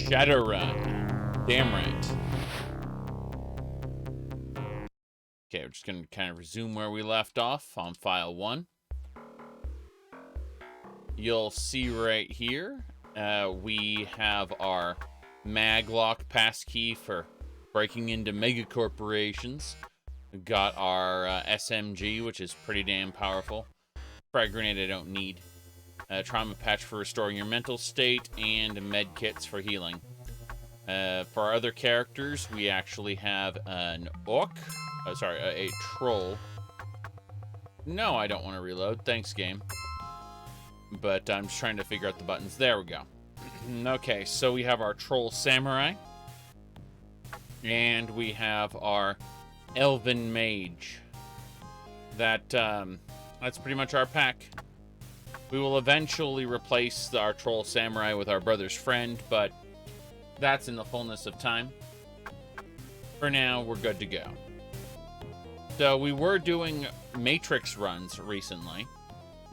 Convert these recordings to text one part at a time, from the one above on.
Shadowrun. Damn right. Okay, we're just going to kind of resume where we left off on file 1. You'll see right here, we have our maglock passkey for breaking into mega corporations. We've got our SMG, which is pretty damn powerful. Frag grenade I don't need. Trauma patch for restoring your mental state, and med kits for healing. For our other characters, we actually have an orc. Sorry, a troll. No, I don't want to reload. Thanks, game. But I'm just trying to figure out the buttons. There we go. Okay, so we have our troll samurai. And we have our elven mage. That's pretty much our pack. We will eventually replace our troll samurai with our brother's friend, but that's in the fullness of time. For now, we're good to go. So we were doing Matrix runs recently,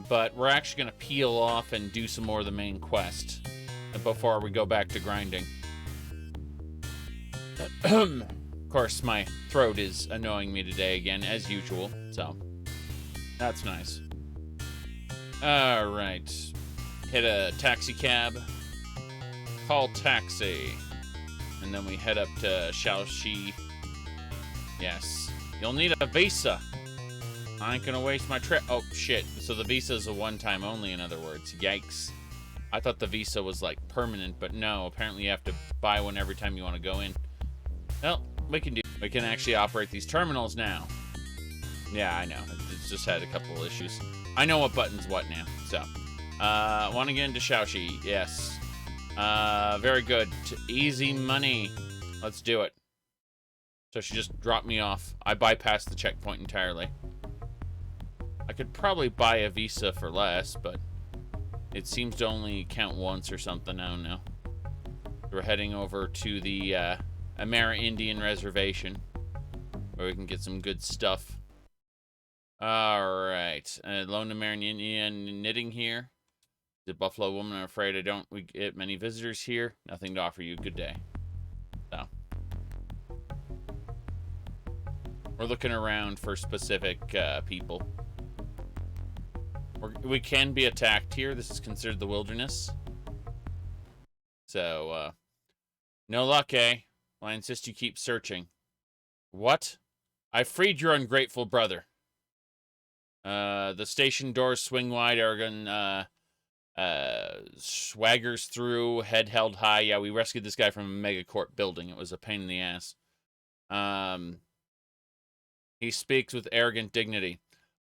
but we're actually going to peel off and do some more of the main quest before we go back to grinding. Of course, my throat is annoying me today again, as usual, so that's nice. Alright. Hit a taxi cab. Call taxi. And then we head up to Shaoxi. Yes. You'll need a visa. I ain't gonna waste my trip. Oh, shit. So the visa is a one-time only, in other words. Yikes. I thought the visa was, like, permanent, but no. Apparently you have to buy one every time you want to go in. Well, we can actually operate these terminals now. Yeah, I know. It's just had a couple of issues. I know what button's what now. So, want to get into Shaoxi. Yes. Very good. Easy money. Let's do it. So she just dropped me off. I bypassed the checkpoint entirely. I could probably buy a visa for less, but it seems to only count once or something. I don't know. We're heading over to the Amerindian reservation, where we can get some good stuff. Alright. Lone Amerindian knitting here. The Buffalo Woman, I'm afraid I don't get many visitors here. Nothing to offer you. Good day. So. We're looking around for specific people. We can be attacked here. This is considered the wilderness. So, no luck, eh? Well, I insist you keep searching. What? I freed your ungrateful brother. The station doors swing wide. Aragon swaggers through, head held high. Yeah, we rescued this guy from a megacorp building. It was a pain in the ass. He speaks with arrogant dignity.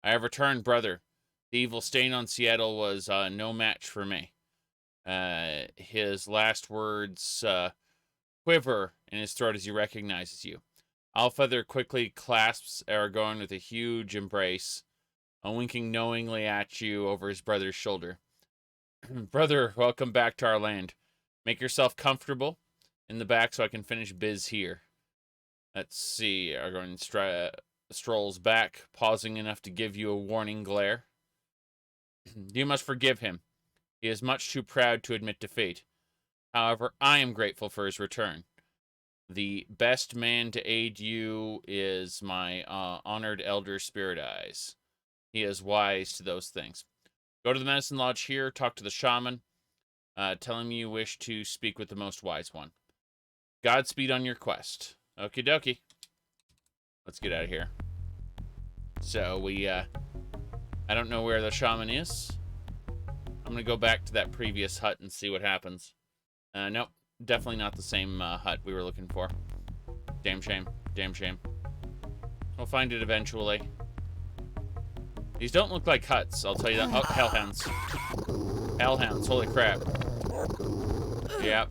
I have returned, brother. The evil stain on Seattle was no match for me. His last words quiver in his throat as he recognizes you. Allfeather quickly clasps Aragorn with a huge embrace, winking knowingly at you over his brother's shoulder. Brother, welcome back to our land. Make yourself comfortable in the back so I can finish biz here. Let's see. Aragorn strolls back, pausing enough to give you a warning glare. You must forgive him. He is much too proud to admit defeat. However, I am grateful for his return. The best man to aid you is my honored elder Spirit Eyes. He is wise to those things. Go to the medicine lodge here, talk to the shaman. Tell him you wish to speak with the most wise one. Godspeed on your quest. Okie dokie. Let's get out of here. So I don't know where the shaman is. I'm gonna go back to that previous hut and see what happens. Nope, definitely not the same hut we were looking for. Damn shame. Damn shame. We'll find it eventually. These don't look like huts, I'll tell you that. Oh, hellhounds. Hellhounds, holy crap. Yep.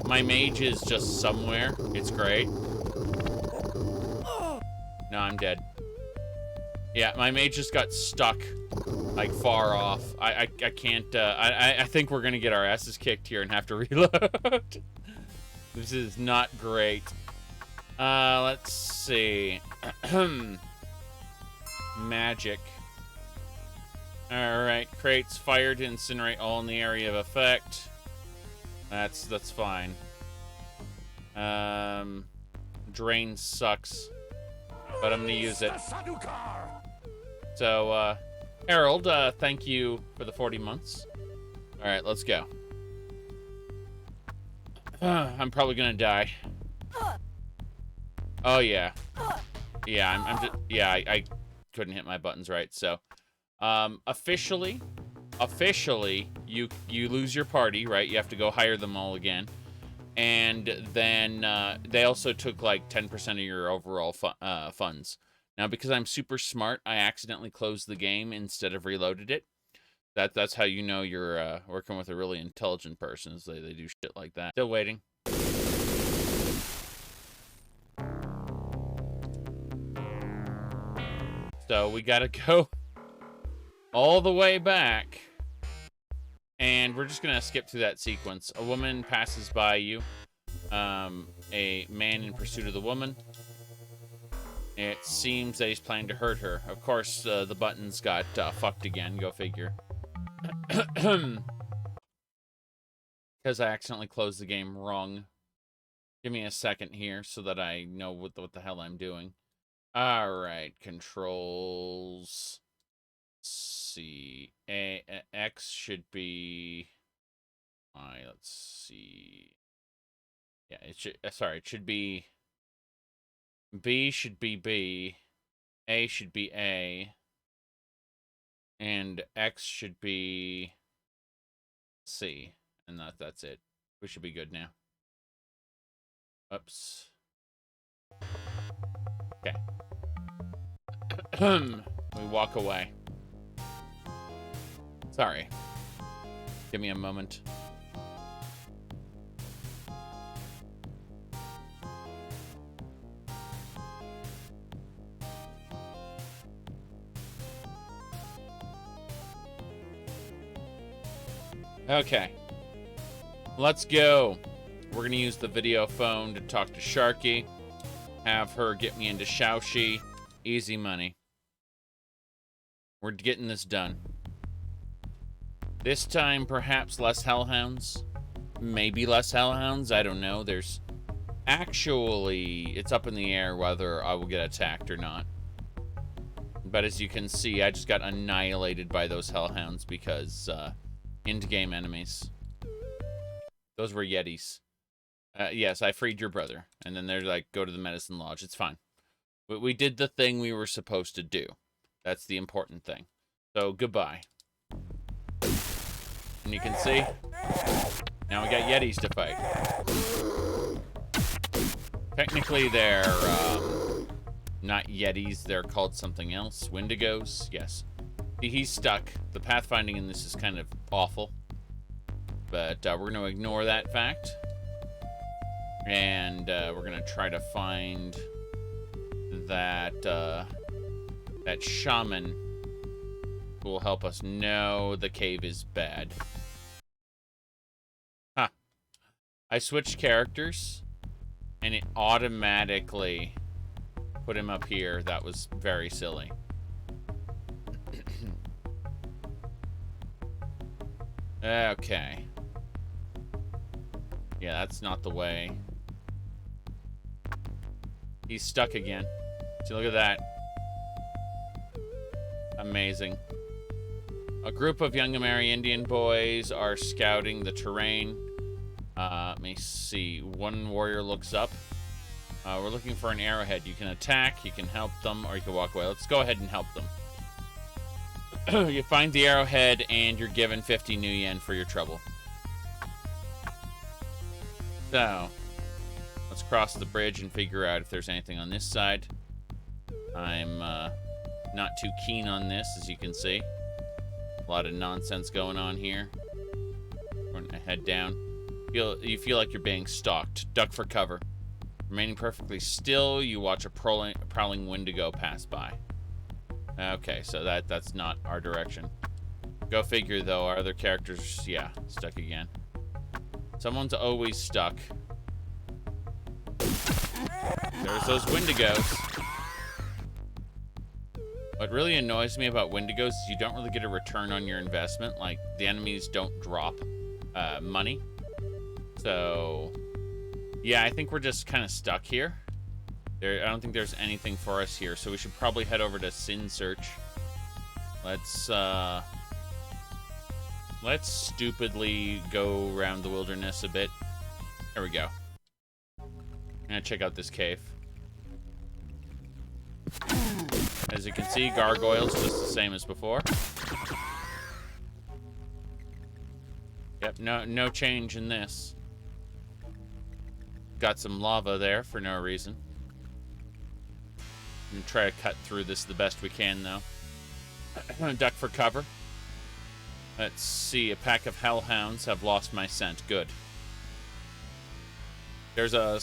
My mage is just somewhere. It's great. No, I'm dead. Yeah, my mage just got stuck, like, far off. I can't, I think we're gonna get our asses kicked here and have to reload. This is not great. Let's see. Magic. Alright, crates fired to incinerate all in the area of effect. That's fine. Drain sucks, but I'm gonna use it. So, Harold, thank you for the 40 months. All right, let's go. I'm probably gonna die. Oh yeah, yeah. I'm just, yeah. I couldn't hit my buttons right. So, officially, you lose your party, right? You have to go hire them all again, and then they also took like 10% of your overall funds. Now, because I'm super smart, I accidentally closed the game instead of reloaded it. That's how you know you're working with a really intelligent person. Is they do shit like that. Still waiting. So we gotta go all the way back, and we're just gonna skip through that sequence. A woman passes by you. A man in pursuit of the woman. It seems that he's planning to hurt her. Of course, the buttons got fucked again. Go figure. Because I accidentally closed the game wrong. Give me a second here so that I know what the hell I'm doing. Alright, controls. Let's see. X should be... let's see. Yeah, it should... sorry, it should be... B should be B. A should be A. And X should be C. And that's it. We should be good now. Oops. Okay. We walk away. Sorry. Give me a moment. Okay. Let's go. We're going to use the video phone to talk to Sharky. Have her get me into Xiaoxi. Easy money. We're getting this done. This time, perhaps less hellhounds. Maybe less hellhounds. I don't know. There's... Actually, it's up in the air whether I will get attacked or not. But as you can see, I just got annihilated by those hellhounds because, end-game enemies. Those were Yetis. Yes, I freed your brother. And then they're like, go to the medicine lodge. It's fine. We did the thing we were supposed to do. That's the important thing. So, goodbye. And you can see, now we got Yetis to fight. Technically, they're not Yetis. They're called something else. Wendigos? Yes. He's stuck. The pathfinding in this is kind of awful. But we're going to ignore that fact. And we're going to try to find that, that shaman who will help us know the cave is bad. Huh. I switched characters, and it automatically put him up here. That was very silly. Okay. Yeah, that's not the way. He's stuck again. See, look at that. Amazing. A group of young Amerindian boys are scouting the terrain. Let me see. One warrior looks up. We're looking for an arrowhead. You can attack, you can help them, or you can walk away. Let's go ahead and help them. You find the arrowhead, and you're given 50 new yen for your trouble. So, let's cross the bridge and figure out if there's anything on this side. I'm not too keen on this, as you can see. A lot of nonsense going on here. We're gonna head down. You feel like you're being stalked. Duck for cover. Remaining perfectly still, you watch a prowling Wendigo pass by. Okay, so that's not our direction. Go figure, though. Our other characters, yeah, stuck again. Someone's always stuck. There's those Wendigos. What really annoys me about Wendigos is you don't really get a return on your investment. Like, the enemies don't drop money. So, yeah, I think we're just kind of stuck here. I don't think there's anything for us here, so we should probably head over to Sinsearch. Let's stupidly go around the wilderness a bit. There we go. I'm gonna check out this cave. As you can see, gargoyles just the same as before. Yep, no change in this. Got some lava there for no reason. I'm gonna try to cut through this the best we can, though. I'm gonna duck for cover. Let's see, a pack of hellhounds have lost my scent. Good. There's a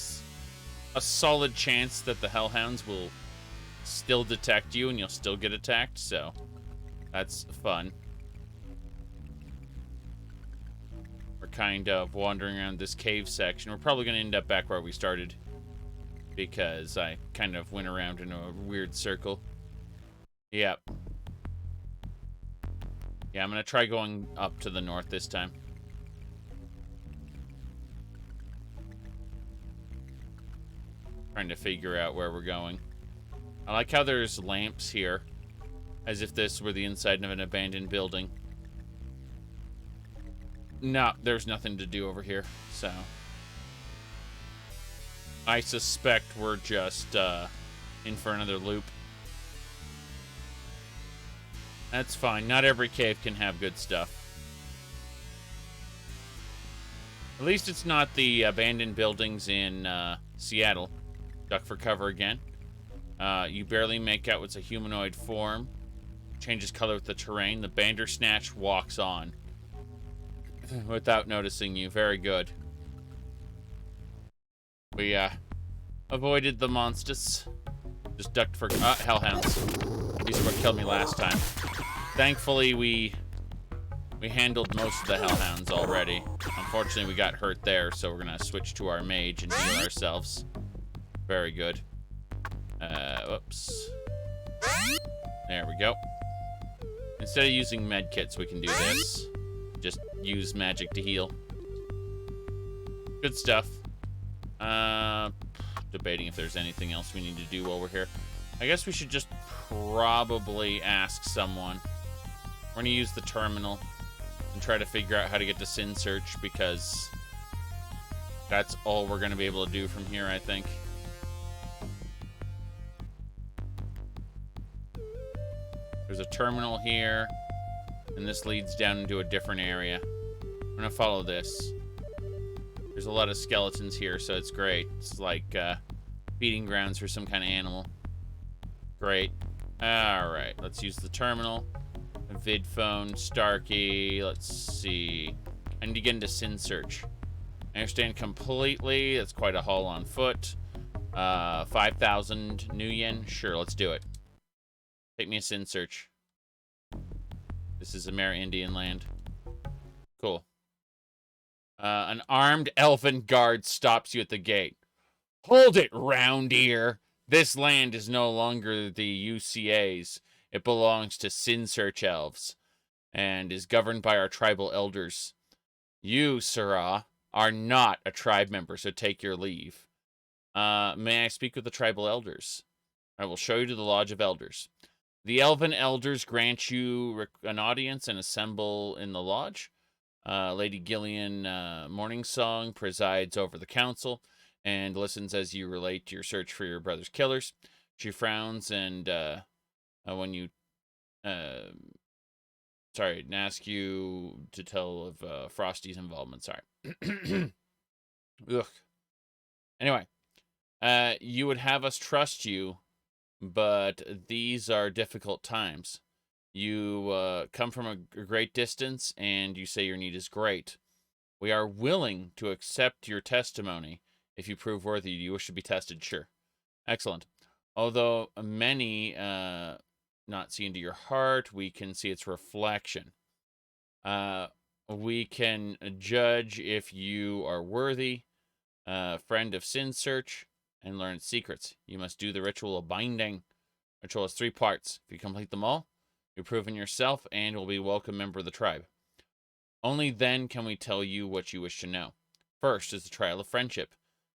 solid chance that the hellhounds will still detect you and you'll still get attacked, so that's fun. We're kind of wandering around this cave section. We're probably going to end up back where we started because I kind of went around in a weird circle. Yep. Yeah, I'm going to try going up to the north this time. Trying to figure out where we're going. I like how there's lamps here, as if this were the inside of an abandoned building. No, there's nothing to do over here, so I suspect we're just in for another loop. That's fine. Not every cave can have good stuff. At least it's not the abandoned buildings in Seattle. Duck for cover again. You barely make out what's a humanoid form. Changes color with the terrain. The Bandersnatch walks on. Without noticing you. Very good. We avoided the monsters. Just ducked for hellhounds. These are what killed me last time. Thankfully, we handled most of the hellhounds already. Unfortunately, we got hurt there, so we're gonna switch to our mage and heal ourselves. Very good. Whoops. There we go. Instead of using med kits, we can do this. Just use magic to heal. Good stuff. Debating if there's anything else we need to do while we're here. I guess we should just probably ask someone. We're gonna use the terminal and try to figure out how to get to Sinsearch because that's all we're gonna be able to do from here, I think. There's a terminal here, and this leads down into a different area. I'm gonna follow this. There's a lot of skeletons here, so it's great. It's like feeding grounds for some kind of animal. Great. Alright, let's use the terminal. Vid phone, Starkey, let's see. I need to get into Sinsearch. I understand completely. That's quite a haul on foot. 5,000 new yen? Sure, let's do it. Take me a Sinsearch. This is Amerindian land. Cool. An armed elven guard stops you at the gate. Hold it, round ear. This land is no longer the UCA's. It belongs to Sinsearch elves and is governed by our tribal elders. You, Sirrah, are not a tribe member, so take your leave. May I speak with the tribal elders? I will show you to the Lodge of Elders. The elven elders grant you an audience and assemble in the lodge. Lady Gillian Morningsong presides over the council and listens as you relate your search for your brother's killers. She frowns and when you sorry, and ask you to tell of Frosty's involvement. Sorry. Ugh. Anyway, you would have us trust you, but these are difficult times. You come from a great distance, and you say your need is great. We are willing to accept your testimony if you prove worthy. Do you wish to be tested? Sure. Excellent. Although many not see into your heart, we can see its reflection. We can judge if you are worthy, friend of Sinsearch, and learn its secrets. You must do the ritual of binding. Ritual has 3 parts. If you complete them all, you're proven yourself and will be a welcome member of the tribe. Only then can we tell you what you wish to know. First is the trial of friendship.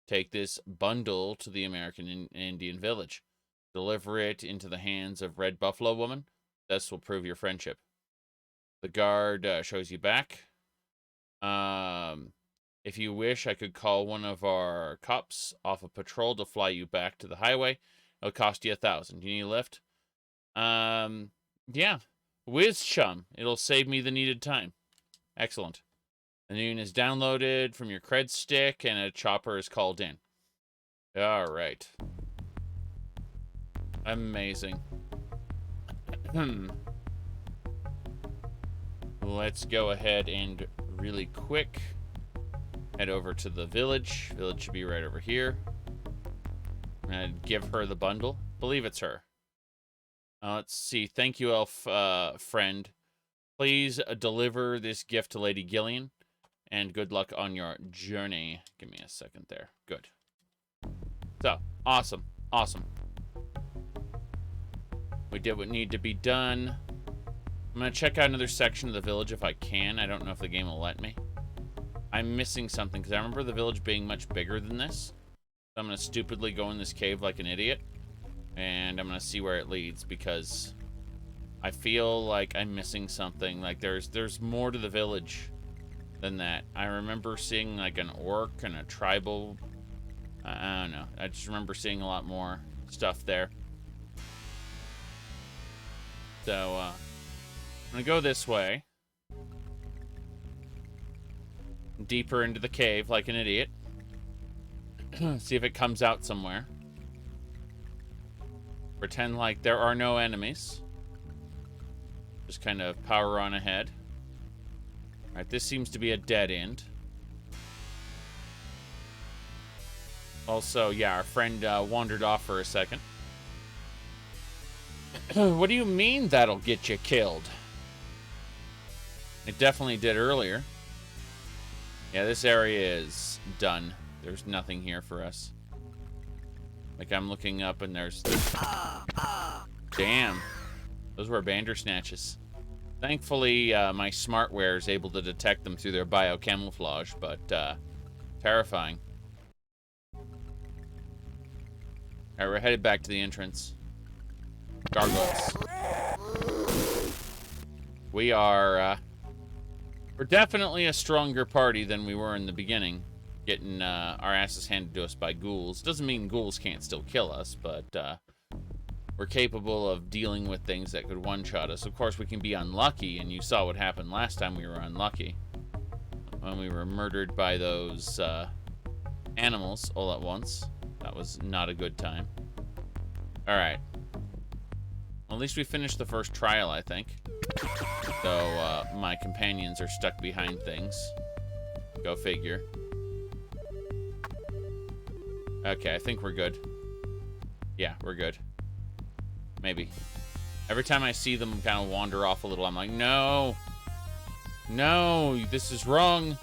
Take this bundle to the American Indian village. Deliver it into the hands of Red Buffalo Woman. This will prove your friendship. The guard shows you back. If you wish, I could call one of our cops off a patrol to fly you back to the highway. It'll cost you 1,000. Do you need a lift? Yeah. Whiz chum. It'll save me the needed time. Excellent. The noon is downloaded from your cred stick, and a chopper is called in. All right. Amazing. Let's go ahead and really quick head over to the village. Village should be right over here. And give her the bundle. Believe it's her. Let's see. Thank you, elf friend. Please deliver this gift to Lady Gillian. And good luck on your journey. Give me a second there. Good. So, awesome. Awesome. We did what needed to be done. I'm going to check out another section of the village if I can. I don't know if the game will let me. I'm missing something because I remember the village being much bigger than this. So I'm going to stupidly go in this cave like an idiot. And I'm going to see where it leads because I feel like I'm missing something. Like there's more to the village than that. I remember seeing like an orc and a tribal. I don't know. I just remember seeing a lot more stuff there. So I'm gonna go this way, deeper into the cave like an idiot. See if it comes out somewhere. Pretend like there are no enemies. Just kind of power on ahead. Alright, this seems to be a dead end. Also, yeah, our friend wandered off for a second. What do you mean that'll get you killed? It definitely did earlier. Yeah, this area is done. There's nothing here for us. Like, I'm looking up and there's... Damn. Those were bandersnatches. Thankfully, my smartware is able to detect them through their biocamouflage, but terrifying. Alright, we're headed back to the entrance. Gargoyles. We are, we're definitely a stronger party than we were in the beginning. Getting our asses handed to us by ghouls. Doesn't mean ghouls can't still kill us, but we're capable of dealing with things that could one-shot us. Of course, we can be unlucky, and you saw what happened last time we were unlucky. When we were murdered by those animals all at once. That was not a good time. Alright. Well, at least we finished the first trial, I think. Though my companions are stuck behind things. Go figure. Okay, I think we're good. Yeah, we're good. Maybe. Every time I see them kind of wander off a little, I'm like, no! No, this is wrong!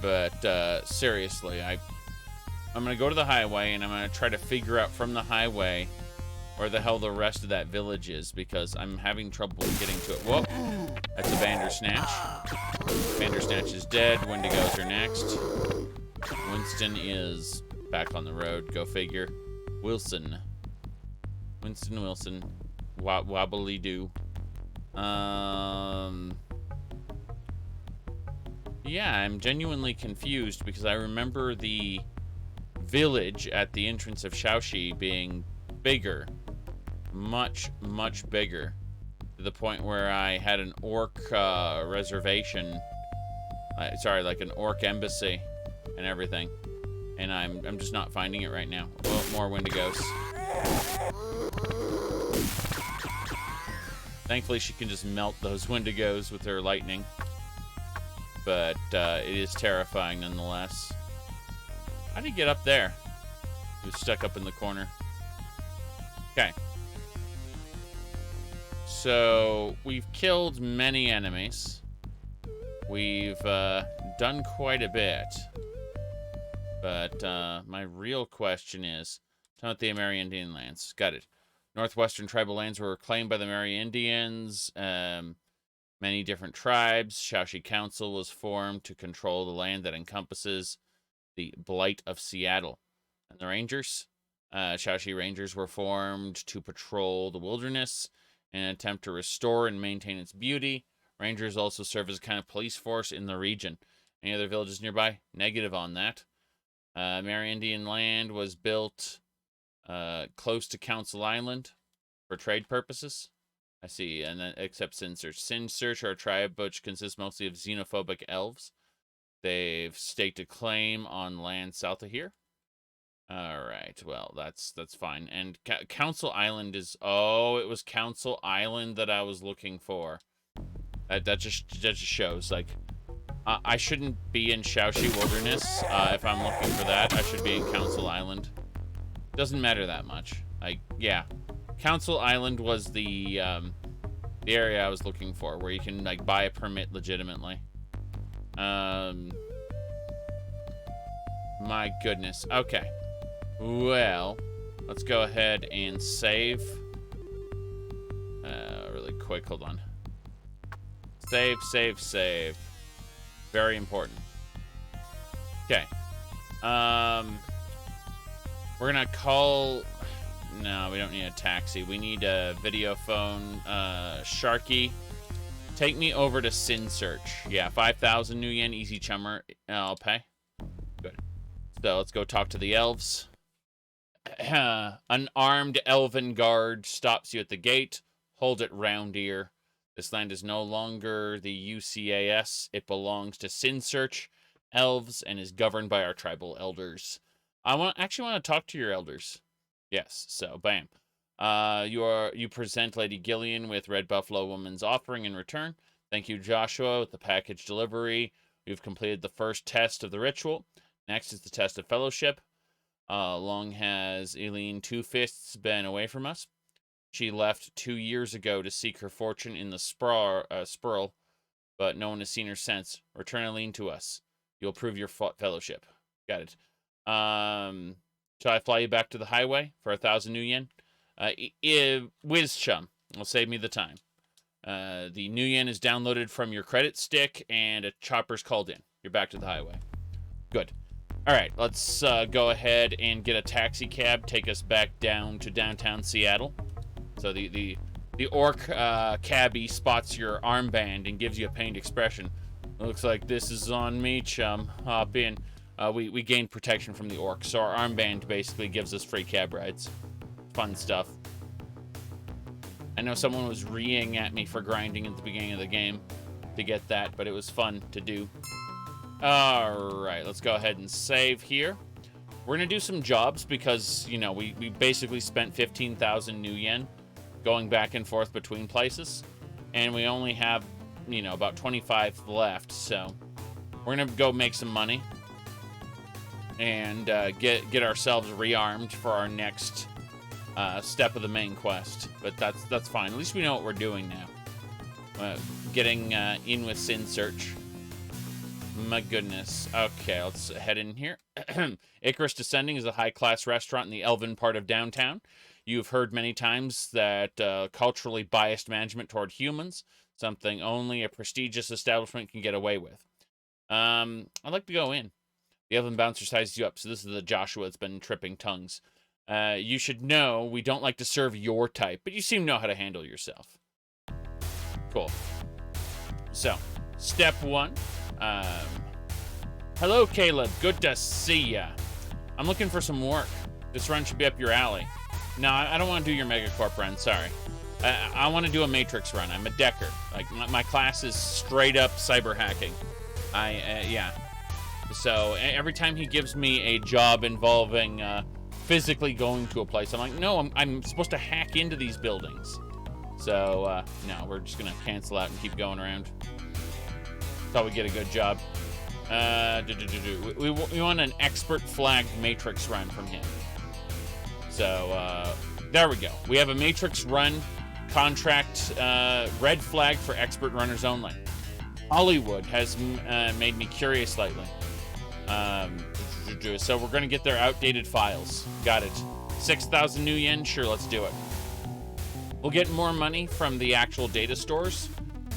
But, seriously, I'm gonna go to the highway, and I'm gonna try to figure out from the highway where the hell the rest of that village is, because I'm having trouble getting to it. Whoa! That's a Bandersnatch. Bandersnatch is dead. Wendigos are next. Winston is back on the road. Go figure. Wilson. Winston Wilson. Wobbly doo. Yeah, I'm genuinely confused because I remember the village at the entrance of Shaoxi being bigger. Much, much bigger. To the point where I had an orc reservation. Sorry, like an orc embassy and everything. And I'm just not finding it right now. Oh, more Wendigos. Thankfully, she can just melt those Wendigos with her lightning. But it is terrifying nonetheless. How did he get up there? He was stuck up in the corner. Okay. So, we've killed many enemies. We've done quite a bit. But my real question is, tell me about the Amerindian lands. Got it. Northwestern tribal lands were claimed by the Amerindians. Many different tribes. Shaoxi Council was formed to control the land that encompasses the Blight of Seattle. And the Rangers? Shaoxi Rangers were formed to patrol the wilderness in an attempt to restore and maintain its beauty. Rangers also serve as a kind of police force in the region. Any other villages nearby? Negative on that. Amerindian land was built close to Council Island for trade purposes. I see, and then except Sinsearch. Sinsearch are a tribe which consists mostly of xenophobic elves. They've staked a claim on land south of here. All right, well, that's fine. And Council Island is... Oh, it was Council Island that I was looking for. That just shows, like... I shouldn't be in Shaoxi Wilderness if I'm looking for that. I should be in Council Island. Doesn't matter that much. Like, yeah. Council Island was the area I was looking for, where you can, like, buy a permit legitimately. My goodness. Okay. Well, let's go ahead and save. Really quick, hold on. Save, save, save. Very important. Okay. We're gonna call... No, we don't need a taxi. We need a video phone. Sharky, take me over to Sinsearch. Yeah, 5,000 new yen, easy chummer. I'll pay. Good. So let's go talk to the elves. An armed elven guard stops you at the gate. Hold it round ear. This land is no longer the UCAS. It belongs to Sinsearch elves and is governed by our tribal elders. I actually want to talk to your elders. Yes, so bam. You present Lady Gillian with Red Buffalo Woman's offering in return. Thank you, Joshua, with the package delivery. We've completed the first test of the ritual. Next is the test of fellowship. Long has Eileen Two Fists been away from us? She left 2 years ago to seek her fortune in the Spurl, but no one has seen her since. Return Eileen to us. You'll prove your fellowship. Got it. Shall I fly you back to the highway for 1,000 new yen? Whiz chum. Will save me the time. The new yen is downloaded from your credit stick, and a chopper's called in. You're back to the highway. Good. All right, let's go ahead and get a taxi cab. Take us back down to downtown Seattle. So the orc cabbie spots your armband and gives you a pained expression. Looks like this is on me, chum. Hop in. We gained protection from the orcs, so our armband basically gives us free cab rides. Fun stuff. I know someone was reeing at me for grinding at the beginning of the game to get that, but it was fun to do. Alright, let's go ahead and save here. We're going to do some jobs because, you know, we basically spent 15,000 new yen going back and forth between places. And we only have, you know, about 25 left, so we're going to go make some money. And get ourselves rearmed for our next step of the main quest. But that's fine. At least we know what we're doing now. Getting in with Sinsearch. My goodness. Okay, let's head in here. Icarus Descending is a high-class restaurant in the elven part of downtown. You've heard many times that culturally biased management toward humans, something only a prestigious establishment can get away with. I'd like to go in. The elven bouncer sizes you up, so this is the Joshua that's been tripping tongues. You should know we don't like to serve your type, but you seem to know how to handle yourself. Cool. So, step one. Hello, Caleb. Good to see ya. I'm looking for some work. This run should be up your alley. No, I don't want to do your Megacorp run, sorry. I want to do a Matrix run. I'm a decker. Like, my class is straight up cyber hacking. Yeah. So every time he gives me a job involving physically going to a place, I'm like, no, I'm supposed to hack into these buildings. So, no, we're just going to cancel out and keep going around. Until we get a good job. We want an expert flagged Matrix run from him. So, there we go. We have a Matrix run contract, red flag for expert runners only. Hollywood has made me curious lately. So we're going to get their outdated files. Got it. 6,000 new yen? Sure, let's do it. We'll get more money from the actual data stores,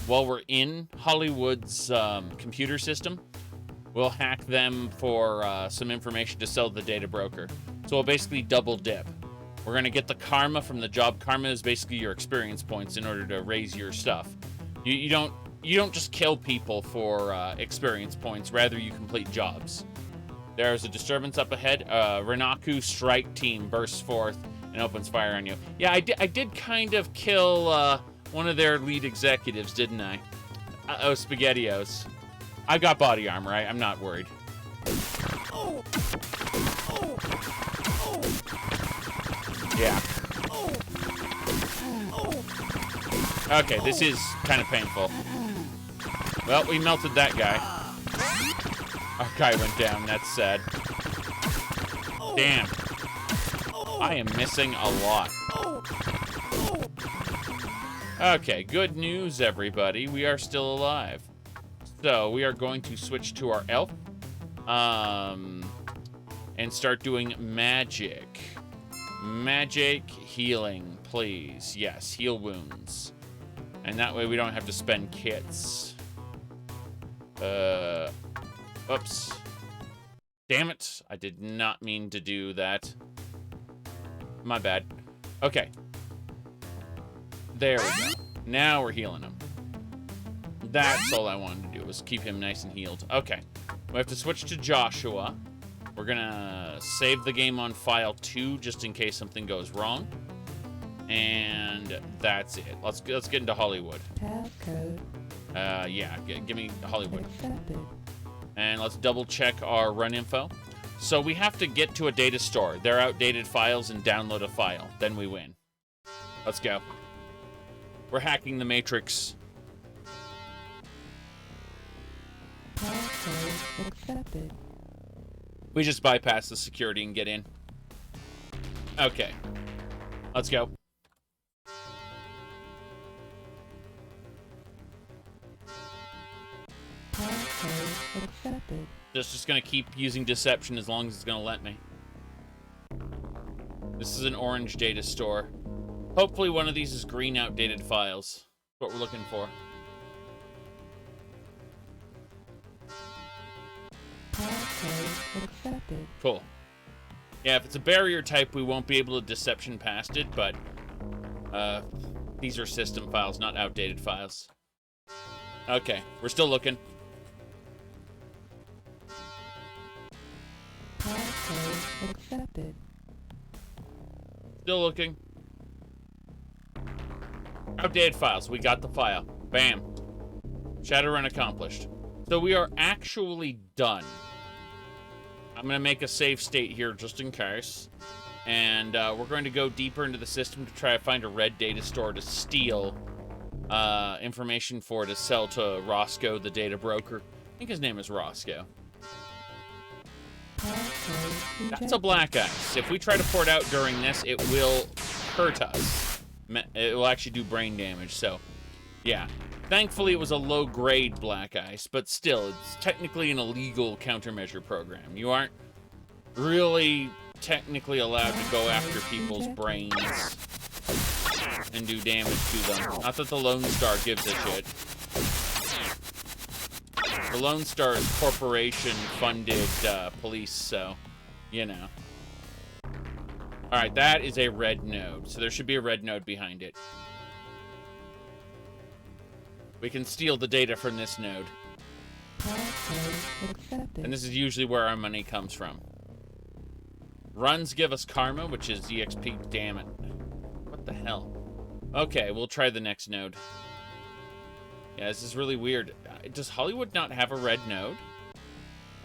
while we're in Hollywood's computer system, we'll hack them for some information to sell the data broker. So we'll basically double dip. We're going to get the karma from the job. Karma is basically your experience points in order to raise your stuff. You don't just kill people for experience points. Rather, you complete jobs. There's a disturbance up ahead. Renaku strike team bursts forth and opens fire on you. Yeah, I did kind of kill one of their lead executives, didn't I? Oh, SpaghettiOs. I got body armor, right? I'm not worried. Yeah. Okay, this is kind of painful. Well, we melted that guy. Our guy went down. That's sad. Damn. I am missing a lot. Okay, good news, everybody. We are still alive. So, we are going to switch to our elf. And start doing magic. Magic healing, please. Yes, heal wounds. And that way we don't have to spend kits. Oops. Damn it. I did not mean to do that. My bad. Okay. There we go. Now we're healing him. That's all I wanted to do, was keep him nice and healed. Okay. We have to switch to Joshua. We're gonna save the game on file 2 just in case something goes wrong. And that's it. Let's get into Hollywood. Tab code. Yeah, give me Hollywood. Accepted. And let's double check our run info. So we have to get to a data store, their outdated files, and download a file. Then we win. Let's go. We're hacking the Matrix. Tab code accepted. We just bypass the security and get in. Okay. Let's go. Tab code accepted. Just gonna keep using deception as long as it's gonna let me. This is an orange data store. Hopefully one of these is green outdated files. What we're looking for. Tab code accepted. Cool. Yeah, if it's a barrier type, we won't be able to deception past it, but these are system files, not outdated files. Okay, we're still looking. Tab code accepted. Still looking. Outdated files. We got the file. Bam. Shadowrun accomplished. So we are actually done. I'm going to make a save state here just in case. And we're going to go deeper into the system to try to find a red data store to steal information for to sell to Roscoe, the data broker. I think his name is Roscoe. That's a black ice. If we try to pour it out during this, it will hurt us. It will actually do brain damage, so yeah. Thankfully, it was a low-grade black ice, but still, it's technically an illegal countermeasure program. You aren't really technically allowed to go after people's brains and do damage to them. Not that the Lone Star gives a shit. The Lone Star is corporation-funded police, so, you know. Alright, that is a red node, so there should be a red node behind it. We can steal the data from this node. And this is usually where our money comes from. Runs give us karma, which is EXP, damn it. What the hell? Okay, we'll try the next node. Yeah, this is really weird. Does Hollywood not have a red node?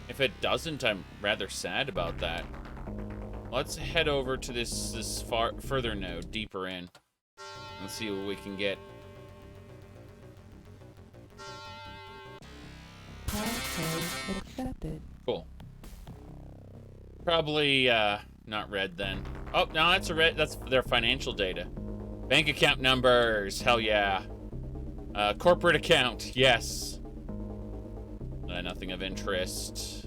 If it doesn't, I'm rather sad about that. Let's head over to this further node, deeper in. Let's see what we can get. Cool. Probably not red then. Oh, no, that's a red. That's their financial data. Bank account numbers. Hell yeah. Corporate account. Yes. Nothing of interest.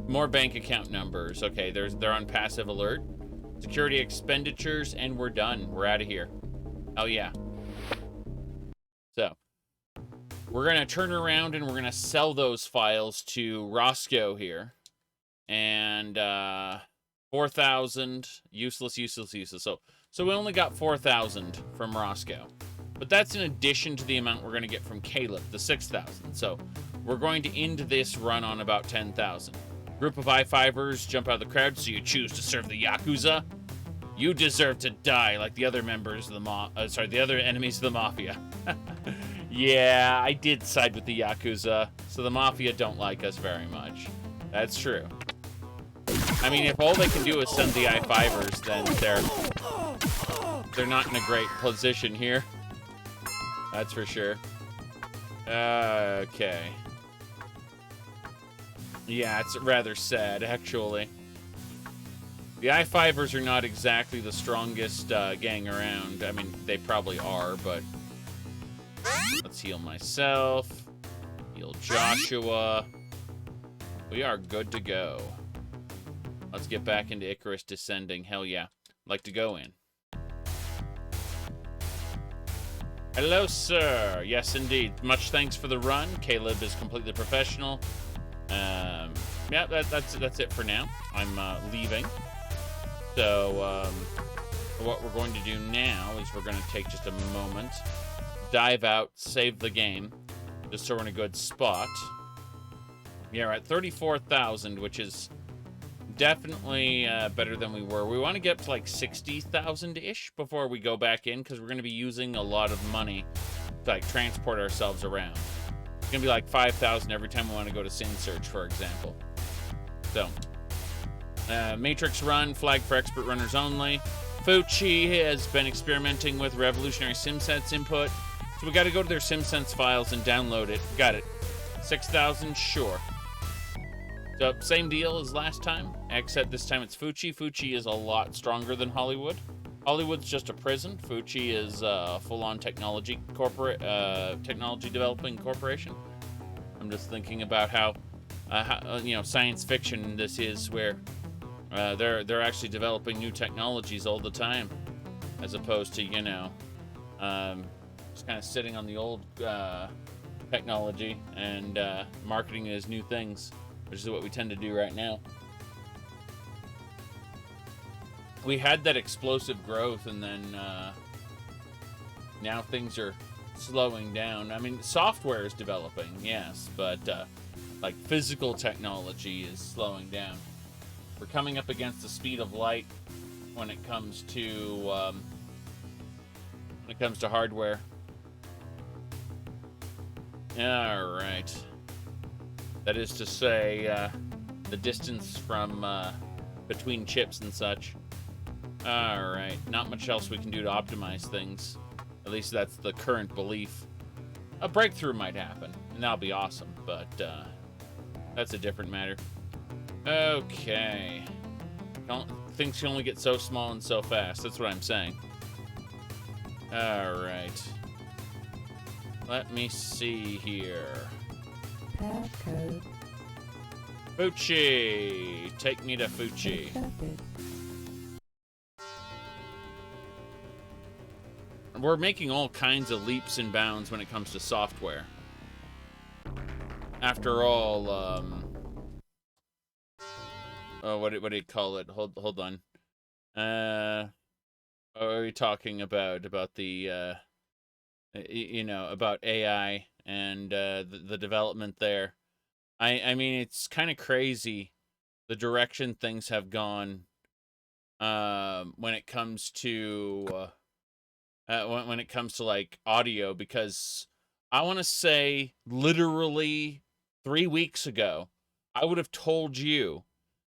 More bank account numbers. Okay, they're on passive alert. Security expenditures, and we're done. We're out of here. Hell yeah. So, we're going to turn around and we're going to sell those files to Roscoe here. And 4,000, useless. So we only got 4,000 from Roscoe. But that's in addition to the amount we're going to get from Caleb, the 6,000. So we're going to end this run on about 10,000. Group of I-5ers jump out of the crowd, so you choose to serve the Yakuza? You deserve to die like the other members of the the other enemies of the Mafia. Yeah, I did side with the Yakuza, so the Mafia don't like us very much. That's true. I mean, if all they can do is send the I-5ers, then they're not in a great position here. That's for sure. Okay. Yeah, it's rather sad, actually. The I-5ers are not exactly the strongest gang around. I mean, they probably are, but... Let's heal myself. Heal Joshua. We are good to go. Let's get back into Icarus Descending. Hell yeah. I'd like to go in. Hello, sir. Yes, indeed. Much thanks for the run. Caleb is completely professional. Yeah, that's it for now. I'm leaving. So, what we're going to do now is we're going to take just a moment, dive out, save the game, just so we're in a good spot. Yeah, we're at 34,000, which is definitely better than we were. We want to get up to like 60,000-ish before we go back in, because we're going to be using a lot of money to like transport ourselves around. It's going to be like 5,000 every time we want to go to Sinsearch, for example. So, Matrix Run, flag for expert runners only. Fucci has been experimenting with revolutionary SimSense input, so we got to go to their SimSense files and download it. Got it. 6,000, sure. So, same deal as last time, except this time it's Fucci. Fucci is a lot stronger than Hollywood. Hollywood's just a prison. Fucci is a full-on technology developing corporation. I'm just thinking about how you know, science fiction this is, where they're actually developing new technologies all the time, as opposed to, you know, just kind of sitting on the old technology and marketing it as new things, which is what we tend to do right now. We had that explosive growth, and then now things are slowing down. I mean, software is developing, yes, but like physical technology is slowing down. We're coming up against the speed of light when it comes to hardware. All right. That is to say, the distance from between chips and such. All right. Not much else we can do to optimize things. At least that's the current belief. A breakthrough might happen, and that'll be awesome, but that's a different matter. Okay. Things can only get so small and so fast. That's what I'm saying. All right. Let me see here. Passcode Fucci. Take me to Fucci. accepted. We're making all kinds of leaps and bounds when it comes to software. After all, what do you call it? Hold on. What are we talking about? About the, you know, about AI and the development there. I mean, it's kind of crazy the direction things have gone when it comes to when it comes to like audio, because I want to say literally 3 weeks ago, I would have told you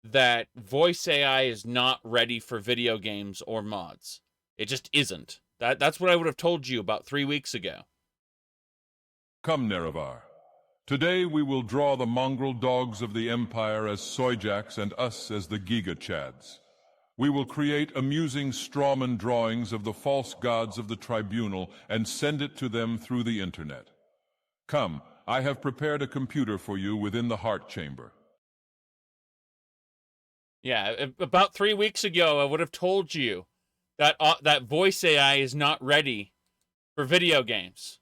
that voice AI is not ready for video games or mods. It just isn't. That's what I would have told you about 3 weeks ago. Come, Nerevar. Today we will draw the mongrel dogs of the Empire as Soyjaks and us as the Giga Chads. We will create amusing strawman drawings of the false gods of the Tribunal and send it to them through the internet. Come, I have prepared a computer for you within the heart chamber. Yeah, about 3 weeks ago, I would have told you that that voice AI is not ready for video games.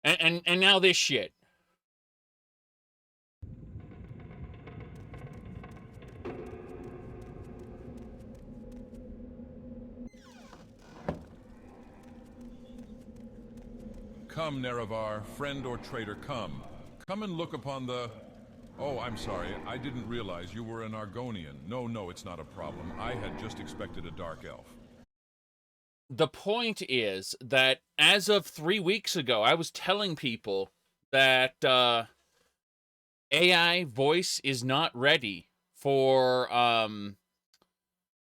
And now this shit. Come, Nerevar, friend or traitor, come. Come and look upon the... Oh, I'm sorry, I didn't realize you were an Argonian. No, it's not a problem. I had just expected a dark elf. The point is that as of 3 weeks ago, I was telling people that AI voice is not ready for,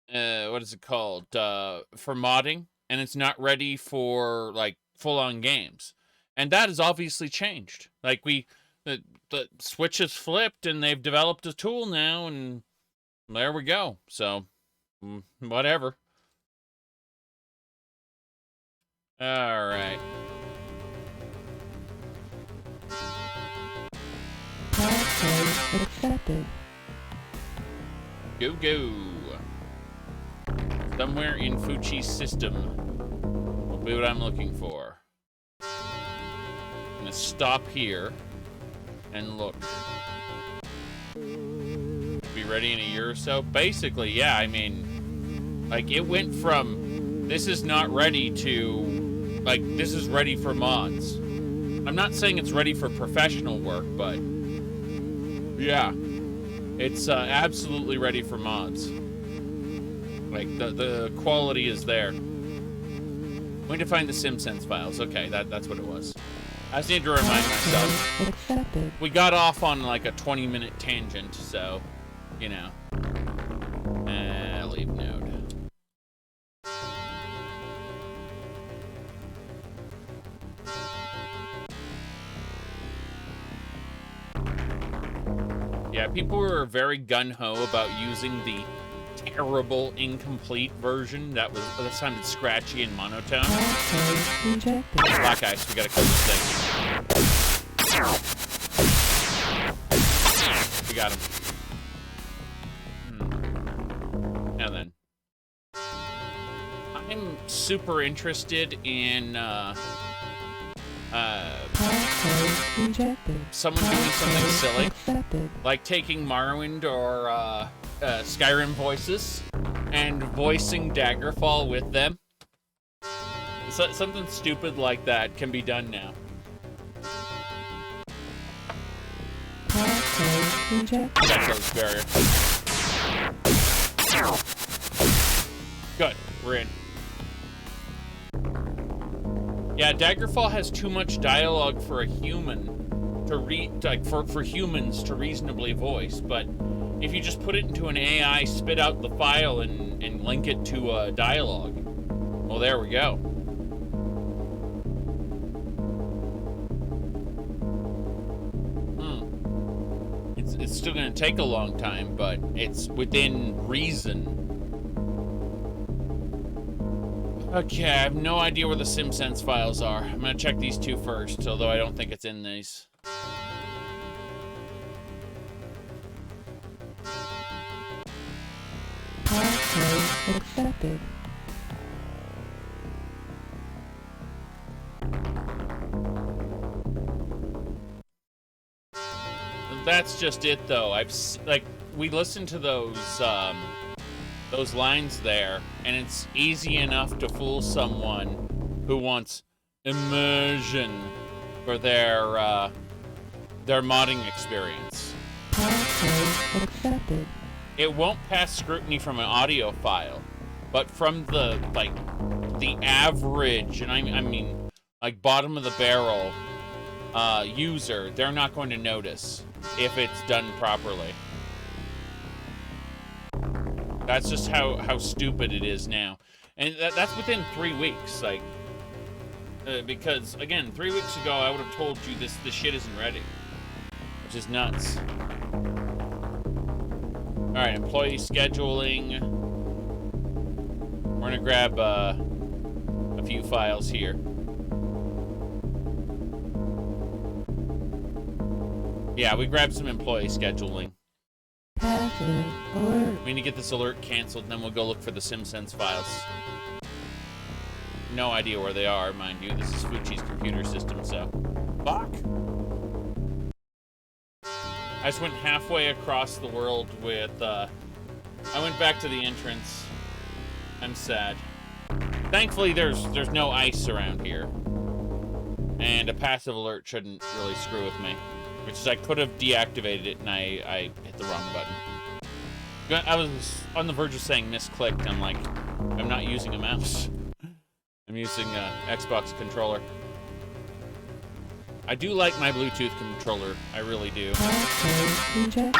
what is it called? For modding, and it's not ready for, like, full-on games. And that has obviously changed. Like, the switch has flipped, and they've developed a tool now, and there we go. So, whatever. All right. Password accepted. Go. Somewhere in Fuchi's system will be what I'm looking for. I'm gonna stop here and look. Be ready in a year or so. Basically, yeah, I mean, like, it went from this is not ready to, like, this is ready for mods. I'm not saying it's ready for professional work, but yeah, it's absolutely ready for mods. Like, the quality is there. We need to find the SimSense files. Okay, that's what it was. I just need to remind myself. Accepted. We got off on like a 20-minute tangent, so, you know. Leave node. Yeah, people were very gun-ho about using the terrible, incomplete version that sounded scratchy and monotone. Password rejected. Black ice, we gotta kill this thing. We got him. Now then. I'm super interested in, Password rejected. someone doing something silly. Accepted. Like taking Morrowind or, Skyrim voices and voicing Daggerfall with them. So, something stupid like that can be done now. Password rejected. That close barrier. Good, we're in. Yeah, Daggerfall has too much dialogue for a human to read, like for humans to reasonably voice, but if you just put it into an AI, spit out the file and link it to a dialogue, well, there we go. It's still going to take a long time, but it's within reason. Okay, I have no idea where the SimSense files are. I'm going to check these two first, although I don't think it's in these. Password accepted. That's just it, though. Like, we listened to those lines there, and it's easy enough to fool someone who wants immersion for their modding experience. Password accepted. It won't pass scrutiny from an audio file, but from the average, and I mean, like, bottom of the barrel user, they're not going to notice if it's done properly. That's just how stupid it is now. And that's within 3 weeks, like, because, again, 3 weeks ago, I would have told you this shit isn't ready, which is nuts. All right, employee scheduling. We're gonna grab a few files here. Yeah, we grabbed some employee scheduling. Passive alert. We need to get this alert canceled, and then we'll go look for the SimSense files. No idea where they are, mind you. This is Fuchi's computer system, so Fuck. I just went halfway across the world with, I went back to the entrance. I'm sad. Thankfully, there's no ice around here. And a passive alert shouldn't really screw with me. Which is, I could have deactivated it and I hit the wrong button. I was on the verge of saying misclicked. I'm like, I'm not using a mouse. I'm using a Xbox controller. I do like my Bluetooth controller. I really do. I'm using it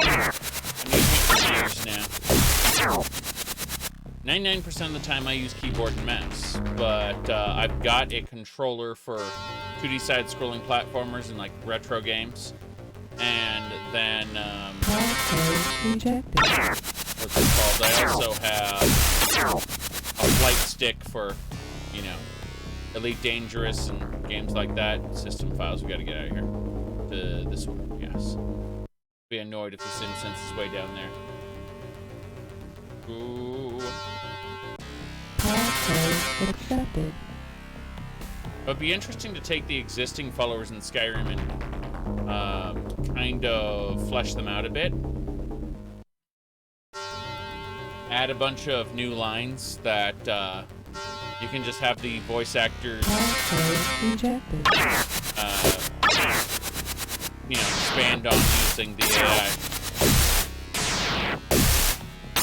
for years now. 99% of the time I use keyboard and mouse, but I've got a controller for 2D side-scrolling platformers and like retro games, and then what's it called? I also have a flight stick for, you know, Elite Dangerous and games like that. System files. We got to get out of here. This one, yes. Be annoyed if the SimSense is way down there. Ooh. Accepted. It'd be interesting to take the existing followers in Skyrim and kind of flesh them out a bit. Add a bunch of new lines that you can just have the voice actors you know, expand on using the AI.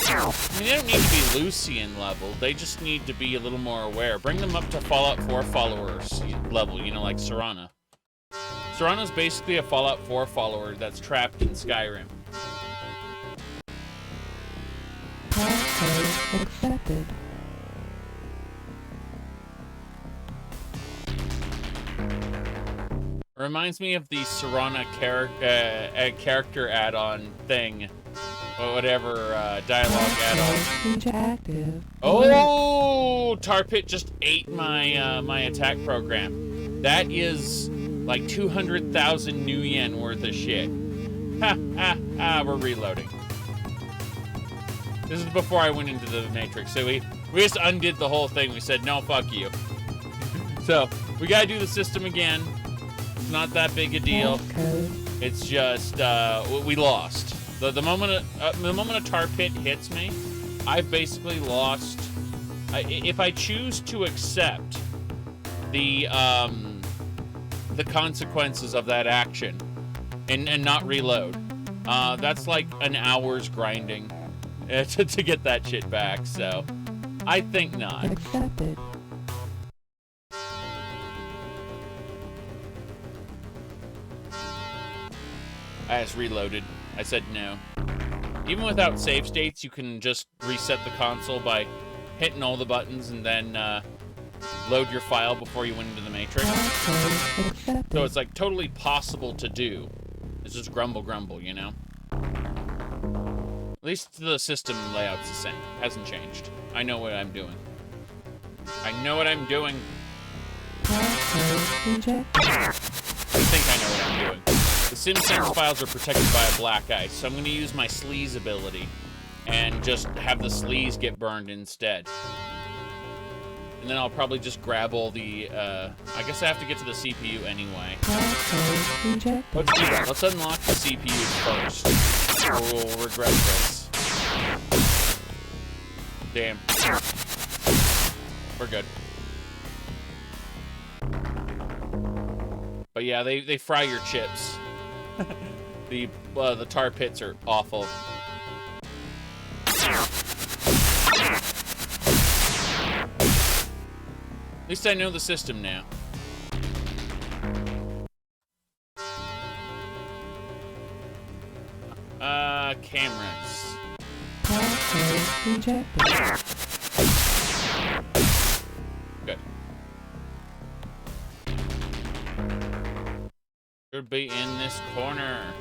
I mean, they don't need to be Lucian level. They just need to be a little more aware. Bring them up to Fallout 4 followers level, you know, like Serana. Serana's basically a Fallout 4 follower that's trapped in Skyrim. Accepted. Reminds me of the Serana character add-on thing. Or whatever, dialogue add-on. Oh! Tar Pit just ate my, my attack program. That is like 200,000 new yen worth of shit. Ha, ha, ha, we're reloading. This is before I went into the Matrix, so we just undid the whole thing. We said, no, fuck you. So, we gotta do the system again. It's not that big a deal. It's just, we lost. The moment a tar pit hits me, I've basically lost. If I choose to accept the consequences of that action and not reload, that's like an hour's grinding to get that shit back. So I think not. Accepted. I just reloaded. I said no. Even without save states, you can just reset the console by hitting all the buttons and then load your file before you went into the Matrix. So it's like totally possible to do. It's just grumble, you know? At least the system layout's the same. Hasn't changed. I know what I'm doing. I know what I'm doing. I think I know what I'm doing. The SimSense files are protected by a black ice, so I'm going to use my sleaze ability and just have the sleaze get burned instead. And then I'll probably just grab all the, I guess I have to get to the CPU anyway. Let's do that. Let's unlock the CPU first, or we'll regret this. Damn. We're good. But yeah, they fry your chips. The tar pits are awful. At least I know the system now. Cameras. Good. Should be in this corner.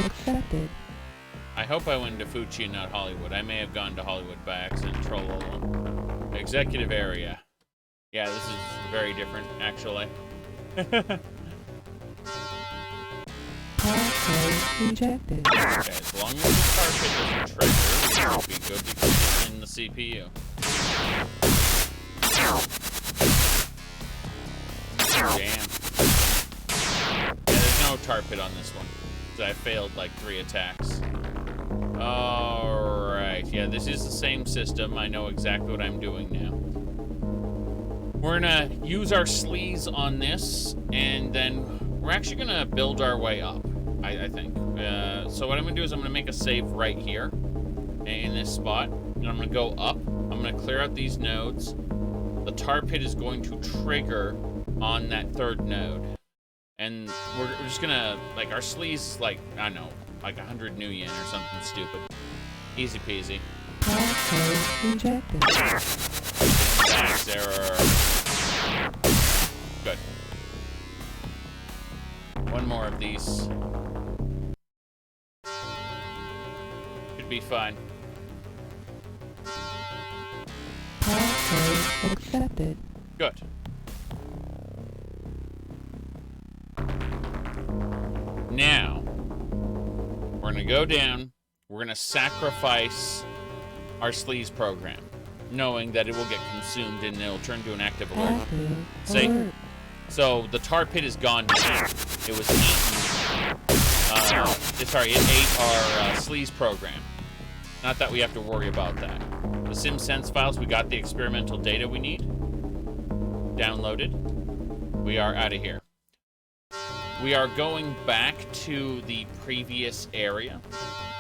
Accepted. I hope I went to Fuji and not Hollywood. I may have gone to Hollywood by accident. Trollolo. Executive area. Yeah, this is very different, actually. Rejected. Okay, as long as the carpet doesn't trigger, it should be good to keep it in the CPU. Damn. Yeah, there's no tar pit on this one. So I failed like 3 attacks. Alright, yeah, this is the same system. I know exactly what I'm doing now. We're gonna use our sleaze on this, and then we're actually gonna build our way up, I think. So what I'm gonna do is I'm gonna make a save right here, in this spot, and I'm gonna go up. I'm gonna clear out these nodes. The tar pit is going to trigger on that 3rd node. And we're just gonna, like, our sleaze is like, I don't know, like 100 new yen or something stupid. Easy peasy. Passcode rejected. Thanks, error. Good. One more of these. Should be fine. Passcode accepted. Good. Now, we're gonna go down, we're gonna sacrifice our sleaze program, knowing that it will get consumed and it'll turn to an active alert. Active See? alert. So the tar pit is gone now. It was eaten. It ate our sleaze program. Not that we have to worry about that. The SimSense files, we got the experimental data we need. Downloaded. We are out of here. We are going back to the previous area.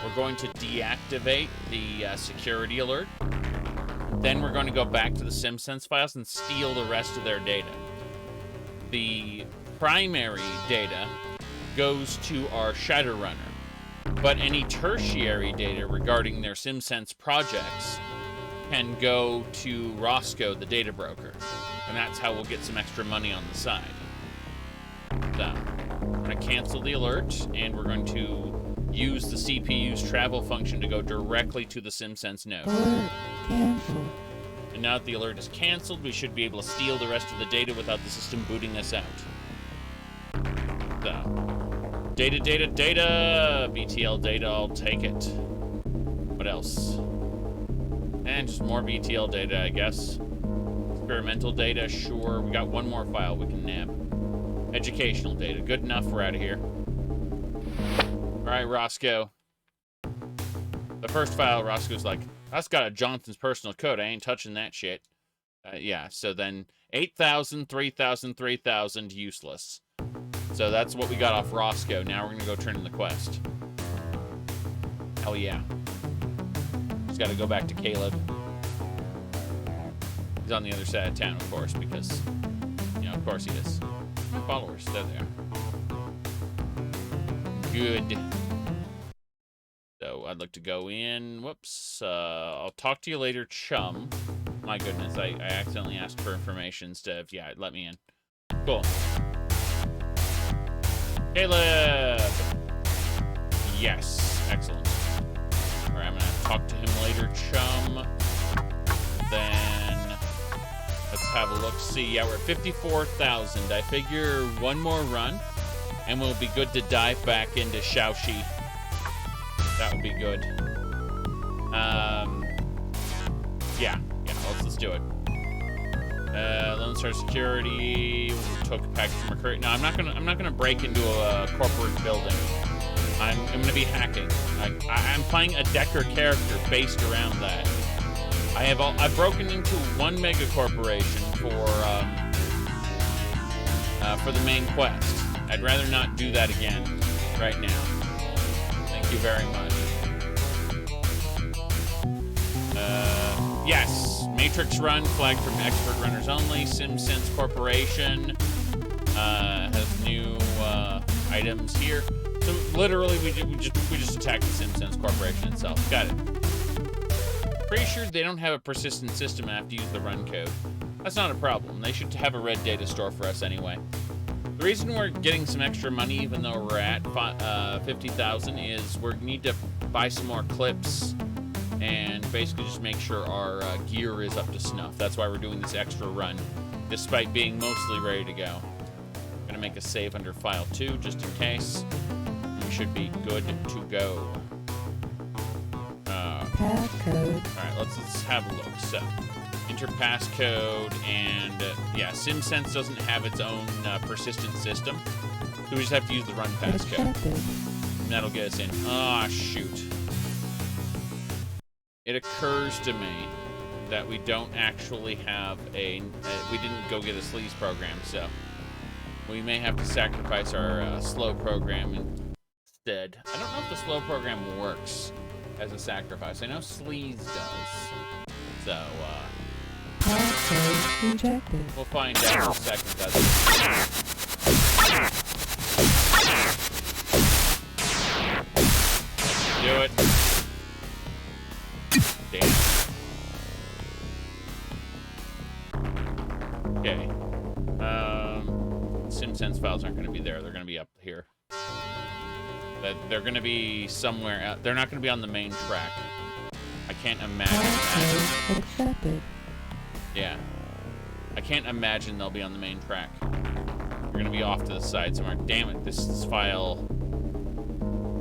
We're going to deactivate the security alert. Then we're going to go back to the SimSense files and steal the rest of their data. The primary data goes to our Shadowrunner, but any tertiary data regarding their SimSense projects can go to Roscoe, the data broker, and that's how we'll get some extra money on the side. So, we're going to cancel the alert, and we're going to use the CPU's travel function to go directly to the SimSense node. Alert canceled. And now that the alert is canceled, we should be able to steal the rest of the data without the system booting us out. So, data, data, data! BTL data, I'll take it. What else? And just more BTL data, I guess. Experimental data, sure. We got one more file we can nab. Educational data, good enough, we're out of here. Alright, Roscoe. The first file, Roscoe's like, that's got a Johnson's personal code, I ain't touching that shit. Yeah, so then 8,000, 3,000, 3,000, useless. So that's what we got off Roscoe. Now we're gonna go turn in the quest. Hell yeah. Just gotta go back to Caleb. He's on the other side of town, of course, because, you know, of course he is. My followers, they're there. Good. So I'd like to go in. Whoops. I'll talk to you later, chum. My goodness, I accidentally asked for information instead of, yeah, let me in. Cool. Caleb! Yes. Excellent. Alright, I'm gonna talk to him later, chum. Then let's have a look. See, yeah, we're at 54,000. I figure one more run, and we'll be good to dive back into Shaoxi. That would be good. Yeah, let's do it. Lone Star Security. We took a package from a crate. No, I'm not gonna break into a corporate building. I'm gonna be hacking. I'm playing a Decker character based around that. I've broken into one mega corporation for the main quest. I'd rather not do that again right now. Thank you very much. Yes, Matrix Run flagged from expert runners only. SimSense Corporation has new items here. So literally, we just attacked the SimSense Corporation itself. Got it. Pretty sure they don't have a persistent system and have to use the run code. That's not a problem. They should have a red data store for us anyway. The reason we're getting some extra money, even though we're at 50,000, is we need to buy some more clips and basically just make sure our gear is up to snuff. That's why we're doing this extra run, despite being mostly ready to go. I'm gonna make a save under file 2 just in case. We should be good to go. Passcode. Alright, let's have a look. So, enter passcode, and yeah, SimSense doesn't have its own persistent system, so we just have to use the run passcode. Accepted. And that'll get us in. Ah, shoot. It occurs to me that we don't actually have we didn't go get a sleaze program, so we may have to sacrifice our slow program instead. I don't know if the slow program works as a sacrifice. I know sleaze does. So, Passcode rejected. we'll find out in a second, does it? Do it. Damn. Okay. SimSense files aren't going to be there. They're going to be up here. They're going to be somewhere out. They're not going to be on the main track. I can't imagine that. Passcode accepted. Yeah. I can't imagine they'll be on the main track. They're going to be off to the side somewhere. Damn it, this file...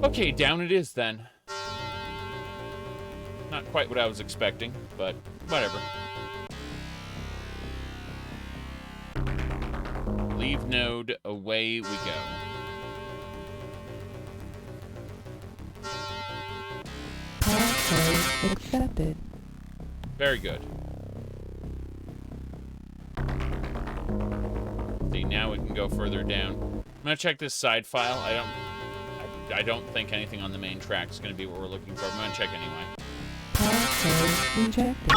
Okay, down it is then. Not quite what I was expecting, but whatever. Leave node, away we go. Passcode accepted. Very good. See, now we can go further down. I'm gonna check this side file. I don't think anything on the main track is gonna be what we're looking for. I'm gonna check anyway. Passcode rejected.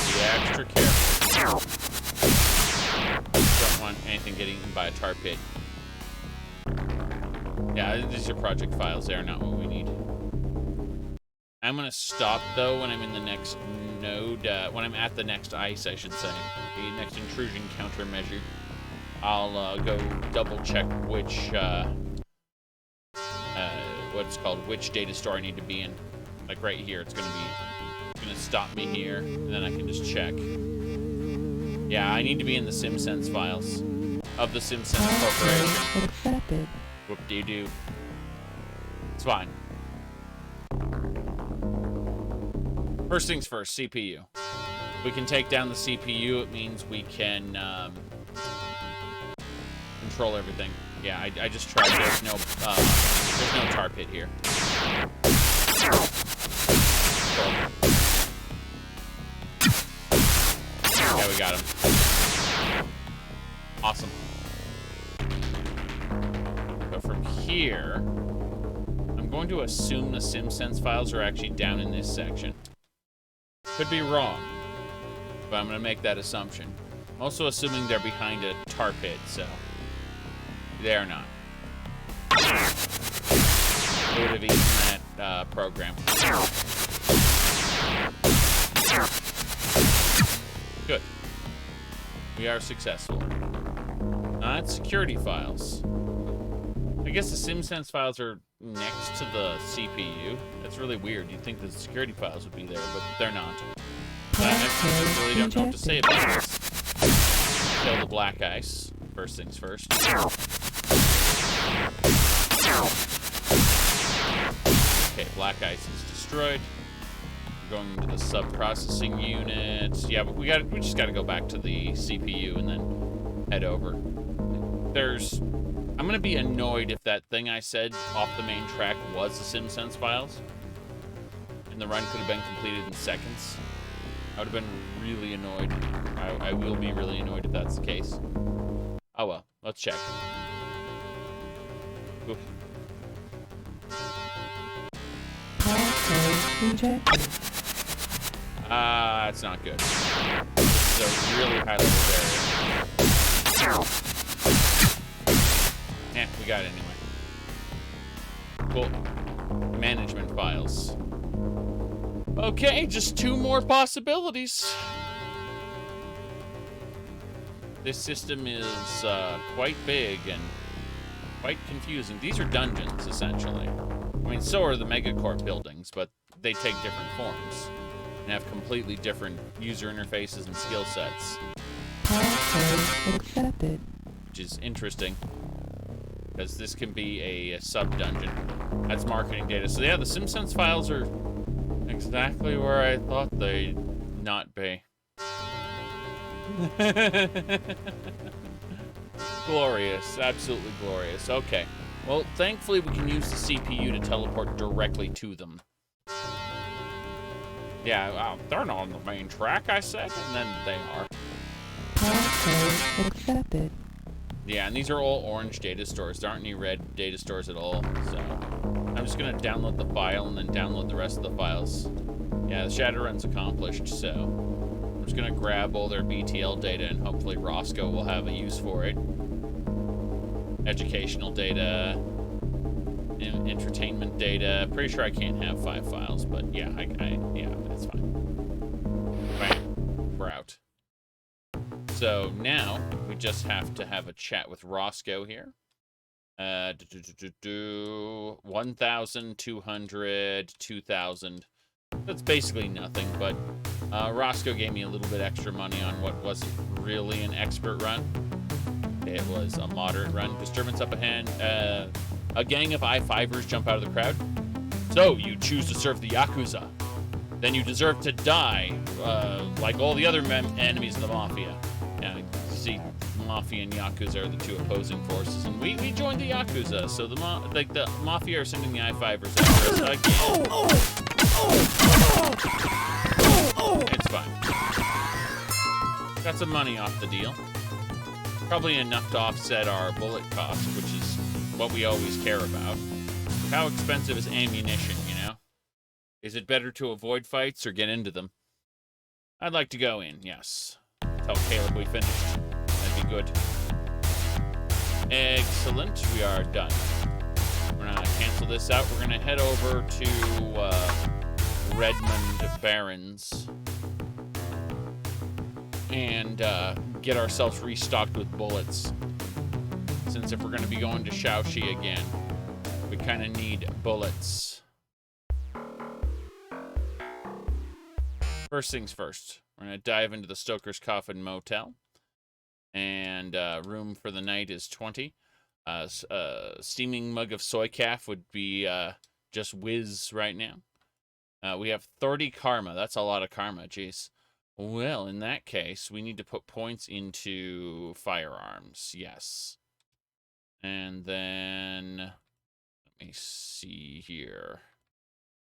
Be extra careful. Don't want anything getting eaten by a tar pit. Yeah, these are project files. They are not what we need. I'm gonna stop though when I'm in the next node, when I'm at the next ice, I should say, the next intrusion countermeasure. I'll go double check which what's called, which data store I need to be in. Like right here, it's gonna stop me here, and then I can just check. Yeah, I need to be in the SimSense files of the SimSense Corporation. Passcode accepted. Whoop-de-doo. It's fine. First things first, CPU. We can take down the CPU. It means we can control everything. Yeah, I just tried. There's no tar pit here. Cool. Yeah, we got him. Awesome. So from here, I'm going to assume the SimSense files are actually down in this section. Could be wrong, but I'm going to make that assumption. I'm also assuming they're behind a tar pit, so they are not. They would have eaten that program. Good. We are successful. That's security files. I guess the SimSense files are next to the CPU. That's really weird. You'd think the security files would be there, but they're not. I really don't know what to say about this. Kill the black ice. First things first. Okay, black ice is destroyed. We're going into the sub-processing unit. Yeah, but we just gotta go back to the CPU and then head over. I'm gonna be annoyed if that thing I said off the main track was the SimSense files, and the run could have been completed in seconds. I would have been really annoyed. I will be really annoyed if that's the case. Oh well, let's check. Oof. Passcode rejected. It's not good. It's a really high level barrier. We got it anyway. Cool. Management files. Okay, just 2 more possibilities. This system is quite big and quite confusing. These are dungeons, essentially. I mean, so are the Megacorp buildings, but they take different forms and have completely different user interfaces and skill sets. Passcode accepted. Which is interesting, because this can be a sub-dungeon. That's marketing data. So yeah, the SimSense files are Exactly where I thought they'd not be. Glorious. Absolutely glorious. Okay. Well, thankfully we can use the CPU to teleport directly to them. Yeah, they're not on the main track, I said, and then they are. Passcode accepted. Yeah, and these are all orange data stores. There aren't any red data stores at all, so I'm just gonna download the file and then download the rest of the files. Yeah, the Shadowrun's accomplished, so I'm just gonna grab all their BTL data and hopefully Roscoe will have a use for it. Educational data, entertainment data. Pretty sure I can't have 5 files, but yeah, yeah, that's fine. Bam, we're out. So now we just have to have a chat with Roscoe here. 1,200, 2,000. That's basically nothing, but Roscoe gave me a little bit extra money on what wasn't really an expert run. It was a moderate run. Disturbance up ahead. A gang of I-5ers jump out of the crowd. So, you choose to serve the Yakuza. Then you deserve to die, like all the other enemies of the Mafia. Yeah, you see, Mafia and Yakuza are the two opposing forces, and we joined the Yakuza, so the Mafia are sending the I-5ers after us again. It's fine. Got some money off the deal. Probably enough to offset our bullet cost, which is what we always care about. How expensive is ammunition, you know? Is it better to avoid fights or get into them? I'd like to go in, yes. Tell Caleb we finished. That'd be good. Excellent, we are done. We're gonna cancel this out. We're gonna head over to Redmond Barrens and get ourselves restocked with bullets. Since if we're gonna be going to Shaoxi again, we kind of need bullets. First things first, we're going to dive into the Stoker's Coffin Motel. And room for the night is 20. Steaming mug of soy calf would be just whiz right now. We have 30 karma. That's a lot of karma, jeez. Well, in that case, we need to put points into firearms. Yes. And then, let me see here.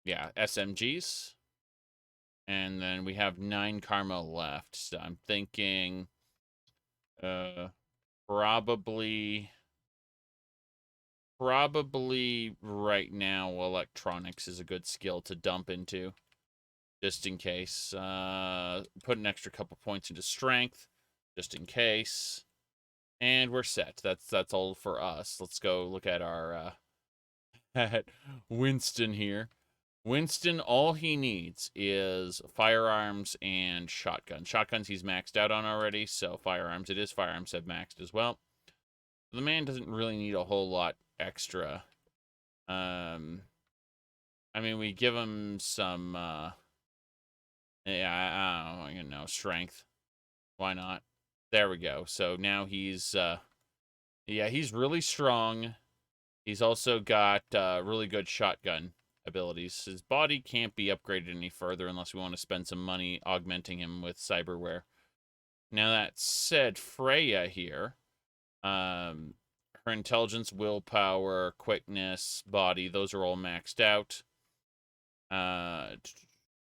Yeah, SMGs. And then we have 9 karma left. So I'm thinking probably right now electronics is a good skill to dump into. Just in case. Put an extra couple points into strength. Just in case. And we're set. That's all for us. Let's go look at our at Winston here. Winston, all he needs is firearms and shotguns. Shotguns he's maxed out on already, so firearms it is. Firearms have maxed as well. The man doesn't really need a whole lot extra. I mean, we give him some, yeah, I don't know, strength. Why not? There we go. So now he's, yeah, he's really strong. He's also got really good shotgun abilities. His body can't be upgraded any further unless we want to spend some money augmenting him with cyberware. Now that said, Freya here, her intelligence, willpower, quickness, body, those are all maxed out.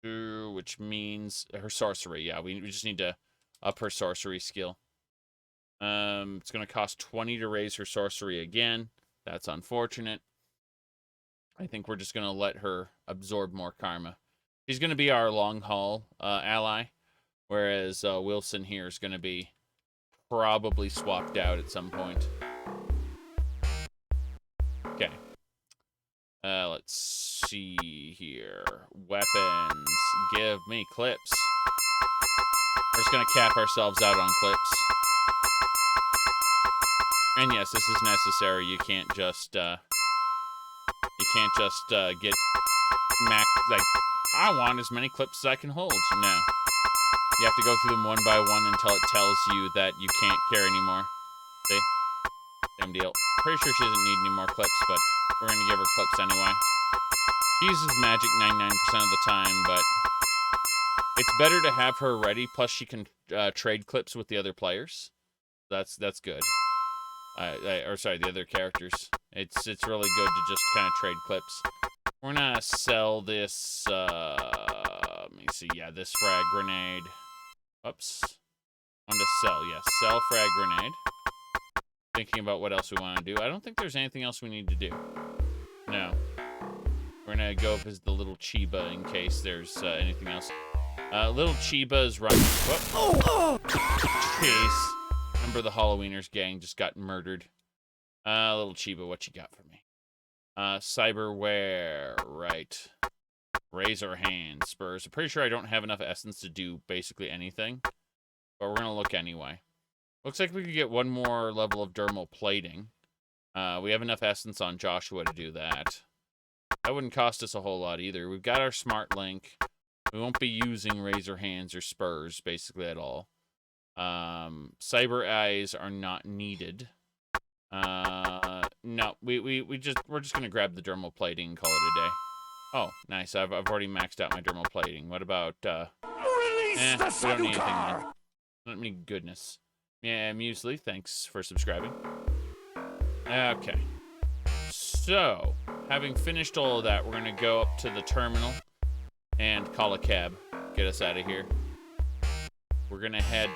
Which means her sorcery. Yeah, we just need to up her sorcery skill. It's going to cost 20 to raise her sorcery again. That's unfortunate. I think we're just going to let her absorb more karma. She's going to be our long haul ally, whereas Wilson here is going to be probably swapped out at some point. Okay. Let's see here. Weapons. Give me clips. We're just going to cap ourselves out on clips. And yes, this is necessary. You can't just get max, like, I want as many clips as I can hold. No. You have to go through them one by one until it tells you that you can't carry anymore. See? Same deal. Pretty sure she doesn't need any more clips, but we're going to give her clips anyway. She uses magic 99% of the time, but it's better to have her ready. Plus, she can trade clips with the other players. That's good. Or sorry, the other characters. It's really good to just kind of trade clips. We're gonna sell this. Let me see. Yeah, this frag grenade. Oops. On to sell. Yes, sell frag grenade. Thinking about what else we want to do. I don't think there's anything else we need to do. No. We're gonna go visit the little Chiba in case there's anything else. Little Chiba is running. Whoop. Jeez. Remember the Halloweeners gang just got murdered. Little Chiba, what you got for me? Cyberware, right. Razor hand, spurs. I'm pretty sure I don't have enough essence to do basically anything. But we're gonna look anyway. Looks like we could get one more level of dermal plating. We have enough essence on Joshua to do that. That wouldn't cost us a whole lot either. We've got our smart link. We won't be using razor hands or spurs basically at all. Cyber eyes are not needed. No, we're just gonna grab the dermal plating and call it a day. Oh, nice. I've already maxed out my dermal plating. What about Release the we don't need anything Zaric! then. Let me goodness. Yeah, Muesli, thanks for subscribing. Okay. So, having finished all of that, we're gonna go up to the terminal and call a cab. Get us out of here. We're gonna head,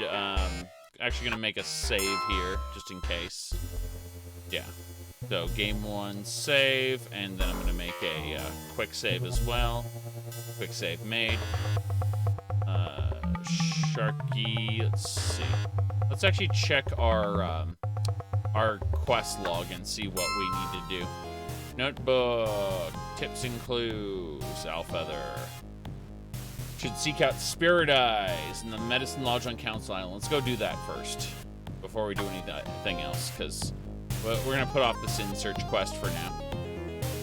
actually gonna make a save here, just in case. Yeah. So, game 1, save, and then I'm gonna make a quick save as well. Quick save made. Sharky, let's see. Let's actually check our quest log and see what we need to do. Notebook, tips and clues, Alfeather. Should seek out Spirit Eyes in the Medicine Lodge on Council Island. Let's go do that first before we do anything else, because we're going to put off the Sinsearch quest for now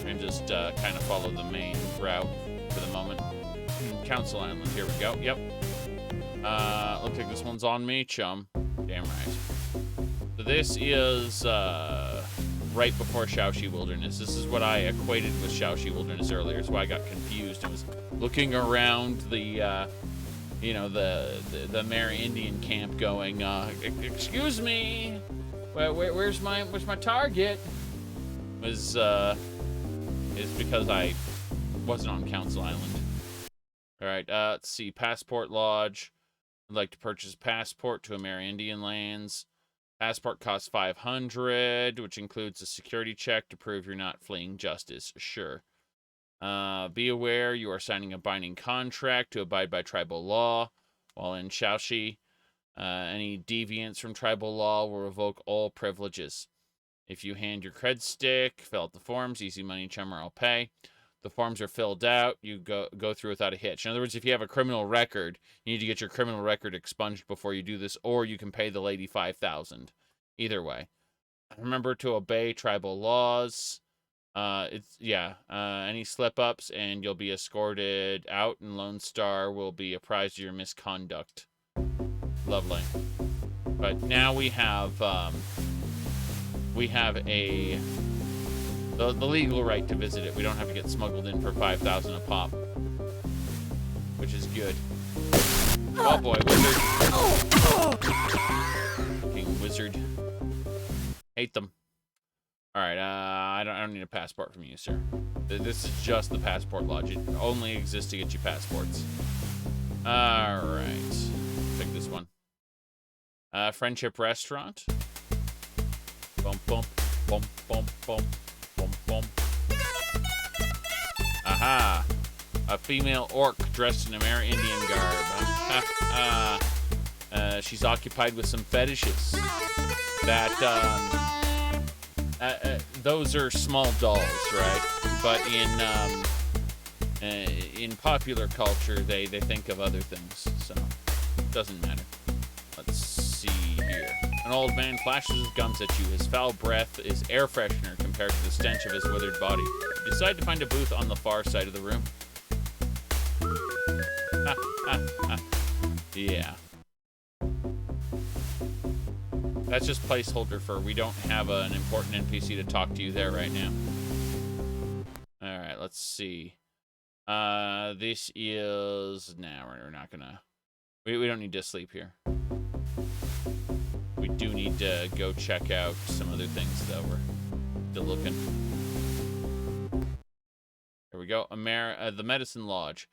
and just kind of follow the main route for the moment. Council Island, here we go. Yep. Looks like this one's on me, chum. Damn right. So this is right before Shaoxi Wilderness. This is what I equated with Shaoxi Wilderness earlier. That's why I got confused. I was looking around the, you know, the Mary Indian camp going, excuse me, where's my target? Is because I wasn't on Council Island. All right, let's see. Passport Lodge. I'd like to purchase a passport to Amerindian lands. Passport costs 500, which includes a security check to prove you're not fleeing justice. Sure. Be aware you are signing a binding contract to abide by tribal law. While in Shaoxi, any deviance from tribal law will revoke all privileges. If you hand your cred stick, fill out the forms, easy money, chum, or I'll pay. The forms are filled out, you go through without a hitch. In other words, if you have a criminal record, you need to get your criminal record expunged before you do this, or you can pay the lady $5,000. Either way. Remember to obey tribal laws. Any slip-ups, and you'll be escorted out, and Lone Star will be apprised of your misconduct. Lovely. But now we have the legal right to visit it. We don't have to get smuggled in for $5,000 a pop, which is good. Oh boy, wizard! Fucking wizard. Hate them. All right, I don't need a passport from you, sir. This is just the passport lodge. It only exists to get you passports. All right, pick this one. Friendship Restaurant. Bump, bump, bump, bump, bump. Boom, boom. Aha! A female orc dressed in Amerindian garb. She's occupied with some fetishes. Those are small dolls, right? But in popular culture, they think of other things, so it doesn't matter. Let's see here. An old man flashes his gums at you. His foul breath is air freshener compared to the stench of his withered body. You decide to find a booth on the far side of the room. Yeah. That's just placeholder for we don't have an important NPC to talk to you there right now. Alright, let's see. This is... Nah, we're not gonna... We don't need to sleep here. We do need to go check out some other things, though. We're still looking. There we go. The Medicine Lodge.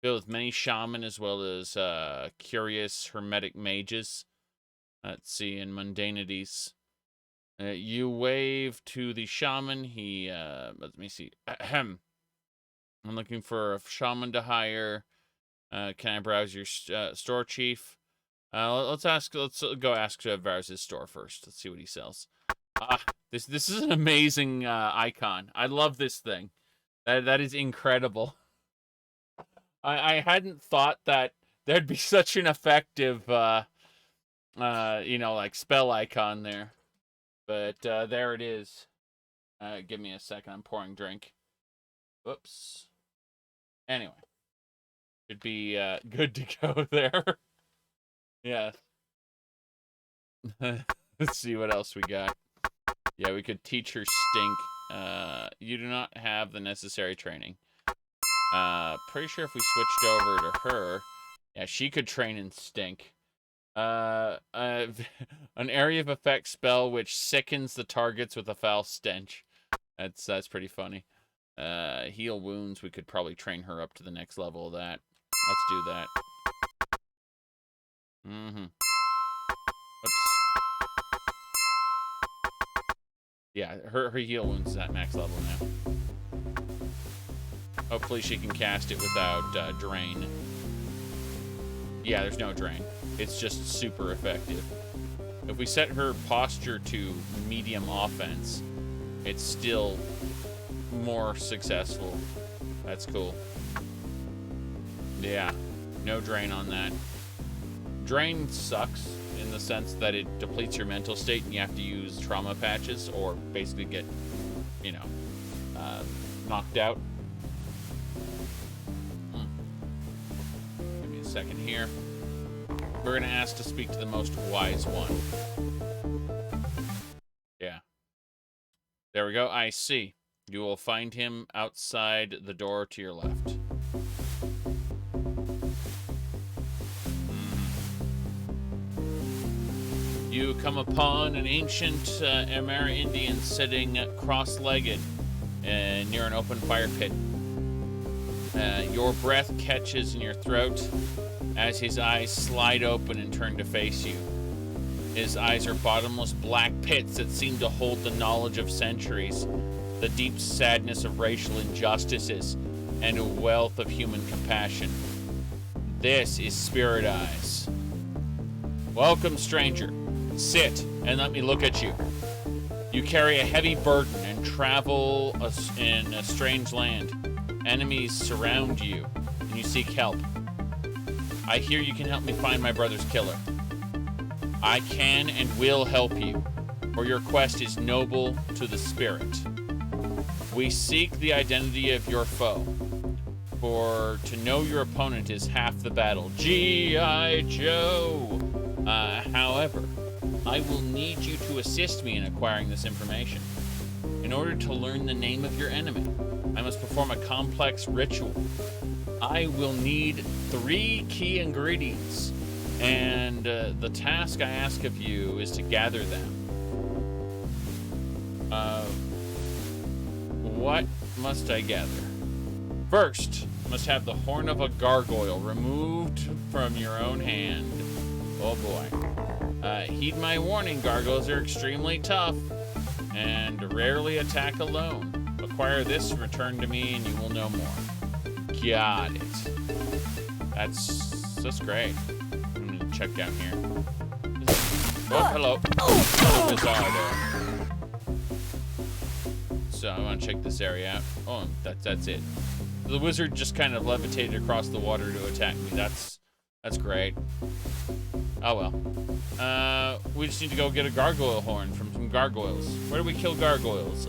Filled with many shaman as well as curious hermetic mages. Let's see, in mundanities. You wave to the shaman. He, let me see. Ahem. I'm looking for a shaman to hire. Can I browse your store, chief? Let's go ask Varus' store first. Let's see what he sells. This is an amazing icon. I love this thing. That is incredible. I hadn't thought that there'd be such an effective, like spell icon there. But there it is. Give me a second. I'm pouring drink. Whoops. Anyway. Should be good to go there. Yeah. Let's see what else we got. Yeah, we could teach her stink. You do not have the necessary training. Pretty sure if we switched over to her, yeah, she could train in stink. An area of effect spell which sickens the targets with a foul stench. That's pretty funny. Heal wounds, we could probably train her up to the next level of that. Let's do that. Oops. Yeah, her heal wounds is at max level now. Hopefully she can cast it without drain. Yeah, there's no drain. It's just super effective. If we set her posture to medium offense, it's still more successful. That's cool. Yeah, no drain on that. Drain sucks in the sense that it depletes your mental state and you have to use trauma patches or basically get, knocked out. Give me a second here. We're going to ask to speak to the most wise one. Yeah. There we go. I see. You will find him outside the door to your left. You come upon an ancient Amerindian sitting cross-legged near an open fire pit. Your breath catches in your throat as his eyes slide open and turn to face you. His eyes are bottomless black pits that seem to hold the knowledge of centuries, the deep sadness of racial injustices, and a wealth of human compassion. This is Spirit Eyes. Welcome, stranger. Sit and let me look at you. You carry a heavy burden and travel in a strange land. Enemies surround you, and you seek help. I hear you can help me find my brother's killer. I can and will help you, for your quest is noble to the spirit. We seek the identity of your foe, for to know your opponent is half the battle. G.I. Joe! However, I will need you to assist me in acquiring this information. In order to learn the name of your enemy, I must perform a complex ritual. I will need 3 key ingredients, and the task I ask of you is to gather them. What must I gather? First, must have the horn of a gargoyle removed from your own hand. Oh boy. Heed my warning, gargoyles are extremely tough and rarely attack alone. Acquire this, return to me, and you will know more. Got it. That's great. I'm gonna check down here. Oh, hello. Hello, Bizarro. So I want to check this area out. Oh, that's it. The wizard just kind of levitated across the water to attack me. That's great. Oh well. We just need to go get a gargoyle horn from some gargoyles. Where do we kill gargoyles?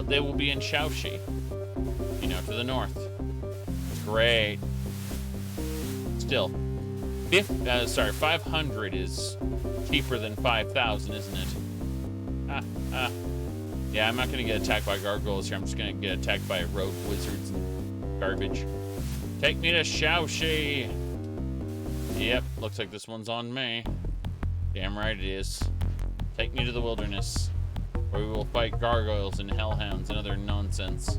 They will be in Shaoxi. To the north. Great. Still. 500 is cheaper than 5,000, isn't it? Yeah, I'm not gonna get attacked by gargoyles here. I'm just gonna get attacked by rogue wizards and garbage. Take me to Shaoxi. Yep, looks like this one's on me. Damn right it is. Take me to the wilderness, where we will fight gargoyles and hellhounds and other nonsense.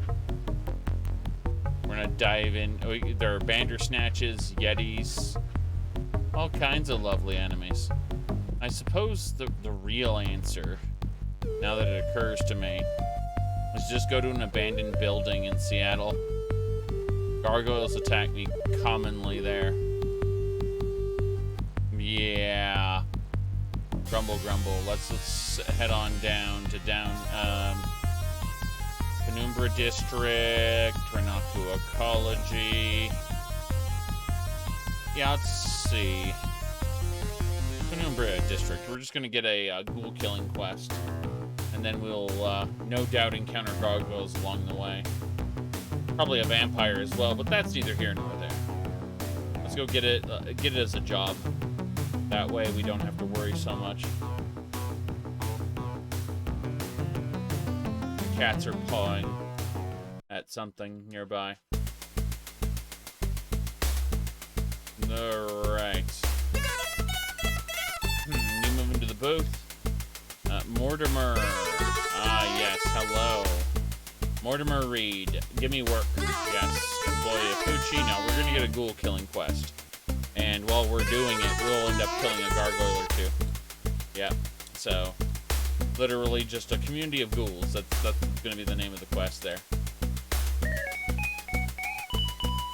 We're gonna dive in. There are bandersnatches, yetis, all kinds of lovely enemies. I suppose the real answer, now that it occurs to me, is just go to an abandoned building in Seattle. Gargoyles attack me commonly there. Yeah. Grumble, grumble. Let's head on down to Penumbra District, Renako Ecology. Yeah, let's see. Penumbra District. We're just gonna get a ghoul killing quest, and then we'll no doubt encounter gargoyles along the way. Probably a vampire as well, but that's neither here nor there. Let's go get it as a job. That way we don't have to worry so much. The cats are pawing at something nearby. Alright. You move into the booth. Mortimer. Ah, yes, hello. Mortimer Reed. Give me work. Yes. Employee of Fucci. No, we're gonna get a ghoul killing quest. And while we're doing it, we'll end up killing a gargoyle or two. Yeah. So, literally just a community of ghouls. That's gonna be the name of the quest there.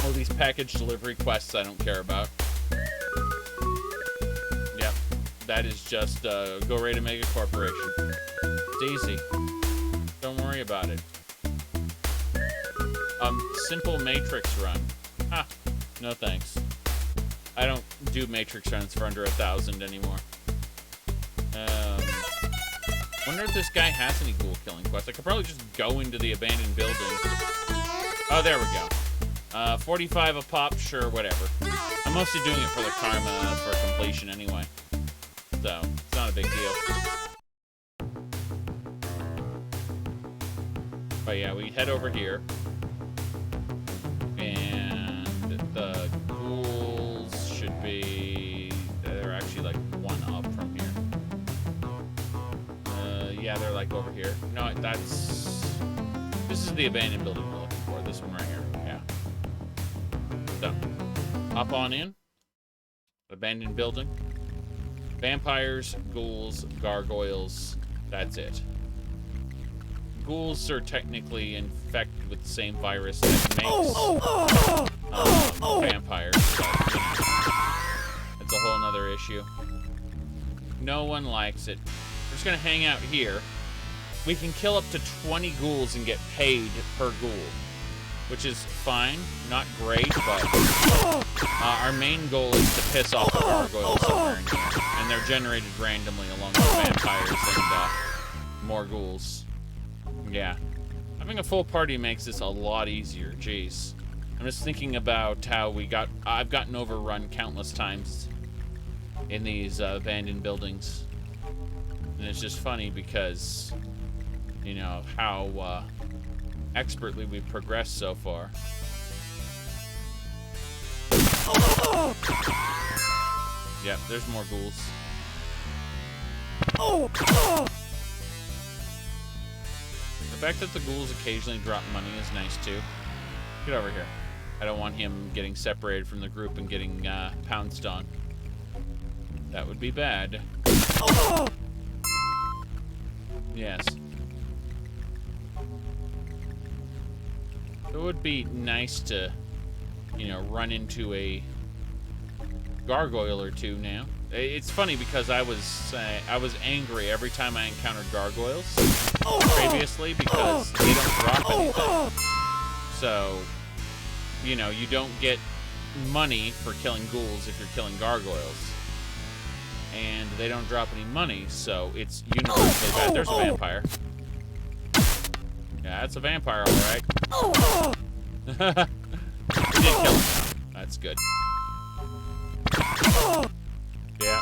All these package delivery quests I don't care about. Yep. That is just go raid a mega corporation. It's easy. Don't worry about it. Simple matrix run. Ha. No thanks. I don't do matrix runs for under 1,000 anymore. Wonder if this guy has any ghoul killing quests. I could probably just go into the abandoned building. Oh, there we go. 45 a pop, sure, whatever. I'm mostly doing it for the karma for completion anyway. So, it's not a big deal. But yeah, we head over here. And the ghouls should be... They're actually like one up from here. Yeah, they're like over here. No, that's... This is the abandoned building we're looking for. This one right here. Yeah. So, hop on in. Abandoned building. Vampires, ghouls, gargoyles. That's it. Ghouls are technically infected with the same virus that makes vampires. But, it's a whole nother issue. No one likes it. We're just gonna hang out here. We can kill up to 20 ghouls and get paid per ghoul, which is fine. Not great, but our main goal is to piss off the gargoyles somewhere in here. And they're generated randomly along with vampires and more ghouls. Yeah. Having a full party makes this a lot easier. Jeez. I'm just thinking about how I've gotten overrun countless times in these abandoned buildings. And it's just funny because, you know, how expertly we've progressed so far. Yep, there's more ghouls. The fact that the ghouls occasionally drop money is nice too. Get over here. I don't want him getting separated from the group and getting pounced on. That would be bad. Yes. It would be nice to, you know, run into a gargoyle or two now. It's funny because I was angry every time I encountered gargoyles previously because they don't drop anything. So, you know, you don't get money for killing ghouls if you're killing gargoyles. And they don't drop any money, so it's universally bad. There's a vampire. Yeah, that's a vampire, alright. We did kill him. That's good. Yeah.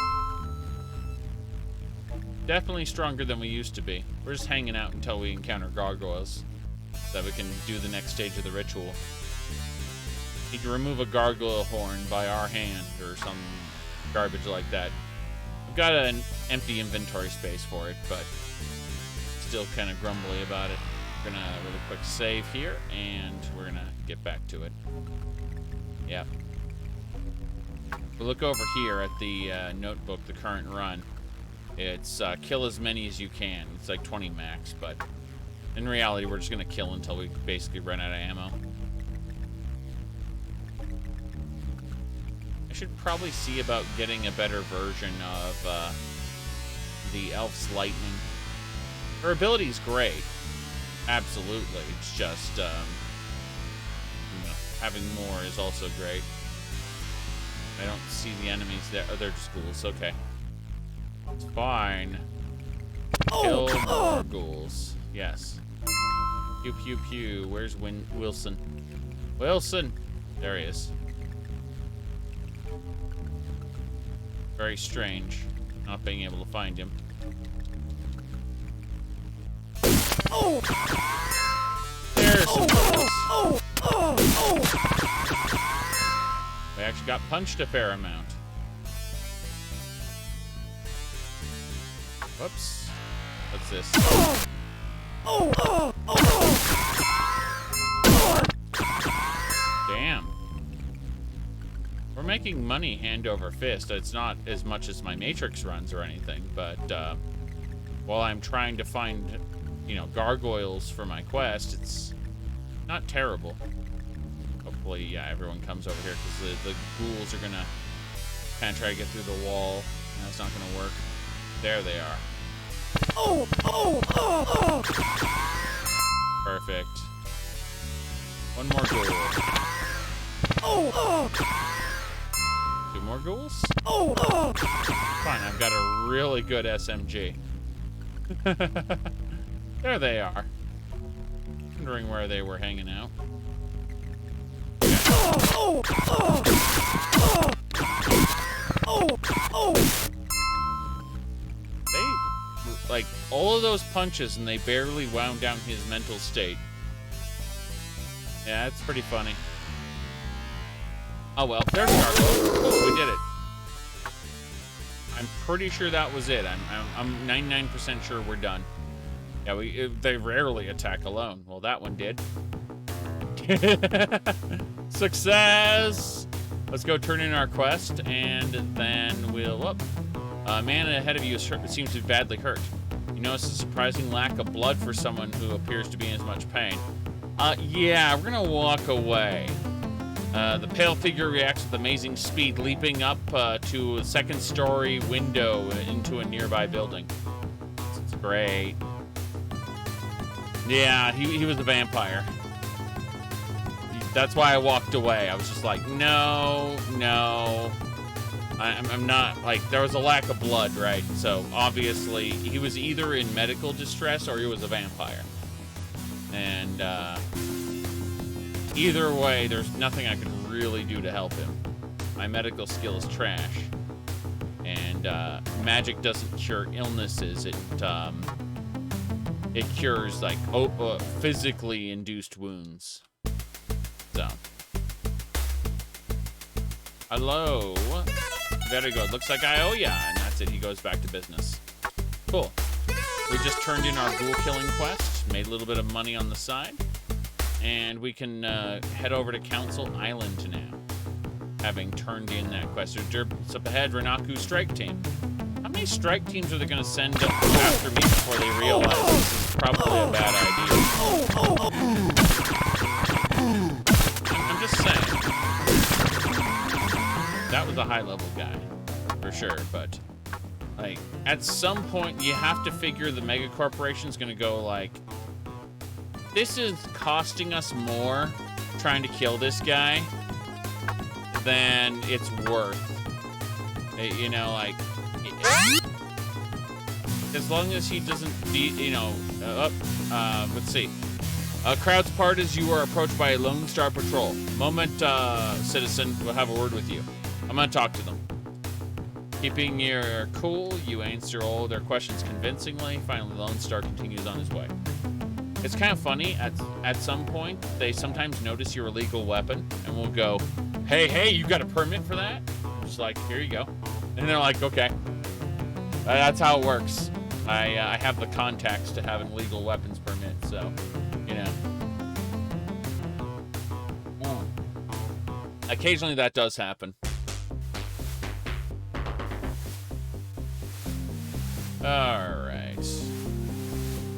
Definitely stronger than we used to be. We're just hanging out until we encounter gargoyles, so that we can do the next stage of the ritual. Need to remove a gargoyle horn by our hand or some garbage like that. I've got an empty inventory space for it, but still kind of grumbly about it. We're gonna really quick save here, and we're gonna get back to it. Yep. We'll look over here at the notebook, the current run. It's kill as many as you can. It's like 20 max, but in reality, we're just gonna kill until we basically run out of ammo. I should probably see about getting a better version of the Elf's Lightning. Her ability's great. Absolutely. It's just, you know, having more is also great. I don't see the enemies there. Oh, they're just ghouls. Okay. It's fine. Kill more ghouls. Yes. Pew, pew, pew. Where's Wilson? Wilson! There he is. Very strange not being able to find him. There's some ghouls. We actually got punched a fair amount. Whoops. What's this? Damn. We're making money hand over fist. It's not as much as my Matrix runs or anything, but while I'm trying to find, you know, gargoyles for my quest, it's not terrible. Hopefully, yeah, everyone comes over here, because the ghouls are gonna kind of try to get through the wall. That's not gonna work. There they are. Perfect. One more ghoul. Two more ghouls? Fine, I've got a really good SMG. There they are. Wondering where they were hanging out. They, like, all of those punches, and they barely wound down his mental state. Yeah, it's pretty funny. Oh well, there's Gargoyle. Cool, we did it. I'm pretty sure that was it. I'm 99% sure we're done. Yeah, they rarely attack alone. Well, that one did. Success! Let's go turn in our quest, and then we'll... A man ahead of you seems to be badly hurt. You notice a surprising lack of blood for someone who appears to be in as much pain. Yeah, we're gonna walk away. The pale figure reacts with amazing speed, leaping up to a second-story window into a nearby building. It's great. Yeah, he was a vampire. That's why I walked away. I was just like, no. I'm not, like, there was a lack of blood, right? So, obviously, he was either in medical distress or he was a vampire. And, either way, there's nothing I could really do to help him. My medical skill is trash. And, magic doesn't cure illnesses. It cures, like, physically induced wounds. So. Hello. Very good. Looks like I owe ya. And that's it. He goes back to business. Cool. We just turned in our ghoul killing quest. Made a little bit of money on the side. And we can head over to Council Island now. Having turned in that quest. It's up ahead, Renaku strike team. How many strike teams are they going to send after me before they realize this is probably a bad idea? I'm just saying. That was a high-level guy, for sure, but, like, at some point, you have to figure the mega corporation's gonna go, like, this is costing us more trying to kill this guy than it's worth. You know, like, as long as he doesn't, let's see. Crowds part as you are approached by a Lone Star Patrol. Moment, citizen, we'll have a word with you. I'm gonna talk to them. Keeping your cool, you answer all their questions convincingly. Finally, Lone Star continues on his way. It's kind of funny. At some point, they sometimes notice your illegal weapon and will go, hey, you got a permit for that? I'm just like, here you go. And they're like, okay. That's how it works. I have the contacts to have an illegal weapons permit, so, you know. Occasionally that does happen. Alright.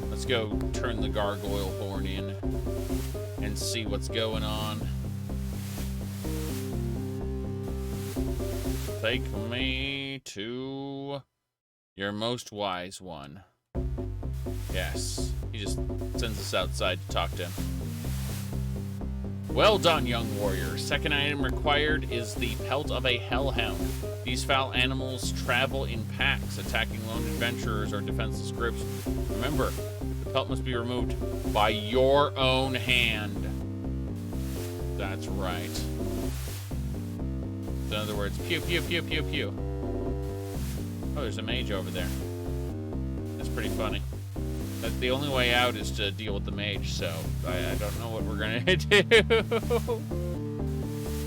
Let's go turn the gargoyle horn in and see what's going on. Take me to your most wise one. Yes. He just sends us outside to talk to him. Well done, young warrior. Second item required is the pelt of a hellhound. These foul animals travel in packs, attacking lone adventurers or defenseless groups. Remember, the pelt must be removed by your own hand. That's right. In other words, pew, pew, pew, pew, pew. Oh, there's a mage over there. That's pretty funny. The only way out is to deal with the mage, so I don't know what we're gonna do.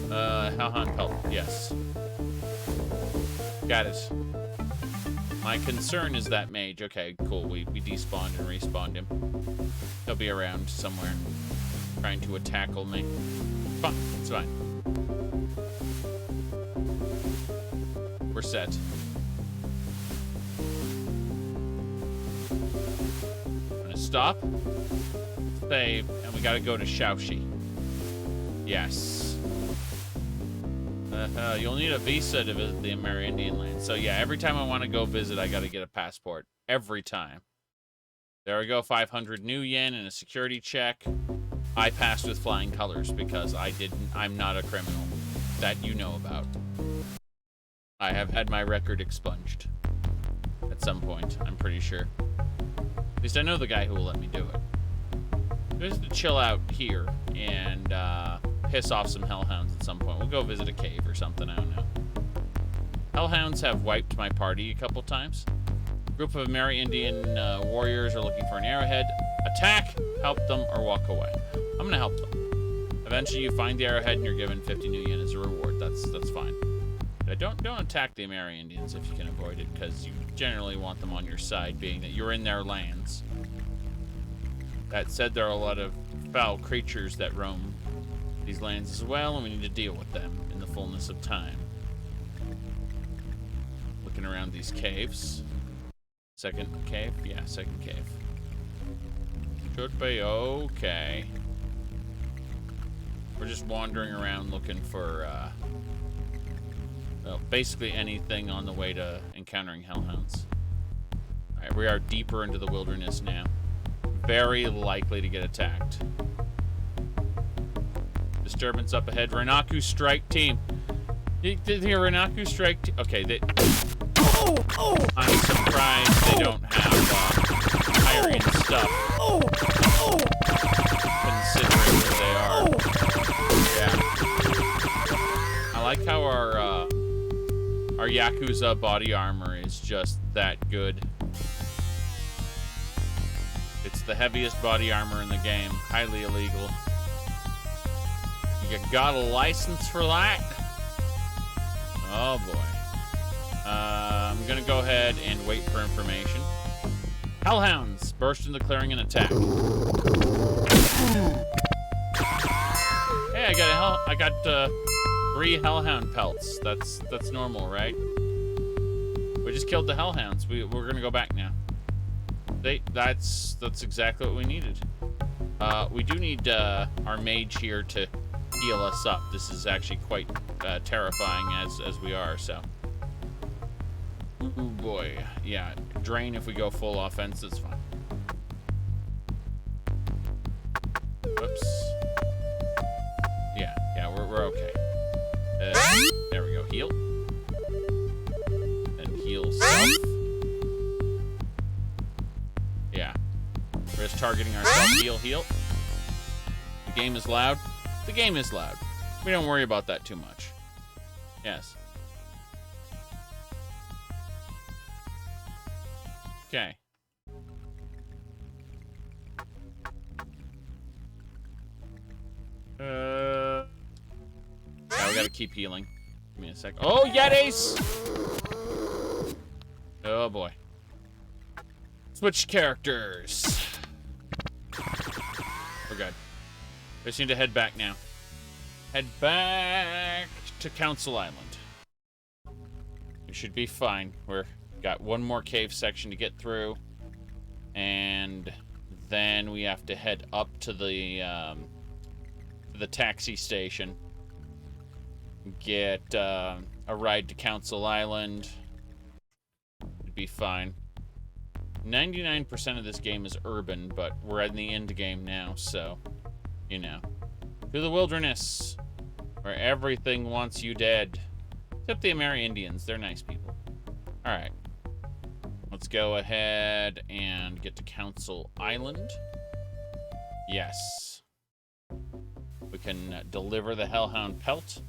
Hellhound pelt, yes. Got it. My concern is that mage. Okay, cool. We despawned and respawned him. He'll be around somewhere, trying to tackle me. Fine, it's fine. We're set. Stop, save, and we gotta go to Shaoxi. Yes. You'll need a visa to visit the Amerindian land. So yeah, every time I want to go visit, I gotta get a passport. Every time. There we go, 500 new yen and a security check. I passed with flying colors because I'm not a criminal that you know about. I have had my record expunged at some point, I'm pretty sure. At least I know the guy who will let me do it. Just to chill out here and piss off some hellhounds at some point. We'll go visit a cave or something, I don't know. Hellhounds have wiped my party a couple times. A group of Amerindian warriors are looking for an arrowhead. Attack, help them, or walk away. I'm gonna help them. Eventually you find the arrowhead and you're given 50 new yen as a reward. That's fine. But don't attack the Amerindians if you can avoid it, because you generally want them on your side, being that you're in their lands. That said, there are a lot of foul creatures that roam these lands as well, and we need to deal with them in the fullness of time. Looking around these caves. Second cave? Yeah, second cave. Should be okay. We're just wandering around looking for, well, basically anything on the way to encountering hellhounds. Alright, we are deeper into the wilderness now. Very likely to get attacked. Disturbance up ahead. Renaku strike team. Did the Renaku strike team? Okay, I'm surprised they don't have higher end stuff. Considering where they are. Yeah. I like how our Yakuza body armor is just that good. It's the heaviest body armor in the game. Highly illegal. You got a license for that? Oh boy. I'm gonna go ahead and wait for information. Hellhounds burst into the clearing and attack. Hey, I got 3 hellhound pelts. That's normal, right? We just killed the hellhounds. We're gonna go back now. That's exactly what we needed. We do need our mage here to heal us up. This is actually quite terrifying as we are. So, ooh boy, yeah. Drain if we go full offense. That's fine. Whoops. Yeah, we're okay. There we go. Heal. And heal self. Yeah. We're just targeting ourselves. Heal. The game is loud. The game is loud. We don't worry about that too much. Yes. Okay. Yeah, we gotta keep healing. Give me a sec. Oh, Yetis! Oh, boy. Switch characters. We're good. We just need to head back now. Head back to Council Island. We should be fine. We're got one more cave section to get through. And then we have to head up to the taxi station. Get a ride to Council Island. It'd be fine. 99% of this game is urban, but we're in the end game now, so, you know. To the wilderness, where everything wants you dead. Except the Amerindians, they're nice people. Alright. Let's go ahead and get to Council Island. Yes. We can deliver the Hellhound Pelt.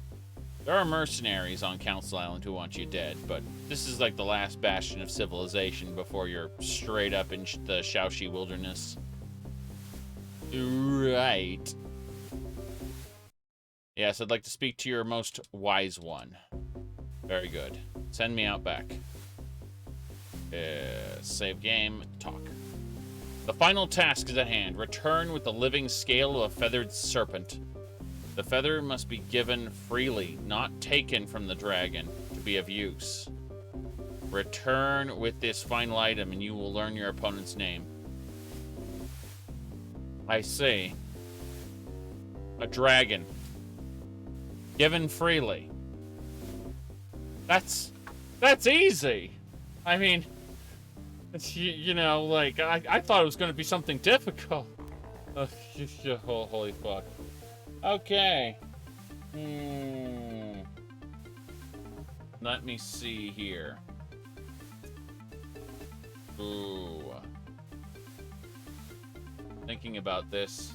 There are mercenaries on Council Island who want you dead, but this is like the last bastion of civilization before you're straight up in the Shaoxi wilderness. Right. Yes, I'd like to speak to your most wise one. Very good. Send me out back. Save game, talk. The final task is at hand. Return with the living scale of a feathered serpent. The feather must be given freely, not taken from the dragon, to be of use. Return with this final item and you will learn your opponent's name. I see. A dragon. Given freely. That's easy. I mean, it's, you know, like, I thought it was going to be something difficult. Oh, holy fuck. Okay. Let me see here. Ooh. Thinking about this.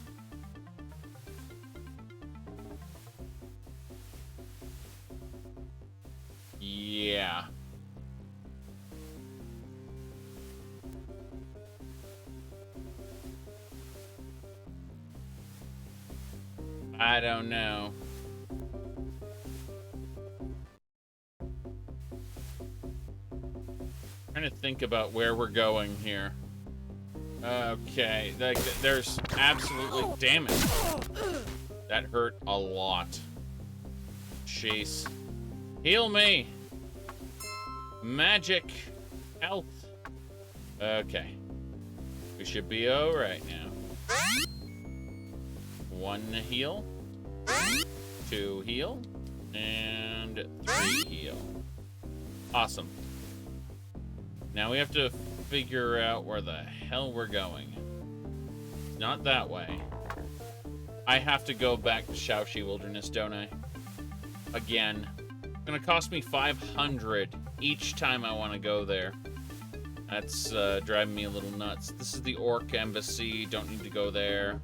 Yeah. I don't know. Trying to think about where we're going here. Okay, there's absolutely... Damn it. That hurt a lot. Jeez. Heal me. Magic. Health. Okay. We should be alright now. 1 heal. 2 heal. And 3 heal. Awesome. Now we have to figure out where the hell we're going. Not that way. I have to go back to Shaoxi Wilderness, don't I? Again. It's gonna cost me 500 each time I want to go there. That's driving me a little nuts. This is the Orc Embassy. Don't need to go there.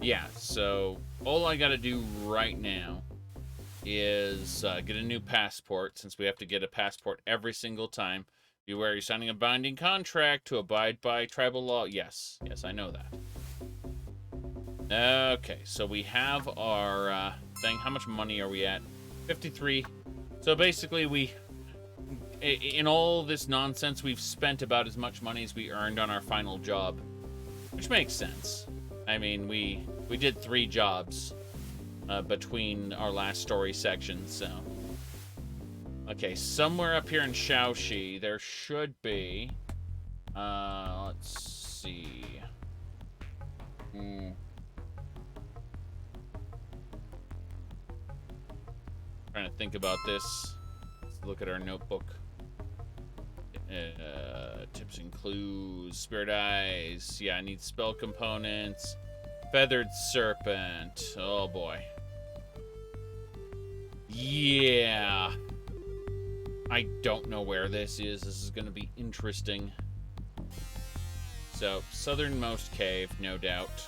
Yeah, so all I gotta do right now is get a new passport, since we have to get a passport every single time. Beware, you're signing a binding contract to abide by tribal law. Yes, yes, I know that. Okay, so we have our thing. How much money are we at? 53. So basically, in all this nonsense, we've spent about as much money as we earned on our final job, which makes sense. I mean, we did 3 jobs between our last story sections, so. Okay, somewhere up here in Shaoxi, there should be, let's see. Trying to think about this. Let's look at our notebook. Tips and clues, spirit eyes. Yeah, I need spell components. Feathered serpent. Oh boy. Yeah. I don't know where this is. This is going to be interesting. So, southernmost cave, no doubt.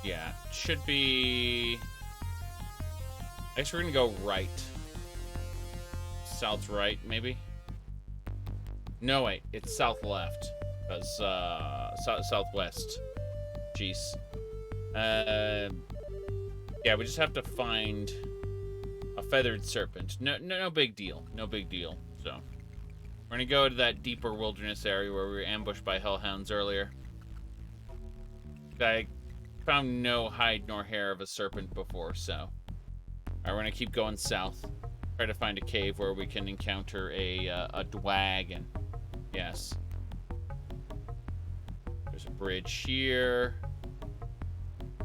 Yeah, should be... I guess we're going to go right. South right, maybe? No, wait. It's south left. Because, southwest. Jeez. Yeah, we just have to find a feathered serpent. No big deal. No big deal. So, we're gonna go to that deeper wilderness area where we were ambushed by hellhounds earlier. I found no hide nor hair of a serpent before, so. Alright, we're gonna keep going south. Try to find a cave where we can encounter a dwagon. Yes. There's a bridge here.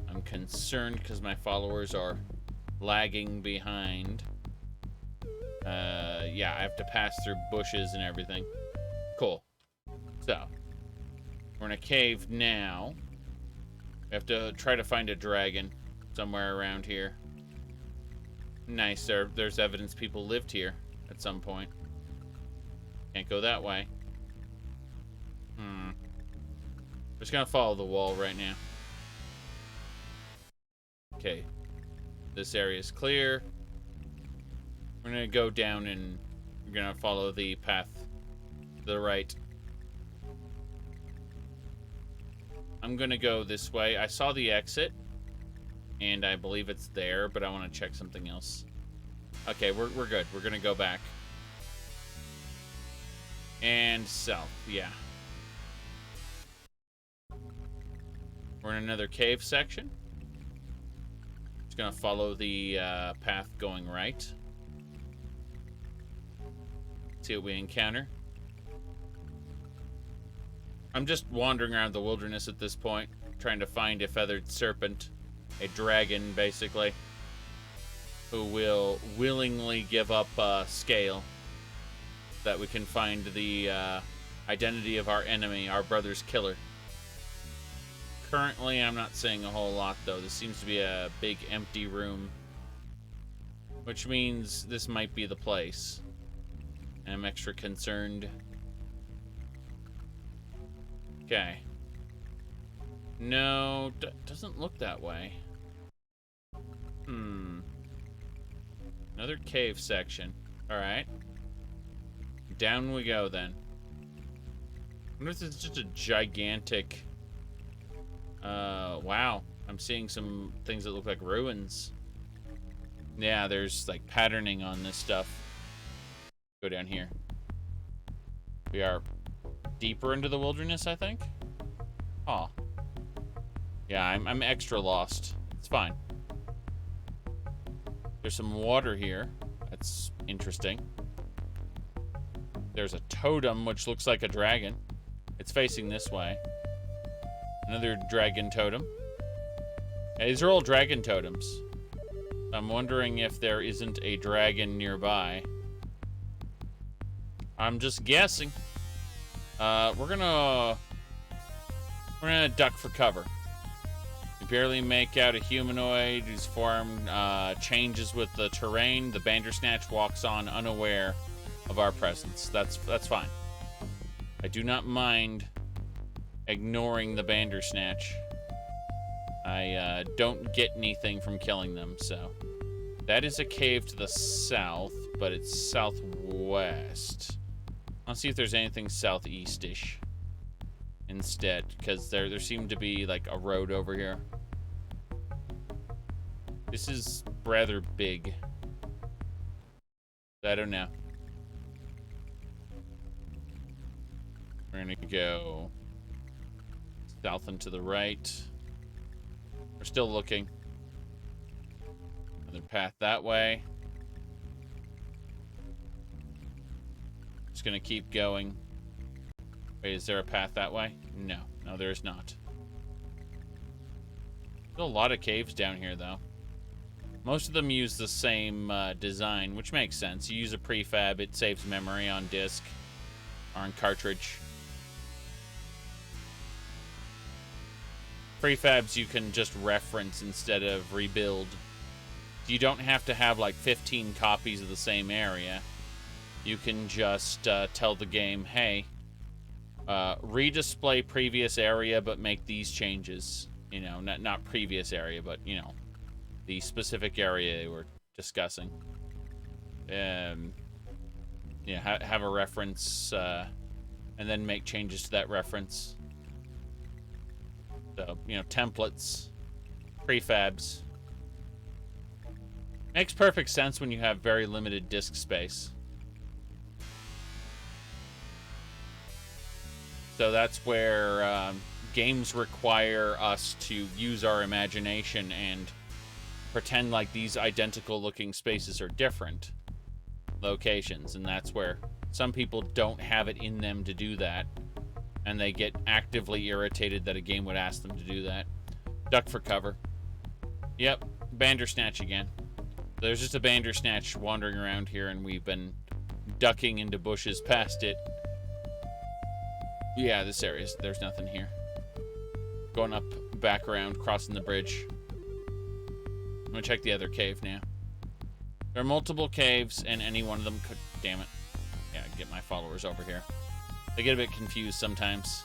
I'm concerned because my followers are lagging behind. Yeah, I have to pass through bushes and everything. Cool. So, we're in a cave now. We have to try to find a dragon somewhere around here. Nice, there's evidence people lived here at some point. Can't go that way. Just gonna follow the wall right now. Okay. This area is clear. We're gonna go down and we're gonna follow the path to the right. I'm gonna go this way. I saw the exit, and I believe it's there, but I want to check something else. Okay, we're good. We're gonna go back. And south, yeah. We're in another cave section. Just gonna follow the path going right. See what we encounter. I'm just wandering around the wilderness at this point, trying to find a feathered serpent, a dragon, basically, who will willingly give up scale, that we can find the identity of our enemy, our brother's killer. Currently, I'm not seeing a whole lot, though. This seems to be a big empty room, which means this might be the place. And I'm extra concerned. Okay. No, doesn't look that way. Another cave section. Alright. Down we go, then. I wonder if it's just a gigantic... wow. I'm seeing some things that look like ruins. Yeah, there's, like, patterning on this stuff. Go down here. We are deeper into the wilderness, I think. Oh. Yeah, I'm extra lost. It's fine. There's some water here. That's interesting. There's a totem, which looks like a dragon. It's facing this way. Another dragon totem. Yeah, these are all dragon totems. I'm wondering if there isn't a dragon nearby. I'm just guessing. We're gonna duck for cover. We barely make out a humanoid whose form changes with the terrain. The Bandersnatch walks on unaware of our presence. That's fine. I do not mind ignoring the Bandersnatch. I don't get anything from killing them, so. That is a cave to the south, but it's southwest. I'll see if there's anything southeast-ish instead, because there seemed to be like a road over here. This is rather big. I don't know. We're gonna go south and to the right. We're still looking. Another path that way. Just gonna keep going. Wait, is there a path that way? No, there is not. There's a lot of caves down here, though. Most of them use the same design, which makes sense. You use a prefab, it saves memory on disk or on cartridge. Prefabs you can just reference instead of rebuild. You don't have to have like 15 copies of the same area. You can just tell the game, hey, redisplay previous area, but make these changes. You know, not previous area, but, you know, the specific area we're discussing. Yeah, have a reference and then make changes to that reference. So, you know, templates, prefabs. Makes perfect sense when you have very limited disk space. So that's where games require us to use our imagination and pretend like these identical looking spaces are different locations, and that's where some people don't have it in them to do that, and they get actively irritated that a game would ask them to do that. Duck for cover. Yep, Bandersnatch again. There's just a Bandersnatch wandering around here, and we've been ducking into bushes past it. Yeah, this area, there's nothing here. Going up, back around, crossing the bridge. I'm gonna check the other cave now. There are multiple caves, and any one of them could... Damn it. Yeah, get my followers over here. They get a bit confused sometimes.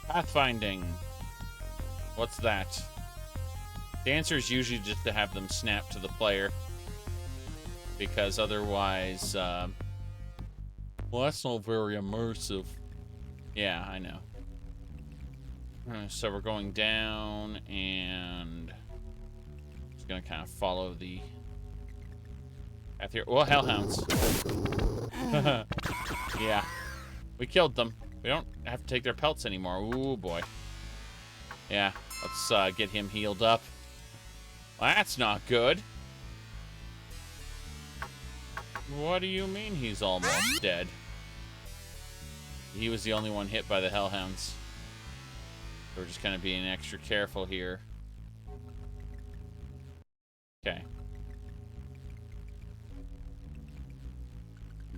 Pathfinding. What's that? The answer is usually just to have them snap to the player. Because otherwise... well, that's not very immersive. Yeah, I know. So we're going down, and... just gonna kind of follow the... path here. Well, hellhounds. Yeah. We killed them. We don't have to take their pelts anymore. Ooh, boy. Yeah, let's get him healed up. Well, that's not good. What do you mean he's almost dead? He was the only one hit by the hellhounds. We're just kind of being extra careful here. Okay.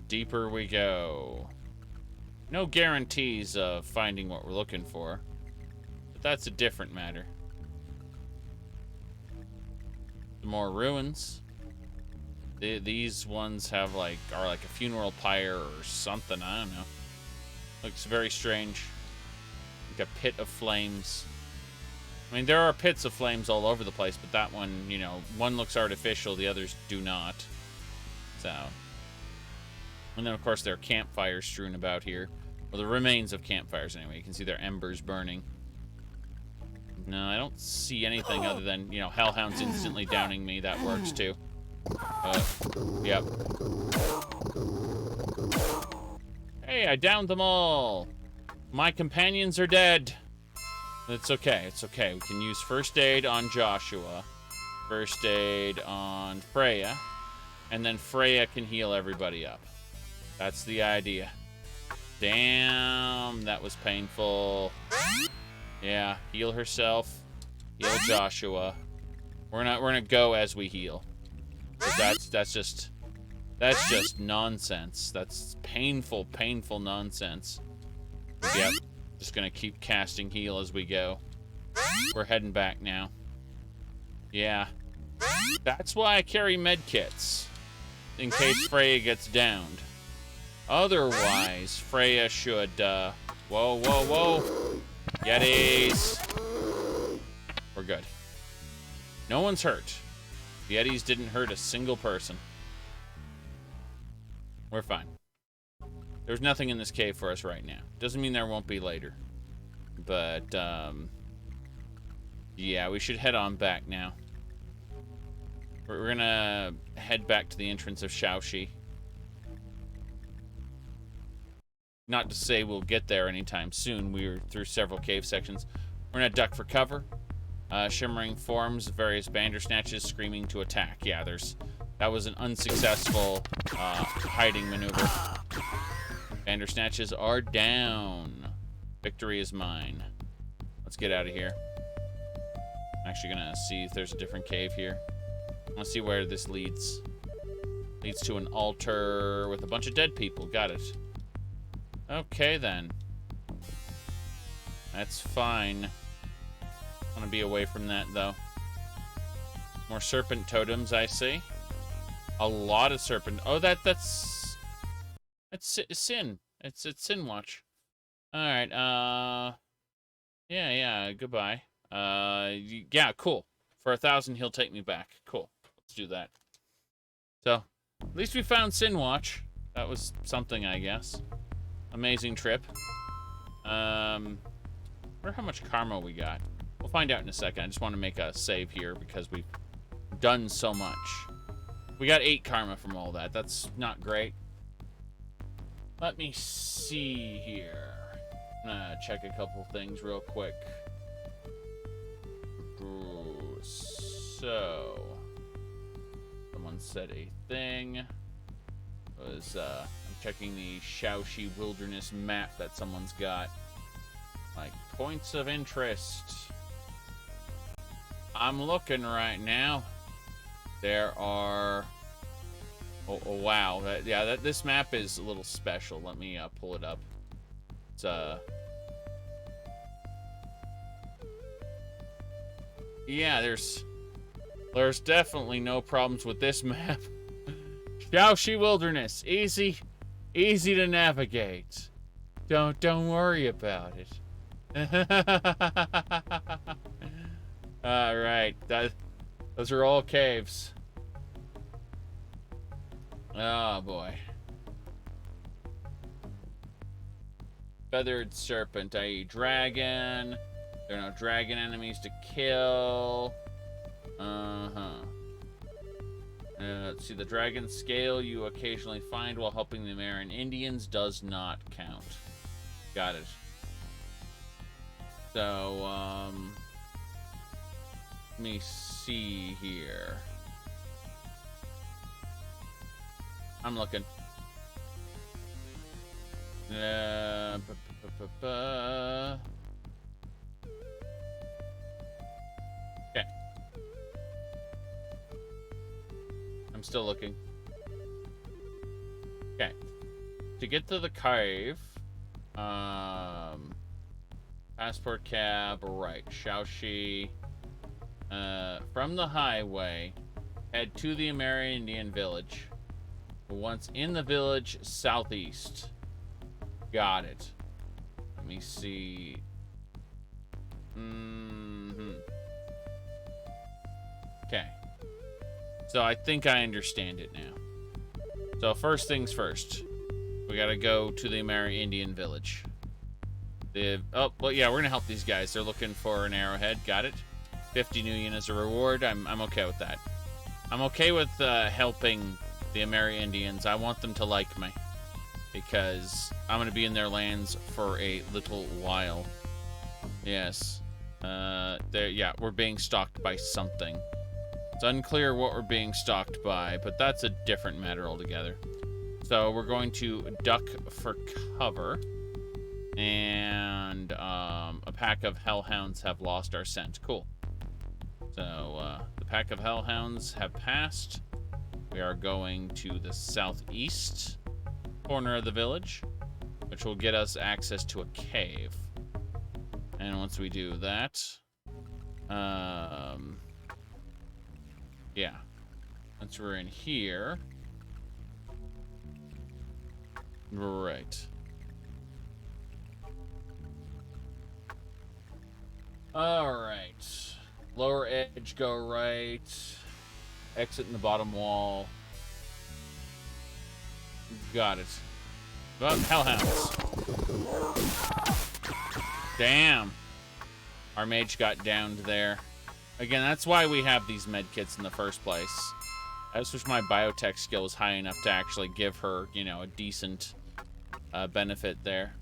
Deeper we go. No guarantees of finding what we're looking for, but that's a different matter. Some more ruins. These ones have are like a funeral pyre or something. I don't know. Looks very strange. Like a pit of flames. I mean, there are pits of flames all over the place, but that one, you know, one looks artificial, the others do not. So. And then, of course, there are campfires strewn about here. Well, the remains of campfires, anyway. You can see their embers burning. No, I don't see anything other than, you know, hellhounds instantly downing me. That works, too. Yep. Hey, I downed them all. My companions are dead. It's okay. It's okay. We can use first aid on Joshua. First aid on Freya. And then Freya can heal everybody up. That's the idea. Damn, that was painful. Yeah, heal herself. Heal Joshua. We're gonna go as we heal. That's just nonsense. That's painful, painful nonsense. Yep. Just gonna keep casting heal as we go. We're heading back now. Yeah. That's why I carry medkits. In case Freya gets downed. Otherwise, Freya should, whoa, whoa, whoa. Yetis. We're good. No one's hurt. The Yetis didn't hurt a single person. We're fine. There's nothing in this cave for us right now. Doesn't mean there won't be later. But, yeah, we should head on back now. We're gonna head back to the entrance of Shaoxi. Not to say we'll get there anytime soon. We're through several cave sections. We're gonna duck for cover. Shimmering forms, various Bandersnatches screaming to attack. Yeah, that was an unsuccessful hiding maneuver. Bandersnatches are down. Victory is mine. Let's get out of here. I'm actually gonna see if there's a different cave here. I want to see where this leads. Leads to an altar with a bunch of dead people. Got it. Okay, then. That's fine. I want to be away from that, though. More serpent totems, I see. A lot of serpent. Oh, that's Sin. It's Sin Watch. All right. Yeah. Goodbye. Yeah. Cool. For 1,000, he'll take me back. Cool. Let's do that. So, at least we found Sin Watch. That was something, I guess. amazing trip. Wonder how much karma we got. We'll find out in a second. I just want to make a save here because we've done so much. We got 8 karma from all that. That's not great. Let me see here. I'm gonna check a couple things real quick. So, someone said a thing. I'm checking the Shaoxi Wilderness map that someone's got. Like, points of interest. I'm looking right now. There are... Oh wow. This map is a little special. Let me pull it up. It's, yeah, there's definitely no problems with this map. Shaoxi Wilderness. Easy to navigate. Don't worry about it. Alright, those are all caves. Oh boy. Feathered serpent, i.e. dragon. There are no dragon enemies to kill. Let's see, the dragon scale you occasionally find while helping the American Indians does not count. Got it. So, let me see here. I'm looking. Okay. I'm still looking. Okay. To get to the cave, passport cab, right. Shaoxi. From the highway, head to the Amerindian village. Once in the village, southeast. Got it. Let me see. Okay. So I think I understand it now. So first things first. We gotta go to the Amerindian village. Oh, well, yeah, we're gonna help these guys. They're looking for an arrowhead. Got it. 50 new yen as a reward. I'm okay with that. I'm okay with helping the Amerindians. I want them to like me because I'm gonna be in their lands for a little while. Yes. Yeah, we're being stalked by something. It's unclear what we're being stalked by, but that's a different matter altogether. So we're going to duck for cover. And a pack of hellhounds have lost our scent. Cool. So the pack of hellhounds have passed. We are going to the southeast corner of the village, which will get us access to a cave. And once we do that, yeah, once we're in here, right. All right. Lower edge, go right. Exit in the bottom wall. Got it. Oh, hellhounds. Damn. Our mage got downed there. Again, that's why we have these medkits in the first place. I just wish my biotech skill was high enough to actually give her, you know, a decent benefit there.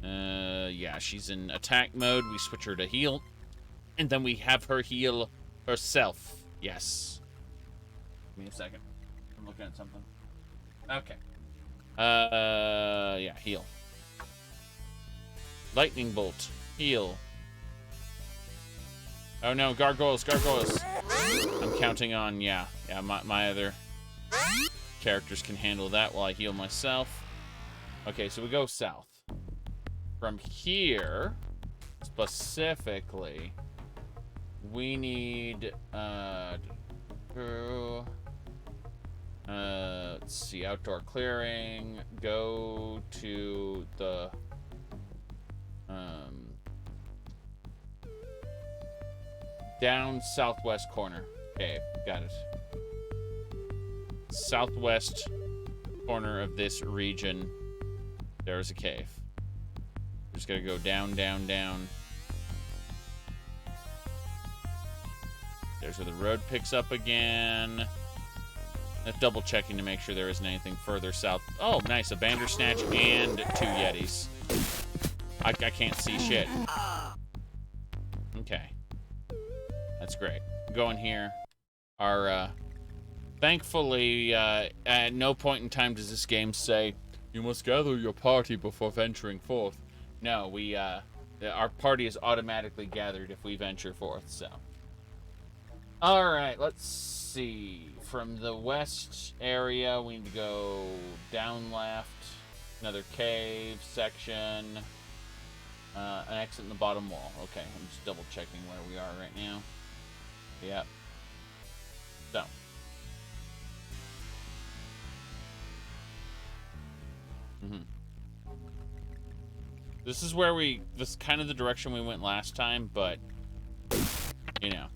Yeah, she's in attack mode. We switch her to heal. And then we have her heal herself. Yes. Give me a second. I'm looking at something. Okay. Yeah, heal. Lightning bolt. Heal. Oh no, gargoyles, gargoyles. I'm counting on, yeah, my other characters can handle that while I heal myself. Okay, so we go south. From here, specifically, we need, let's see, outdoor clearing, go to the, down southwest corner. Okay, got it. Southwest corner of this region. There's a cave. We're just gonna go down, down, down. There's where the road picks up again. That's double checking to make sure there isn't anything further south. Oh, nice. A Bandersnatch and 2 Yetis. I can't see shit. Okay. That's great. Go in here. Our, thankfully, at no point in time does this game say, you must gather your party before venturing forth. No, our party is automatically gathered if we venture forth, so. Alright, let's see. From the west area, we need to go down left. Another cave section. An exit in the bottom wall. Okay, I'm just double checking where we are right now. Yep. So. This is where this is kind of the direction we went last time, but, you know.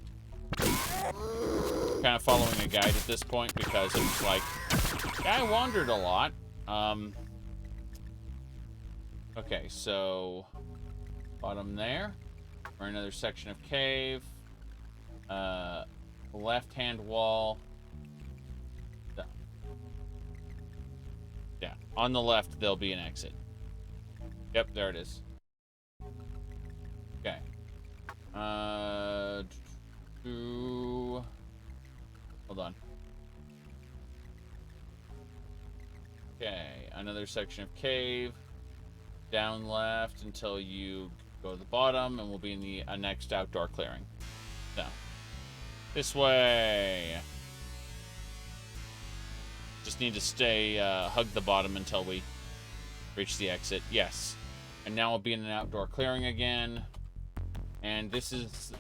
Kind of following a guide at this point because it's like, yeah, I wandered a lot. Okay, so bottom there. We're in another section of cave. Left-hand wall. Yeah, on the left there'll be an exit. Yep, there it is. Okay. Hold on. Okay, another section of cave. Down left until you go to the bottom, and we'll be in the next outdoor clearing. So, this way. Just need to stay, hug the bottom until we reach the exit. Yes. And now we'll be in an outdoor clearing again. And this is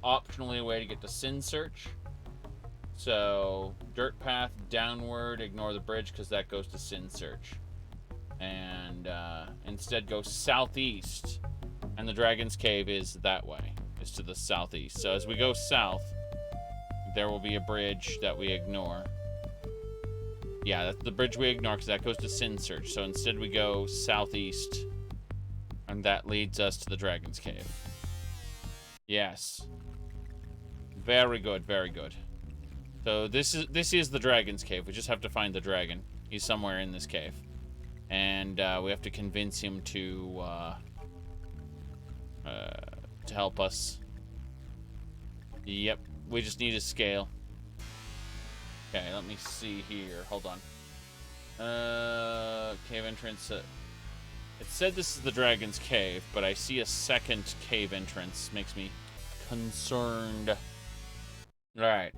optionally a way to get to Sinsearch. So, dirt path downward, ignore the bridge because that goes to Sinsearch. And instead go southeast. And the Dragon's Cave is that way. It's to the southeast. So as we go south, there will be a bridge that we ignore. Yeah, that's the bridge we ignore because that goes to Sinsearch. So instead we go southeast. And that leads us to the Dragon's Cave. Yes. Very good, very good. So this is the Dragon's Cave. We just have to find the dragon. He's somewhere in this cave. And we have to convince him to help us. Yep, we just need his scale. Okay, let me see here. Hold on. Cave entrance. It said this is the Dragon's Cave, but I see a second cave entrance. Makes me concerned. Alright.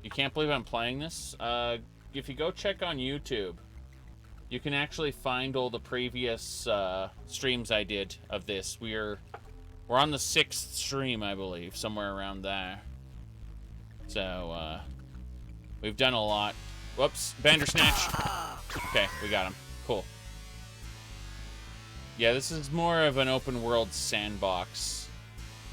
You can't believe I'm playing this? If you go check on YouTube, you can actually find all the previous streams I did of this. We're on the 6th stream, I believe, somewhere around there. So, we've done a lot. Whoops, Bandersnatch. Okay, we got him. Cool. Yeah, this is more of an open world sandbox,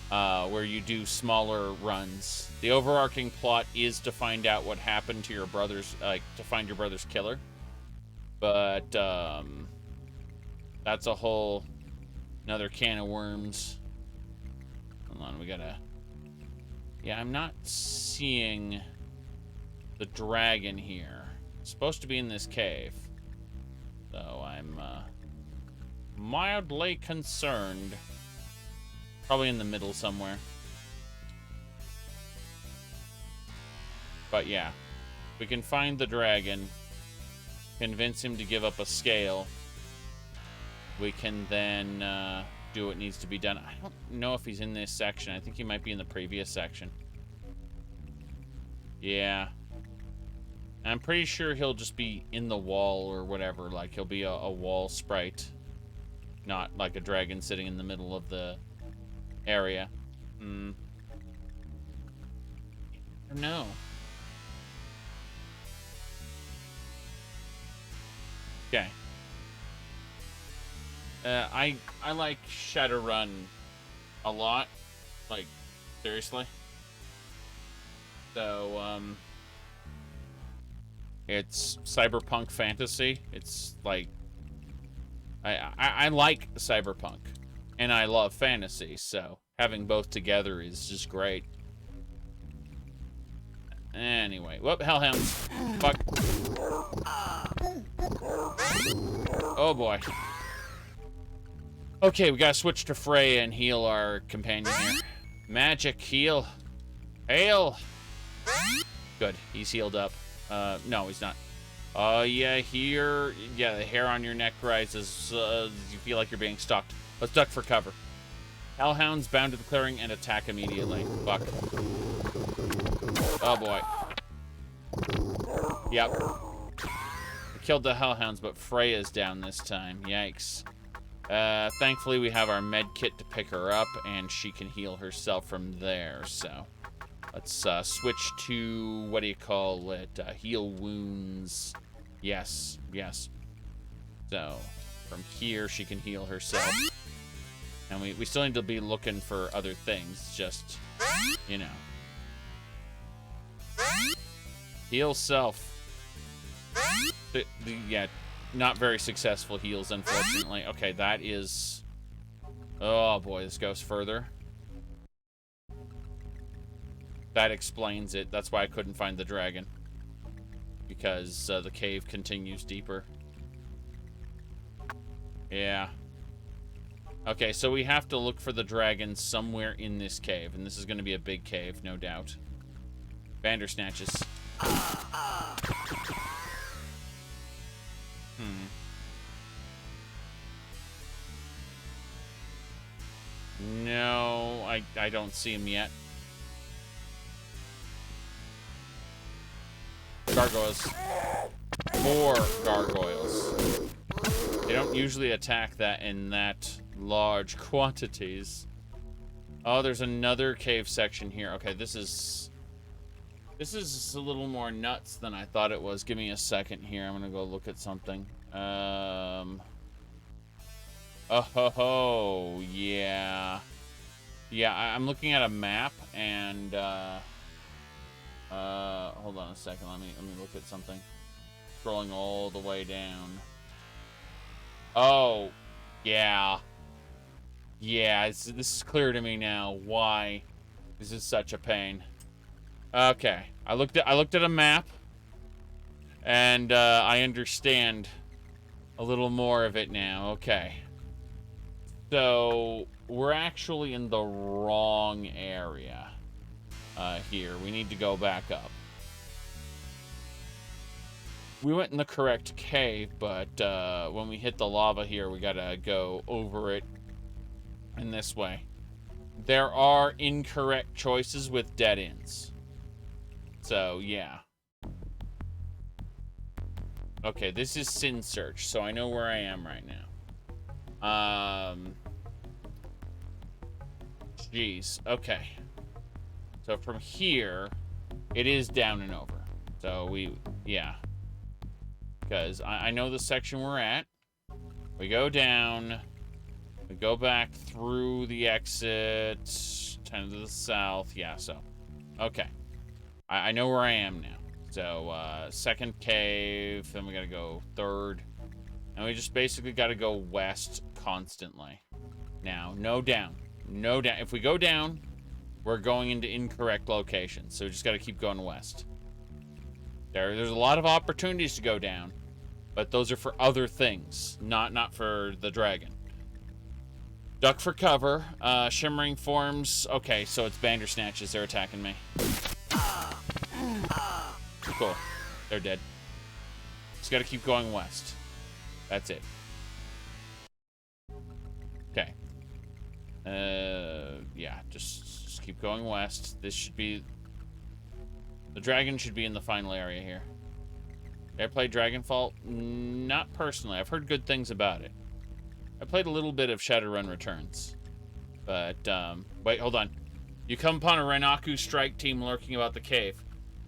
where you do smaller runs. The overarching plot is to find out what happened to your brother's, to find your brother's killer. But, that's a whole another can of worms. Hold on, we gotta... Yeah, I'm not seeing the dragon here. It's supposed to be in this cave. So I'm, mildly concerned. Probably in the middle somewhere. But yeah, we can find the dragon, convince him to give up a scale. We can then do what needs to be done. I don't know if he's in this section. I think he might be in the previous section. Yeah. I'm pretty sure he'll just be in the wall or whatever. Like, he'll be a wall sprite. Not like a dragon sitting in the middle of the area. I don't know. Okay. I like Shadowrun a lot. Like, seriously. So, It's Cyberpunk Fantasy. It's like... I like Cyberpunk. And I love fantasy, so having both together is just great. Anyway, whoop, hellhounds. Fuck. Oh boy. Okay, we gotta switch to Freya and heal our companion here. Magic, heal. Hail! Good, he's healed up. No, he's not. Yeah, here. Yeah, the hair on your neck rises. You feel like you're being stalked. Let's duck for cover. Hellhounds bound to the clearing and attack immediately. Fuck. Oh boy. Yep. We killed the hellhounds, but Freya's down this time. Yikes. Thankfully, we have our med kit to pick her up, and she can heal herself from there, so... Let's switch to, what do you call it? Heal wounds. Yes, yes. So, from here, she can heal herself. And we still need to be looking for other things, just, you know. Heal self. Yeah, not very successful heals, unfortunately. Okay, that is... Oh boy, this goes further. That explains it. That's why I couldn't find the dragon. Because the cave continues deeper. Yeah. Okay, so we have to look for the dragon somewhere in this cave. And this is going to be a big cave, no doubt. Bandersnatches. No, I don't see him yet. Gargoyles. More gargoyles. They don't usually attack that in that large quantities. Oh, there's another cave section here. Okay, this is a little more nuts than I thought it was. Give me a second here. I'm gonna go look at something. Oh ho ho, yeah. Yeah, I'm looking at a map and hold on a second. Let me look at something. Scrolling all the way down. Oh, yeah. Yeah, this is clear to me now why this is such a pain. Okay, I looked at a map, and I understand a little more of it now. Okay, so we're actually in the wrong area here. We need to go back up. We went in the correct cave, but when we hit the lava here, we gotta go over it in this way. There are incorrect choices with dead ends. So, yeah. Okay, this is Sinsearch, so I know where I am right now. Jeez, okay. So from here, it is down and over. So yeah. Because I know the section we're at. We go down. We go back through the exit. Kind of to the south. Yeah, so. Okay. I know where I am now. So, second cave. Then we gotta go third. And we just basically gotta go west constantly. Now, no down. No down. If we go down, we're going into incorrect locations. So we just gotta keep going west. There's a lot of opportunities to go down. But those are for other things. Not for the dragon. Duck for cover. Shimmering forms. Okay, so it's Bandersnatches. They're attacking me. Cool. They're dead. Just gotta keep going west. That's it. Okay. Yeah, just keep going west. This should be... The dragon should be in the final area here. Did I play Dragonfall? Not personally. I've heard good things about it. I played a little bit of Shadowrun Returns. But, wait, hold on. You come upon a Renaku strike team lurking about the cave.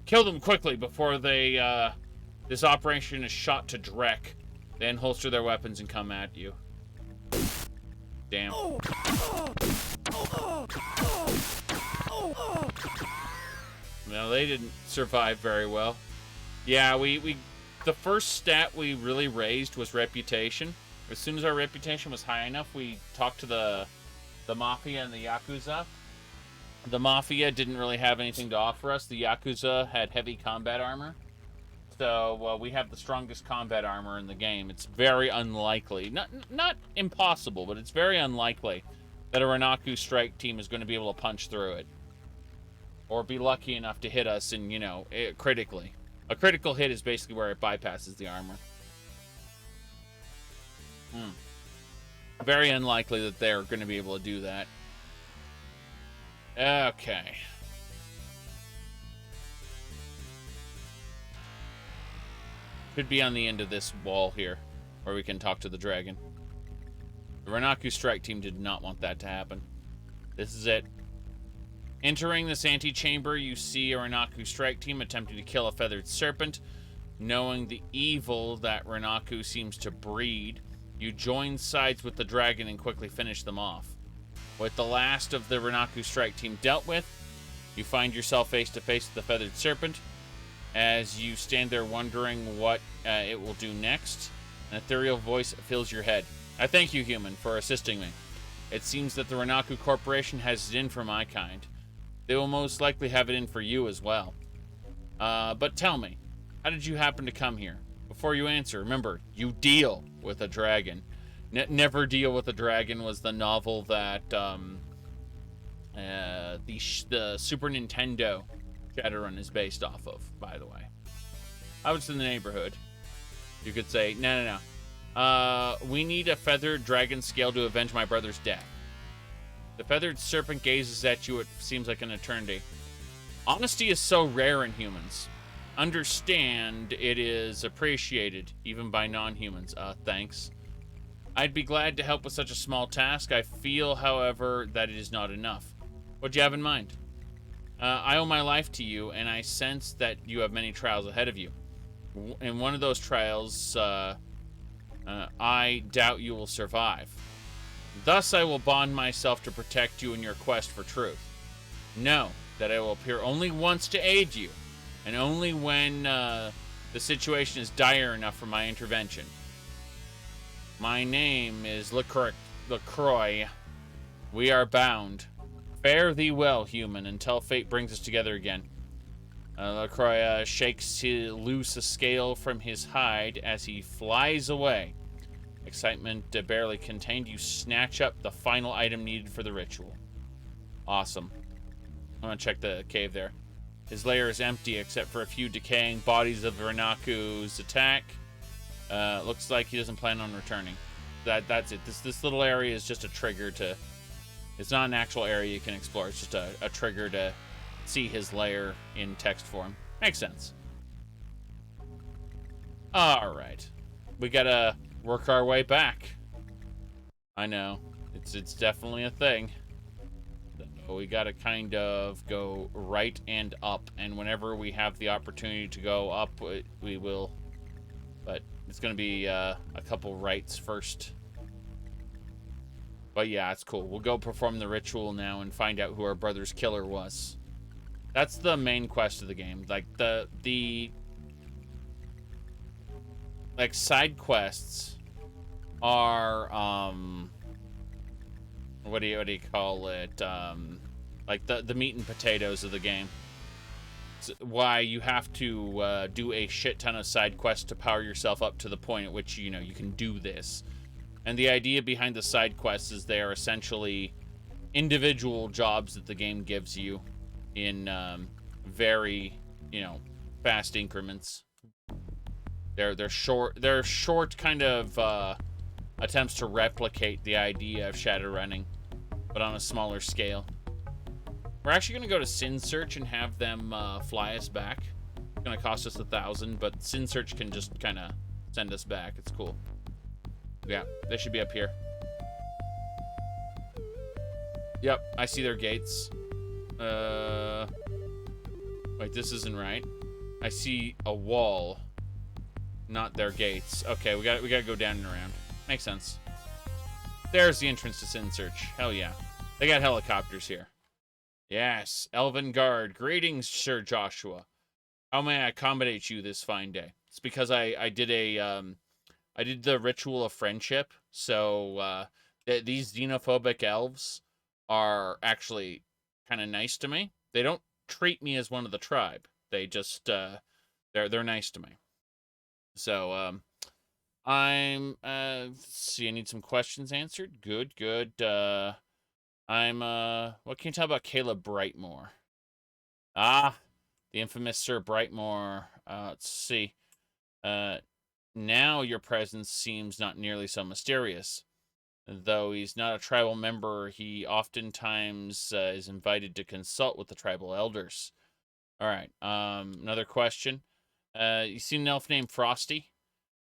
Kill them quickly before they, this operation is shot to dreck. Then holster their weapons and come at you. Damn. No, they didn't survive very well. Yeah, we the first stat we really raised was reputation. As soon as our reputation was high enough, we talked to the Mafia and the Yakuza. The Mafia didn't really have anything to offer us. The Yakuza had heavy combat armor. So, we have the strongest combat armor in the game. It's very unlikely, not impossible, but it's very unlikely that a Renaku strike team is going to be able to punch through it. Or be lucky enough to hit us and, critically. A critical hit is basically where it bypasses the armor. Very unlikely that they're going to be able to do that. Okay. Should be on the end of this wall here, where we can talk to the dragon. The Renaku strike team did not want that to happen. This is it. Entering this antechamber, you see a Renaku strike team attempting to kill a feathered serpent. Knowing the evil that Renaku seems to breed, you join sides with the dragon and quickly finish them off. With the last of the Renaku strike team dealt with, you find yourself face to face with the feathered serpent. As you stand there wondering what it will do next, an ethereal voice fills your head. I thank you, human, for assisting me. It seems that the Renaku Corporation has it in for my kind. They will most likely have it in for you as well. But tell me, how did you happen to come here? Before you answer, remember, you deal with a dragon. Never Deal with a Dragon was the novel that the Super Nintendo Shadowrun is based off of, by the way. I was in the neighborhood. You could say, no. We need a feathered dragon scale to avenge my brother's death. The feathered serpent gazes at you, it seems like an eternity. Honesty is so rare in humans. Understand it is appreciated, even by non-humans. Thanks. I'd be glad to help with such a small task. I feel, however, that it is not enough. What do you have in mind? I owe my life to you, and I sense that you have many trials ahead of you. In one of those trials, I doubt you will survive. Thus, I will bond myself to protect you in your quest for truth. Know that I will appear only once to aid you, and only when the situation is dire enough for my intervention. My name is LaCroix. We are bound. Fare thee well, human, until fate brings us together again. LaCroix shakes loose a scale from his hide as he flies away. Excitement barely contained, you snatch up the final item needed for the ritual. Awesome. I'm gonna check the cave there. His lair is empty except for a few decaying bodies of Renaku's attack. Looks like he doesn't plan on returning. That's it. This little area is just a trigger to... It's not an actual area you can explore. It's just a trigger to see his lair in text form. Makes sense. Alright. We gotta work our way back. I know. It's definitely a thing. So we gotta kind of go right and up. And whenever we have the opportunity to go up, we will. But it's gonna be a couple rights first. But yeah, it's cool. We'll go perform the ritual now and find out who our brother's killer was. That's the main quest of the game. Like the like side quests are what do you call it? Like the meat and potatoes of the game. It's why you have to do a shit ton of side quests to power yourself up to the point at which you can do this. And the idea behind the side quests is they are essentially individual jobs that the game gives you in very, fast increments. They're short kind of attempts to replicate the idea of Shadowrunning, but on a smaller scale. We're actually going to go to Sinsearch and have them fly us back. It's going to cost us 1,000, but Sinsearch can just kind of send us back. It's cool. Yeah, they should be up here. Yep, I see their gates. Wait, this isn't right. I see a wall, not their gates. Okay, we gotta go down and around. Makes sense. There's the entrance to Sinsearch. Hell yeah. They got helicopters here. Yes, Elven Guard. Greetings, Sir Joshua. How may I accommodate you this fine day? It's because I did I did the ritual of friendship. So these xenophobic elves are actually kind of nice to me. They don't treat me as one of the tribe. They just they're nice to me. So I'm let's see, I need some questions answered. Good. I'm what can you tell about Caleb Brightmore? Ah, the infamous Sir Brightmore. Let's see. Now your presence seems not nearly so mysterious. Though he's not a tribal member, he oftentimes is invited to consult with the tribal elders. All right. Another question. You see an elf named Frosty?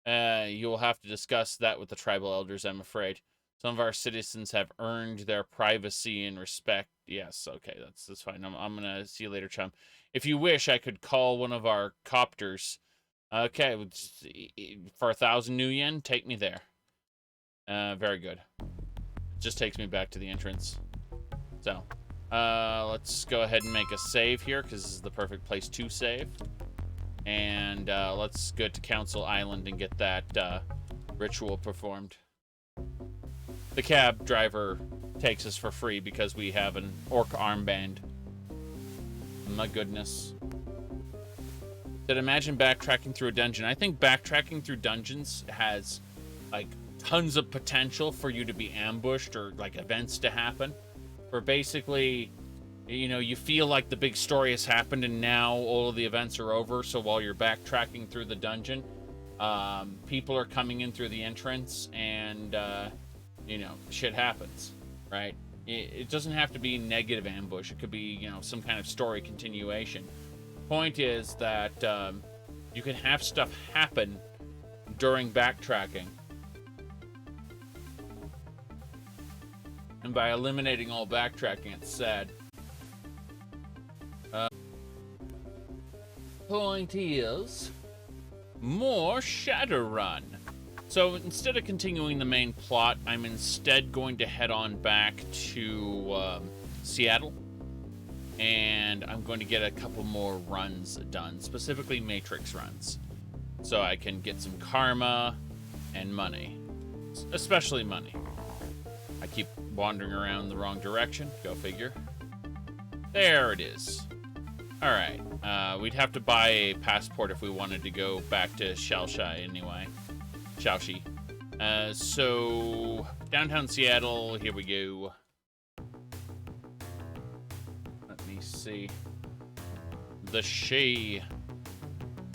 You will have to discuss that with the tribal elders, I'm afraid. Some of our citizens have earned their privacy and respect. Yes, okay, that's fine. I'm gonna see you later, chum. If you wish, I could call one of our copters. Okay, for 1,000 new yen, take me there. Very good. It just takes me back to the entrance. So, let's go ahead and make a save here, because this is the perfect place to save. And let's go to Council Island and get that ritual performed. The cab driver takes us for free because we have an orc armband. My goodness. Did imagine backtracking through a dungeon? I think backtracking through dungeons has like tons of potential for you to be ambushed or like events to happen. Where basically, you know, you feel like the big story has happened and now all of the events are over. So while you're backtracking through the dungeon, people are coming in through the entrance and, you know, shit happens, right? It doesn't have to be negative ambush. It could be, you know, some kind of story continuation. Point is that you can have stuff happen during backtracking. And by eliminating all backtracking, it's sad. Point is, more Shadowrun. So instead of continuing the main plot, I'm instead going to head on back to Seattle. And I'm going to get a couple more runs done, specifically Matrix runs. So I can get some karma and money. Especially money. I keep wandering around the wrong direction. Go figure. There it is. Alright. We'd have to buy a passport if we wanted to go back to Shaoxi anyway. Shaoxi. So, downtown Seattle, here we go. Let me see. The She.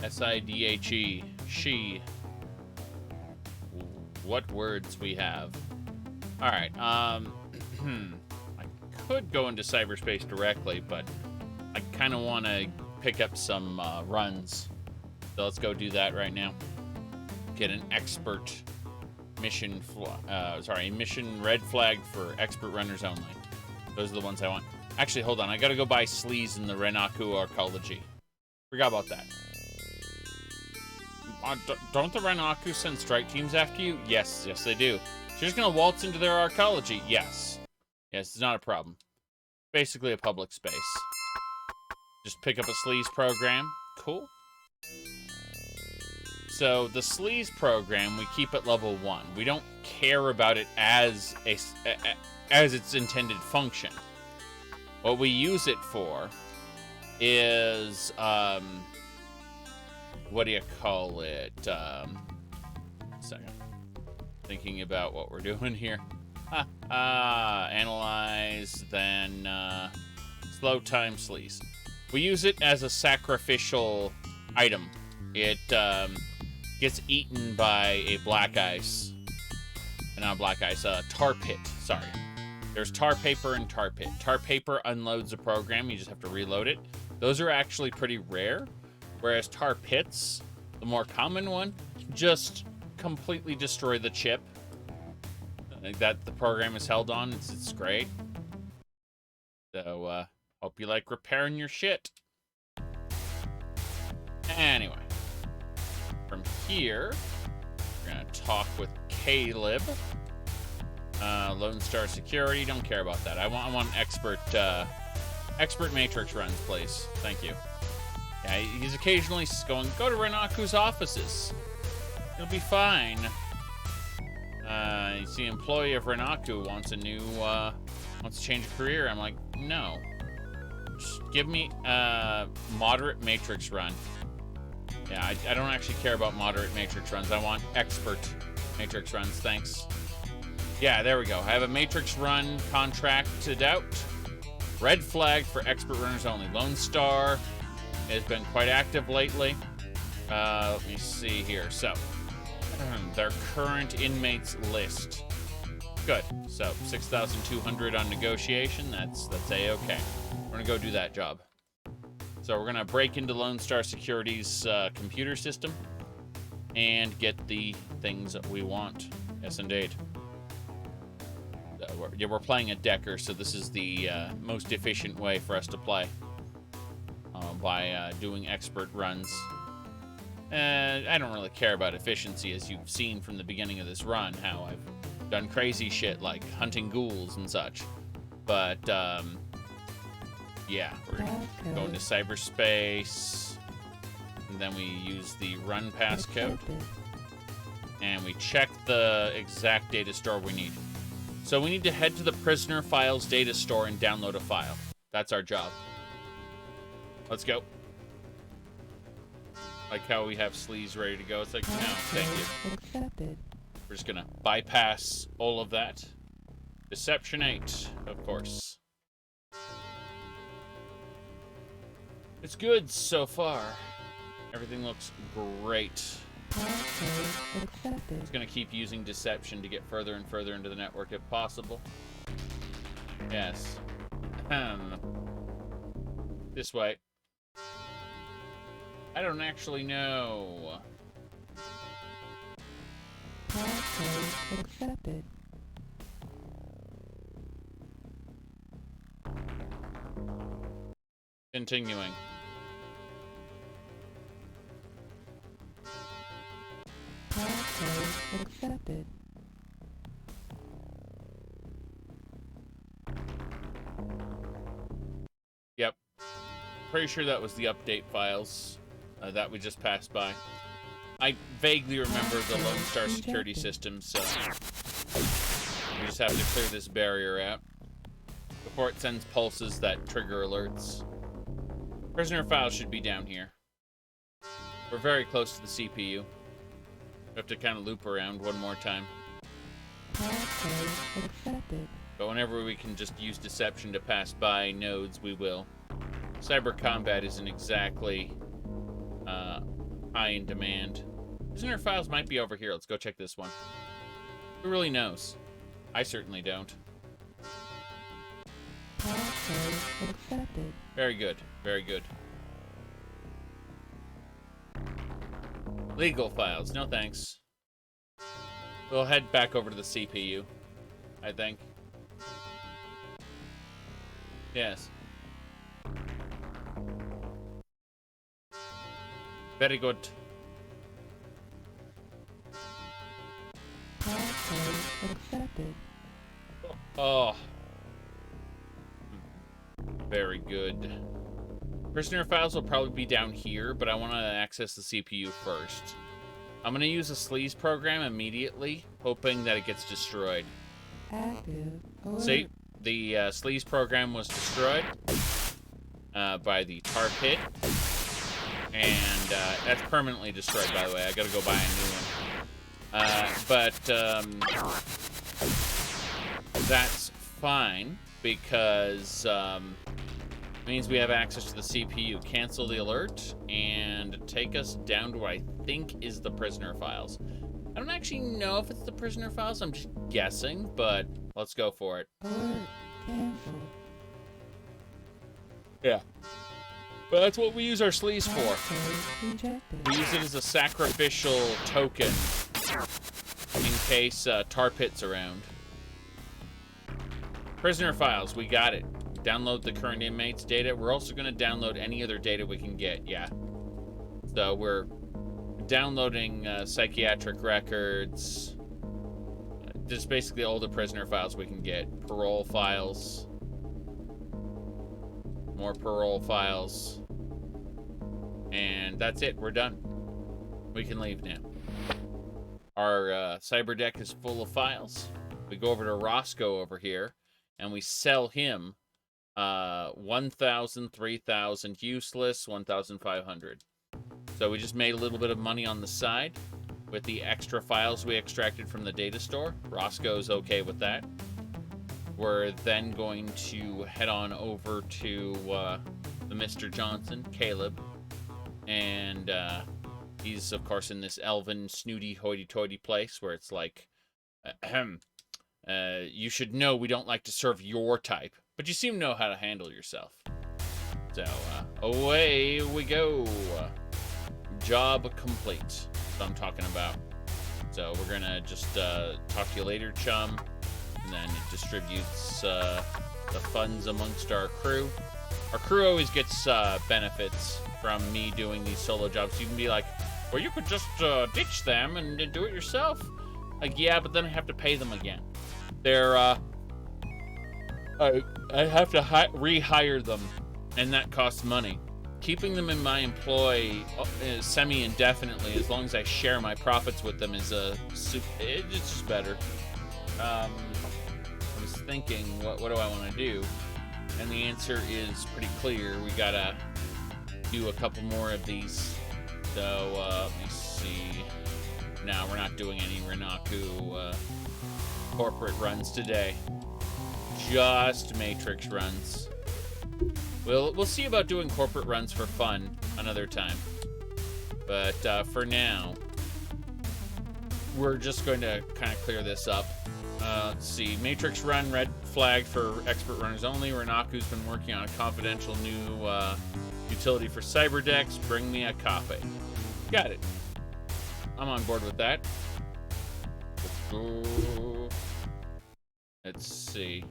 S-I-D-H-E. She. What words we have. Alright, I could go into cyberspace directly, but I kind of want to pick up some runs. So let's go do that right now. Get an expert mission, mission red flag for expert runners only. Those are the ones I want. Actually, hold on. I gotta go buy sleaze in the Renaku Arcology. Forgot about that. Don't the Renaku send strike teams after you? Yes, they do. So you're just gonna waltz into their arcology? Yes. Yes, it's not a problem. Basically a public space. Just pick up a sleaze program. Cool. So the sleaze program, we keep at level 1. We don't care about it as its intended function. What we use it for is, what do you call it? Second. Thinking about what we're doing here. Analyze, then slow time sleaze. We use it as a sacrificial item. It gets eaten by a black ice. Not black ice, tar pit, sorry. There's tar paper and tar pit. Tar paper unloads a program, you just have to reload it. Those are actually pretty rare, whereas tar pits, the more common one, just completely destroy the chip that the program is held on. It's great. So, hope you like repairing your shit. Anyway. From here, we're going to talk with Caleb. Lone Star Security, don't care about that. I want expert matrix runs, please. Thank you. Yeah, he's occasionally going, go to Renaku's offices. It'll be fine. You see, employee of Renaku wants a new, wants to change a career. I'm like, no. Just give me a moderate matrix run. Yeah, I don't actually care about moderate matrix runs. I want expert matrix runs, thanks. Yeah, there we go. I have a matrix run contracted out. Red flag for expert runners only. Lone Star has been quite active lately. Let me see here. So, their current inmates list. Good. So, 6,200 on negotiation. That's A-okay. We're gonna go do that job. So we're gonna break into Lone Star Security's computer system and get the things that we want. Yes, indeed. We're playing a decker, so this is the most efficient way for us to play by doing expert runs. I don't really care about efficiency, as you've seen from the beginning of this run, how I've done crazy shit like hunting ghouls and such. But yeah, we're going to cyberspace, and then we use the run passcode, and we check the exact data store we need. So we need to head to the prisoner files data store and download a file. That's our job. Let's go. Like how we have sleaze ready to go. It's like, no, thank you. We're just gonna bypass all of that. Deception 8, of course. It's good so far. Everything looks great. It's gonna keep using deception to get further and further into the network if possible. Yes. This way. I don't actually know. Continuing. Accepted. Yep. Pretty sure that was the update files that we just passed by. I vaguely remember the Lone Star security system, so we just have to clear this barrier out before it sends pulses that trigger alerts. Prisoner files should be down here. We're very close to the CPU. We have to kind of loop around one more time. But whenever we can just use deception to pass by nodes, we will. Cyber combat isn't exactly high in demand. Prisoner files might be over here. Let's go check this one. Who really knows? I certainly don't. Very good. Very good. Legal files. No thanks. We'll head back over to the CPU, I think. Yes. Very good. Oh. Very good. Prisoner files will probably be down here, but I want to access the CPU first. I'm going to use a sleaze program immediately, hoping that it gets destroyed. See, the sleaze program was destroyed by the tar pit. And that's permanently destroyed, by the way. I gotta go buy a new one. That's fine, because it means we have access to the CPU. Cancel the alert, and take us down to what I think is the prisoner files. I don't actually know if it's the prisoner files, I'm just guessing, but let's go for it. Yeah. But that's what we use our sleaze for. We use it as a sacrificial token in case tar pit's around. Prisoner files, we got it. Download the current inmates data. We're also going to download any other data we can get, yeah. So we're downloading psychiatric records. Just basically all the prisoner files we can get. Parole files. More parole files. And that's it. We're done. We can leave now. Our cyber deck is full of files. We go over to Roscoe over here, and we sell him 1,000, 3,000 useless, 1,500. So we just made a little bit of money on the side with the extra files we extracted from the data store. Roscoe's okay with that. We're then going to head on over to the Mr. Johnson, Caleb, and he's, of course, in this elven, snooty, hoity-toity place where it's like, you should know we don't like to serve your type, but you seem to know how to handle yourself. So, away we go. Job complete. That's what I'm talking about. So, we're gonna just talk to you later, chum, and then it distributes the funds amongst our crew. Our crew always gets benefits from me doing these solo jobs. You can be like, well, you could just ditch them and do it yourself. Like, yeah, but then I have to pay them again. They're, I have to rehire them, and that costs money. Keeping them in my employ semi-indefinitely, as long as I share my profits with them, is it's just better. I was thinking, what do I want to do? And the answer is pretty clear. We gotta do a couple more of these. So, let me see. No, we're not doing any Renaku corporate runs today. Just Matrix runs. We'll see about doing corporate runs for fun another time. But for now, we're just going to kind of clear this up. Let's see. Matrix run, red flag for expert runners only. Renaku's been working on a confidential new utility for Cyberdecks. Bring me a copy. Got it. I'm on board with that. Let's see.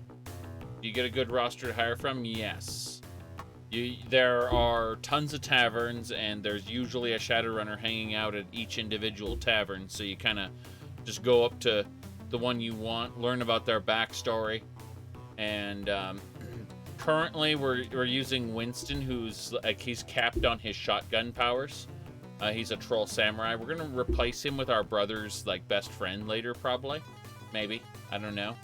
Do you get a good roster to hire from? Yes. There are tons of taverns, and there's usually a Shadowrunner hanging out at each individual tavern, so you kind of just go up to the one you want, learn about their backstory, and currently we're using Winston, who's like, he's capped on his shotgun powers. He's a troll samurai. We're gonna replace him with our brother's like best friend later, probably, maybe, I don't know.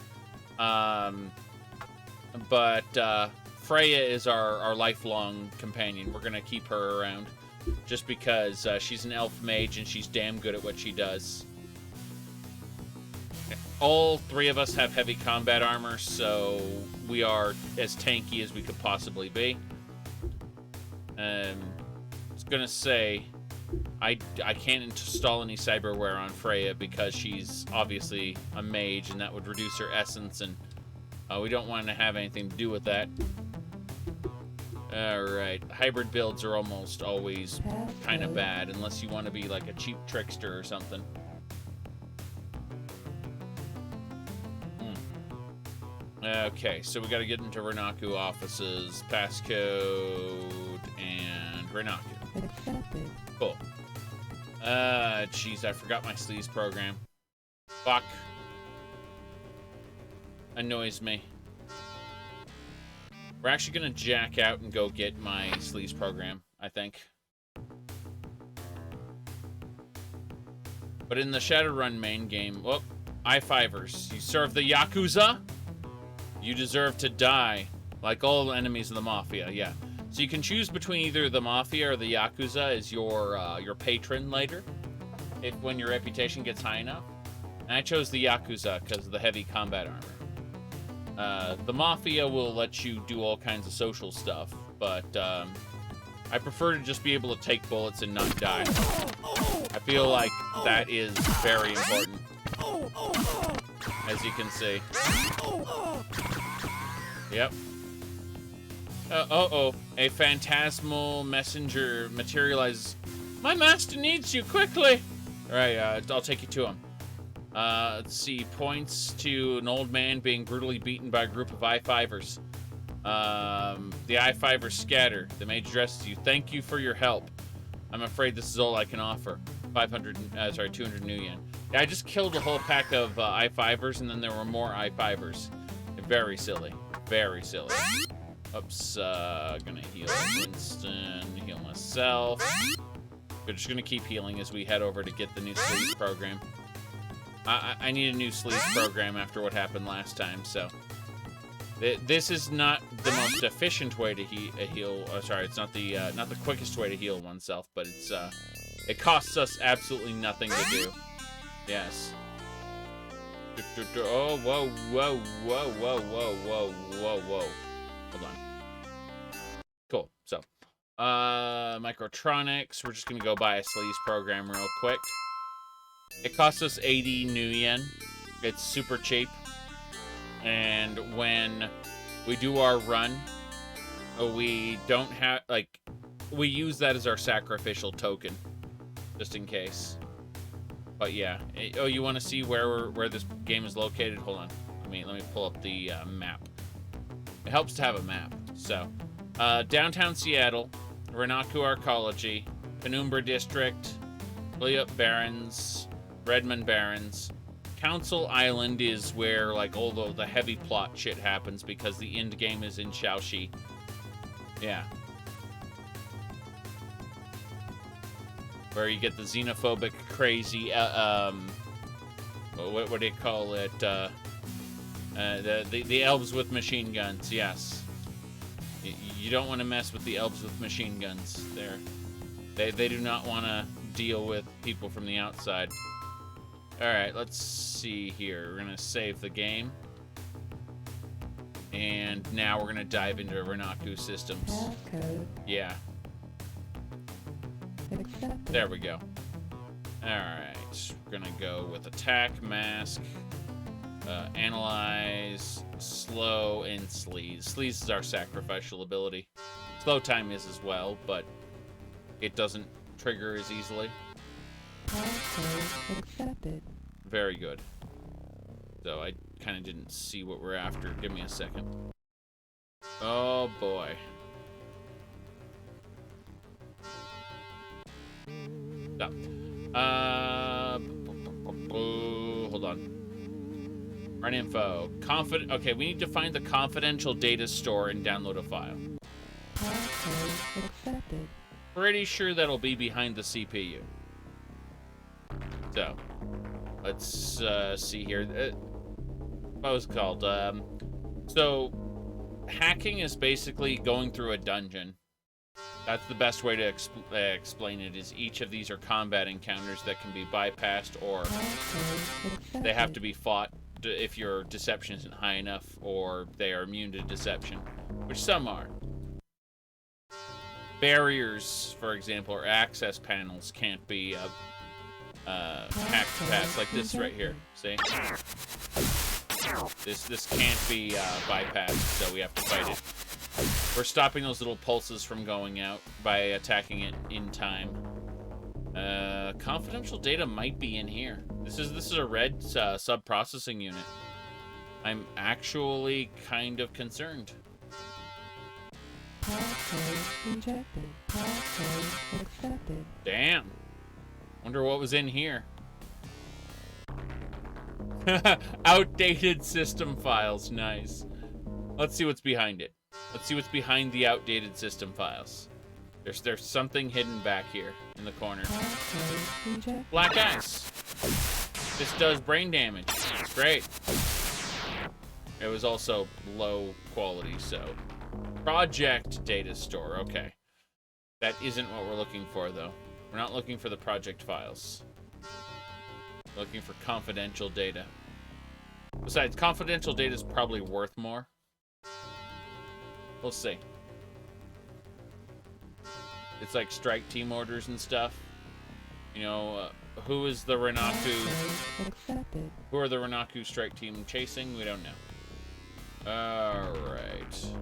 But Freya is our lifelong companion. We're gonna keep her around just because she's an elf mage and she's damn good at what she does. All three of us have heavy combat armor, so we are as tanky as we could possibly be. I was gonna say, I can't install any cyberware on Freya because she's obviously a mage, and that would reduce her essence, and we don't want to have anything to do with that. Alright, hybrid builds are almost always kind of bad, unless you want to be like a cheap trickster or something. Okay, so we got to get into Renaku offices, passcode, and Renaku. Accepted. Cool. Jeez, I forgot my sleaze program. Fuck. Annoys me. We're actually gonna jack out and go get my sleaze program, I think. But in the Shadowrun main game, well, I-5ers. You serve the Yakuza? You deserve to die. Like all enemies of the Mafia, yeah. So you can choose between either the Mafia or the Yakuza as your patron later, when your reputation gets high enough. And I chose the Yakuza because of the heavy combat armor. The Mafia will let you do all kinds of social stuff, but I prefer to just be able to take bullets and not die. I feel like that is very important, as you can see. Yep. A phantasmal messenger materializes. My master needs you, quickly! Alright, I'll take you to him. Let's see, points to an old man being brutally beaten by a group of I-5ers. The I-5ers scatter. The mage addresses you. Thank you for your help. I'm afraid this is all I can offer. 200 new yen. Yeah, I just killed a whole pack of I-5ers, and then there were more I-5ers. Very silly. Very silly. Oops, gonna heal Winston, heal myself. We're just gonna keep healing as we head over to get the new sleeves program. I need a new sleeves program after what happened last time, so. This is not the most efficient way to heal. Oh, sorry, it's not the quickest way to heal oneself, but it's it costs us absolutely nothing to do. Yes. Oh, whoa, whoa, whoa, whoa, whoa, whoa, whoa, whoa. Hold on. Cool. So, microtronics. We're just gonna go buy a sleeves program real quick. It costs us 80 new yen. It's super cheap. And when we do our run, we don't have, like, we use that as our sacrificial token, just in case. But yeah, oh, you want to see where this game is located? Hold on, let me pull up the map. It helps to have a map. So, downtown Seattle, Renaku Arcology, Penumbra District, Puyallup Barrens, Redmond Barrens. Council Island is where, like, all the heavy plot shit happens because the end game is in Shaoxi. Yeah. Where you get the xenophobic, crazy, what do you call it? The elves with machine guns, yes. You don't want to mess with the elves with machine guns. They do not want to deal with people from the outside. Alright, let's see here. We're going to save the game. And now we're going to dive into Renaku systems. Passcode Yeah. accepted. There we go. Alright, we're going to go with attack, mask, analyze, slow, and sleaze. Sleaze is our sacrificial ability. Slow time is as well, but it doesn't trigger as easily. Passcode accepted. Very good. So I kind of didn't see what we're after. Give me a second. Oh boy. Stop. Hold on. Run info. Okay, we need to find the confidential data store and download a file. Passcode accepted. Pretty sure that'll be behind the CPU. So, let's see here. What was it called? So, hacking is basically going through a dungeon. That's the best way to explain it, is each of these are combat encounters that can be bypassed, or they have to be fought if your deception isn't high enough, or they are immune to deception, which some are. Barriers, for example, or access panels can't be hacked past, like this right here. See? This can't be bypassed, so we have to fight it. We're stopping those little pulses from going out by attacking it in time. Confidential data might be in here. This is a red sub-processing unit. I'm actually kind of concerned. Passcode rejected. Passcode accepted. Damn. Wonder what was in here. Outdated system files. Nice. Let's see what's behind it. Let's see what's behind the outdated system files. There's something hidden back here in the corner. Passcode rejected. Black ice. This does brain damage. It's great. It was also low quality, so. Project data store. Okay. That isn't what we're looking for, though. We're not looking for the project files. We're looking for confidential data. Besides, confidential data is probably worth more. We'll see. It's like strike team orders and stuff. You know, who is the Renaku? Passcode accepted. Who are the Renaku strike team chasing? We don't know. Alright.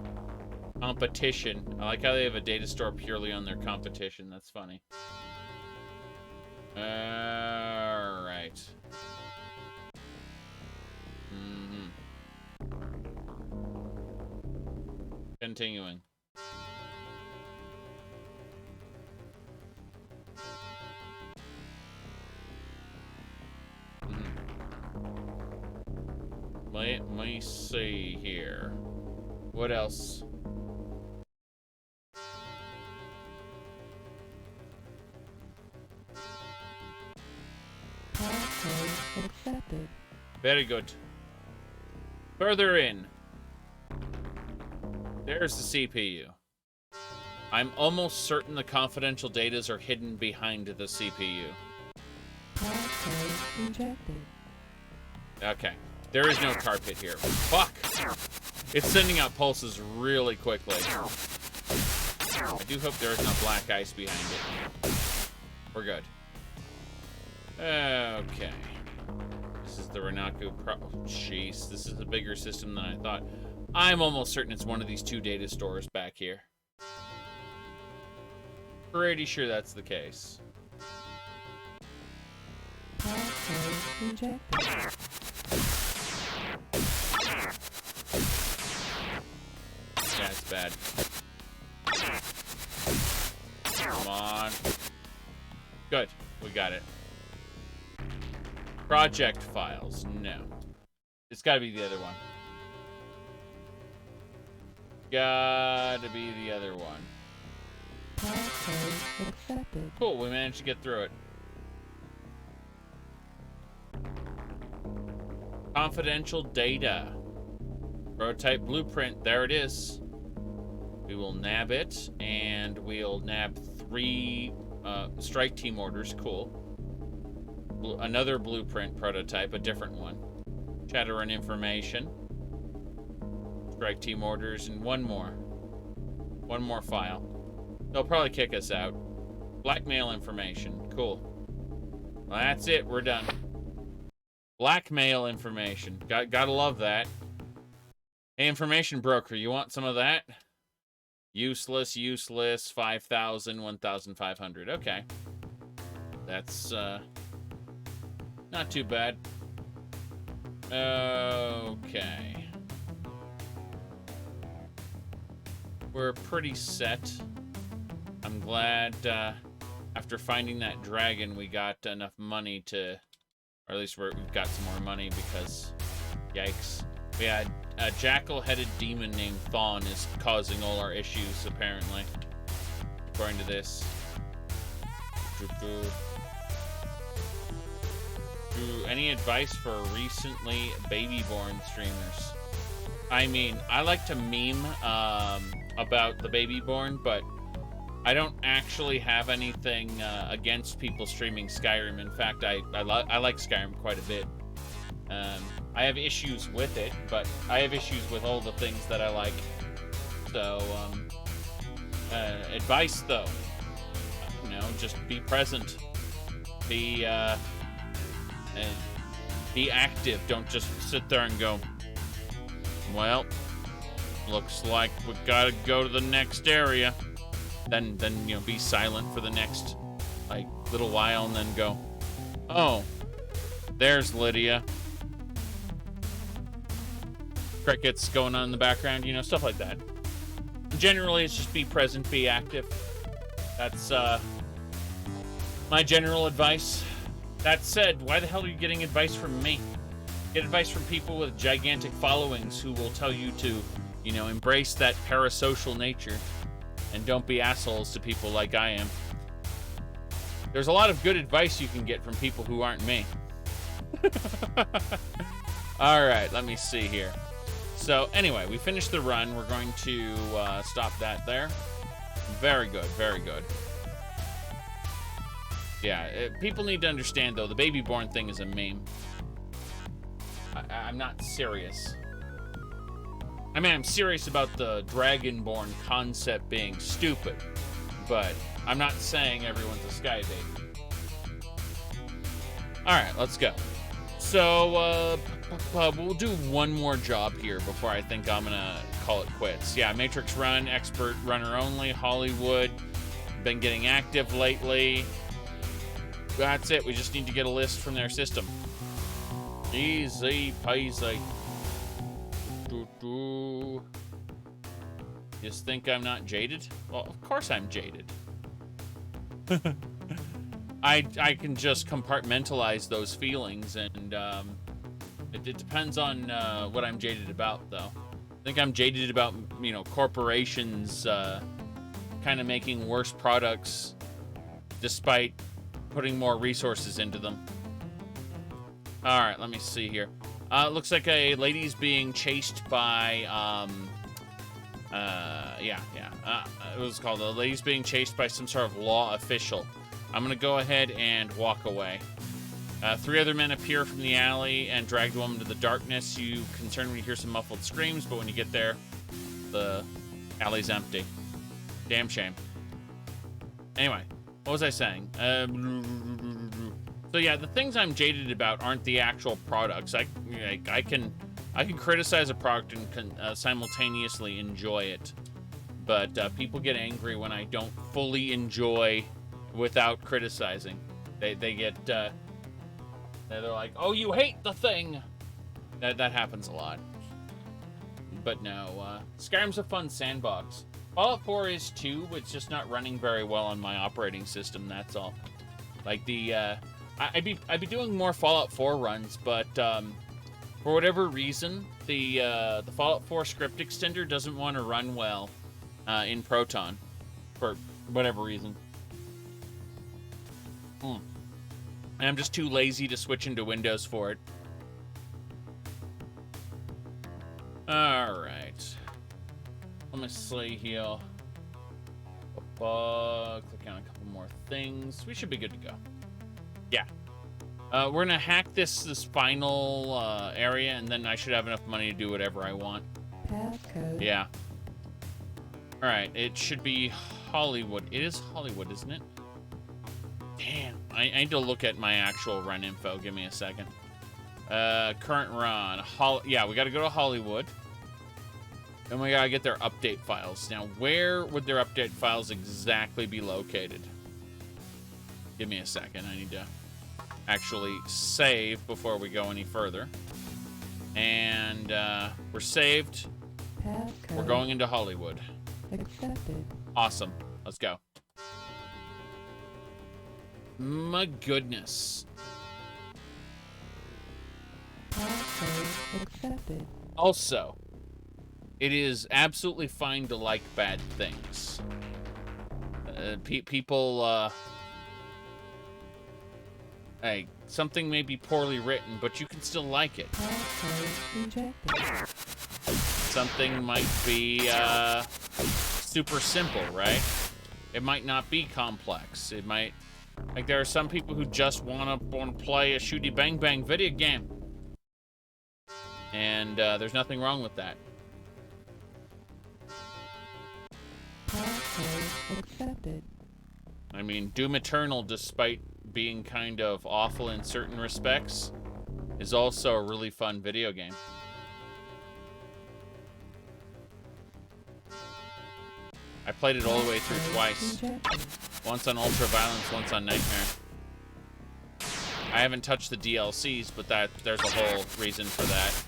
Competition. I like how they have a data store purely on their competition. That's funny. Alright. Continuing. Let me see here. What else? Very good. Further in. There's the CPU. I'm almost certain the confidential datas are hidden behind the CPU. Passcode injected. Okay. There is no carpet here. Fuck! It's sending out pulses really quickly. I do hope there is no black ice behind it. We're good. Okay. This is the Renaku Pro... Oh, jeez. This is a bigger system than I thought. I'm almost certain it's one of these two data stores back here. Pretty sure that's the case. Passcode injected. Yeah, it's bad. Come on. Good. We got it. Project files. No. It's gotta be the other one. Gotta be the other one. Passcode accepted. Cool, we managed to get through it. Confidential data. Prototype blueprint, there it is. We will nab it, and we'll nab 3 strike team orders. Cool. Another blueprint prototype, a different one. Shadowrun information. Strike team orders, and one more. One more file. They'll probably kick us out. Blackmail information. Cool. Well, that's it. We're done. Blackmail information. Gotta love that. Hey, information broker, you want some of that? Useless, useless, 5,000, 1,500. Okay. That's, not too bad. Okay. We're pretty set. I'm glad, after finding that dragon, we got enough money to... Or at least we've got some more money because... Yikes. We had a jackal-headed demon named Thawne is causing all our issues, apparently. According to this. Any advice for recently baby-born streamers? I mean, I like to meme about the baby-born, but I don't actually have anything against people streaming Skyrim. In fact, I like Skyrim quite a bit. I have issues with it, but I have issues with all the things that I like. So, advice though, you know, just be present, be active. Don't just sit there and go, well, looks like we gotta go to the next area. Then you know, be silent for the next like little while, and then go, oh, there's Lydia. Crickets going on in the background, you know, stuff like that. Generally, it's just be present, be active. That's my general advice. That said, why the hell are you getting advice from me? Get advice from people with gigantic followings who will tell you to, you know, embrace that parasocial nature and don't be assholes to people like I am. There's a lot of good advice you can get from people who aren't me. All right, let me see here. So anyway, we finished the run. We're going to stop that there. Very good, very good. Yeah, people need to understand, though, the baby-born thing is a meme. I'm not serious. I mean, I'm serious about the dragonborn concept being stupid, but I'm not saying everyone's a sky baby. All right, let's go. So, we'll do one more job here before I think I'm gonna call it quits. Yeah, Matrix Run, expert runner only, Hollywood. Been getting active lately. That's it. We just need to get a list from their system. Easy peasy. Just think I'm not jaded? Well, of course I'm jaded. I can just compartmentalize those feelings, and it depends on what I'm jaded about, though. I think I'm jaded about, you know, corporations kind of making worse products despite putting more resources into them. All right, let me see here. Looks like a lady's being chased by, it was called a lady's being chased by some sort of law official. I'm gonna go ahead and walk away. 3 other men appear from the alley and drag the woman to the darkness. You concerned when you hear some muffled screams, but when you get there, the alley's empty. Damn shame. Anyway, what was I saying? So yeah, the things I'm jaded about aren't the actual products. I can criticize a product and can simultaneously enjoy it, but people get angry when I don't fully enjoy without criticizing. They get they're like, "Oh, you hate the thing." That happens a lot. But no, Skyrim's a fun sandbox. Fallout 4 is too. It's just not running very well on my operating system. That's all. Like I'd be doing more Fallout 4 runs, but for whatever reason, the Fallout 4 script extender doesn't want to run well in Proton for whatever reason. And I'm just too lazy to switch into Windows for it. All right. Let me see here. Click on a couple more things. We should be good to go. Yeah. We're gonna hack this final area, and then I should have enough money to do whatever I want. Passcode. Yeah. All right. It should be Hollywood. It is Hollywood, isn't it? Damn. I need to look at my actual run info. Give me a second. Current run. Yeah, we got to go to Hollywood. Then we gotta get their update files. Now, where would their update files exactly be located? Give me a second. I need to actually save before we go any further. And we're saved. Passcode. We're going into Hollywood. Accepted. Awesome. Let's go. My goodness. Passcode accepted. Also, it is absolutely fine to like bad things. People, hey, something may be poorly written, but you can still like it. Passcode rejected. Something might be, super simple, right? It might not be complex. It might, like, there are some people who just want to play a shooty bang bang video game. And, there's nothing wrong with that. Passcode accepted. I mean, Doom Eternal, despite being kind of awful in certain respects, is also a really fun video game. I played it all the way through twice. Rejected. Once on Ultraviolence, once on Nightmare. I haven't touched the DLCs, but there's a whole reason for that.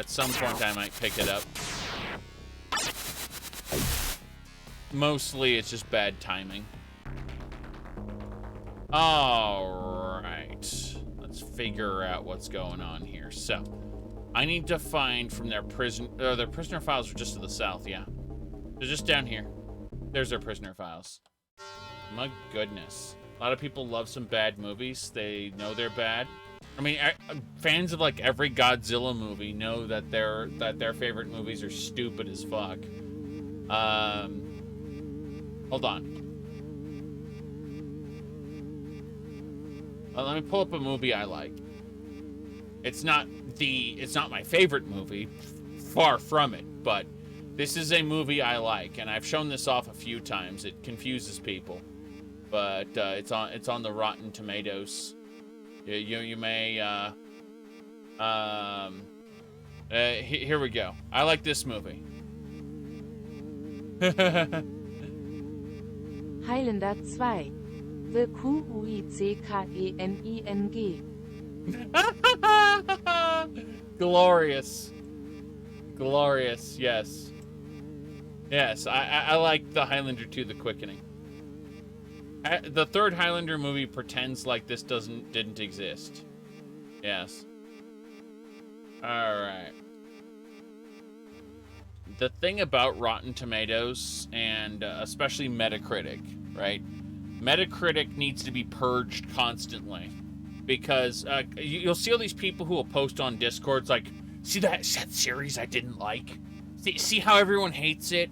At some point, I might pick it up. Mostly, it's just bad timing. All right. Let's figure out what's going on here. So, I need to find from their prisoner files are just to the south, yeah. They're just down here. There's their prisoner files. My goodness. A lot of people love some bad movies. They know they're bad. I mean, fans of like every Godzilla movie know that their favorite movies are stupid as fuck. Hold on. Let me pull up a movie I like. It's not my favorite movie, far from it, but this is a movie I like, and I've shown this off a few times. It confuses people, but it's on the Rotten Tomatoes. You may here we go. I like this movie. Highlander 2. The Quickening. Glorious. Glorious, yes. Yes, I like the Highlander 2, The Quickening. The third Highlander movie pretends like this didn't exist. Yes. Alright. The thing about Rotten Tomatoes, and especially Metacritic, right? Metacritic needs to be purged constantly, because you'll see all these people who will post on Discords like, see that series I didn't like? See how everyone hates it,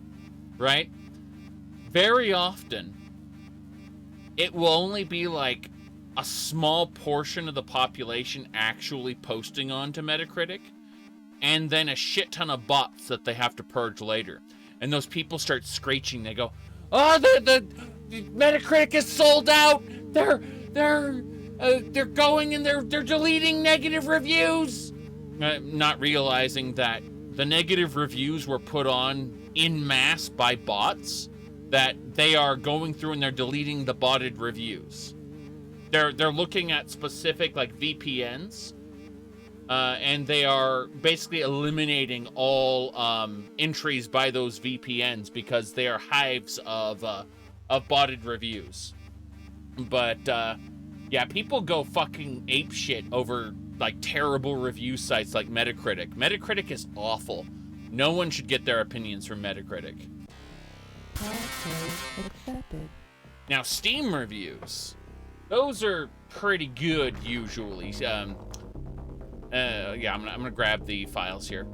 right? Very often, it will only be like a small portion of the population actually posting onto Metacritic, and then a shit ton of bots that they have to purge later. And those people start screeching. They go, "Oh, the Metacritic is sold out. They're going and they're deleting negative reviews," not realizing that the negative reviews were put on en masse by bots. That they are going through and they're deleting the botted reviews. They're looking at specific like VPNs, and they are basically eliminating all entries by those VPNs because they are hives of botted reviews. But yeah, people go fucking apeshit over like terrible review sites like Metacritic. Metacritic is awful. No one should get their opinions from Metacritic. Password accepted. Now, Steam reviews, those are pretty good usually. Yeah, I'm gonna grab the files here.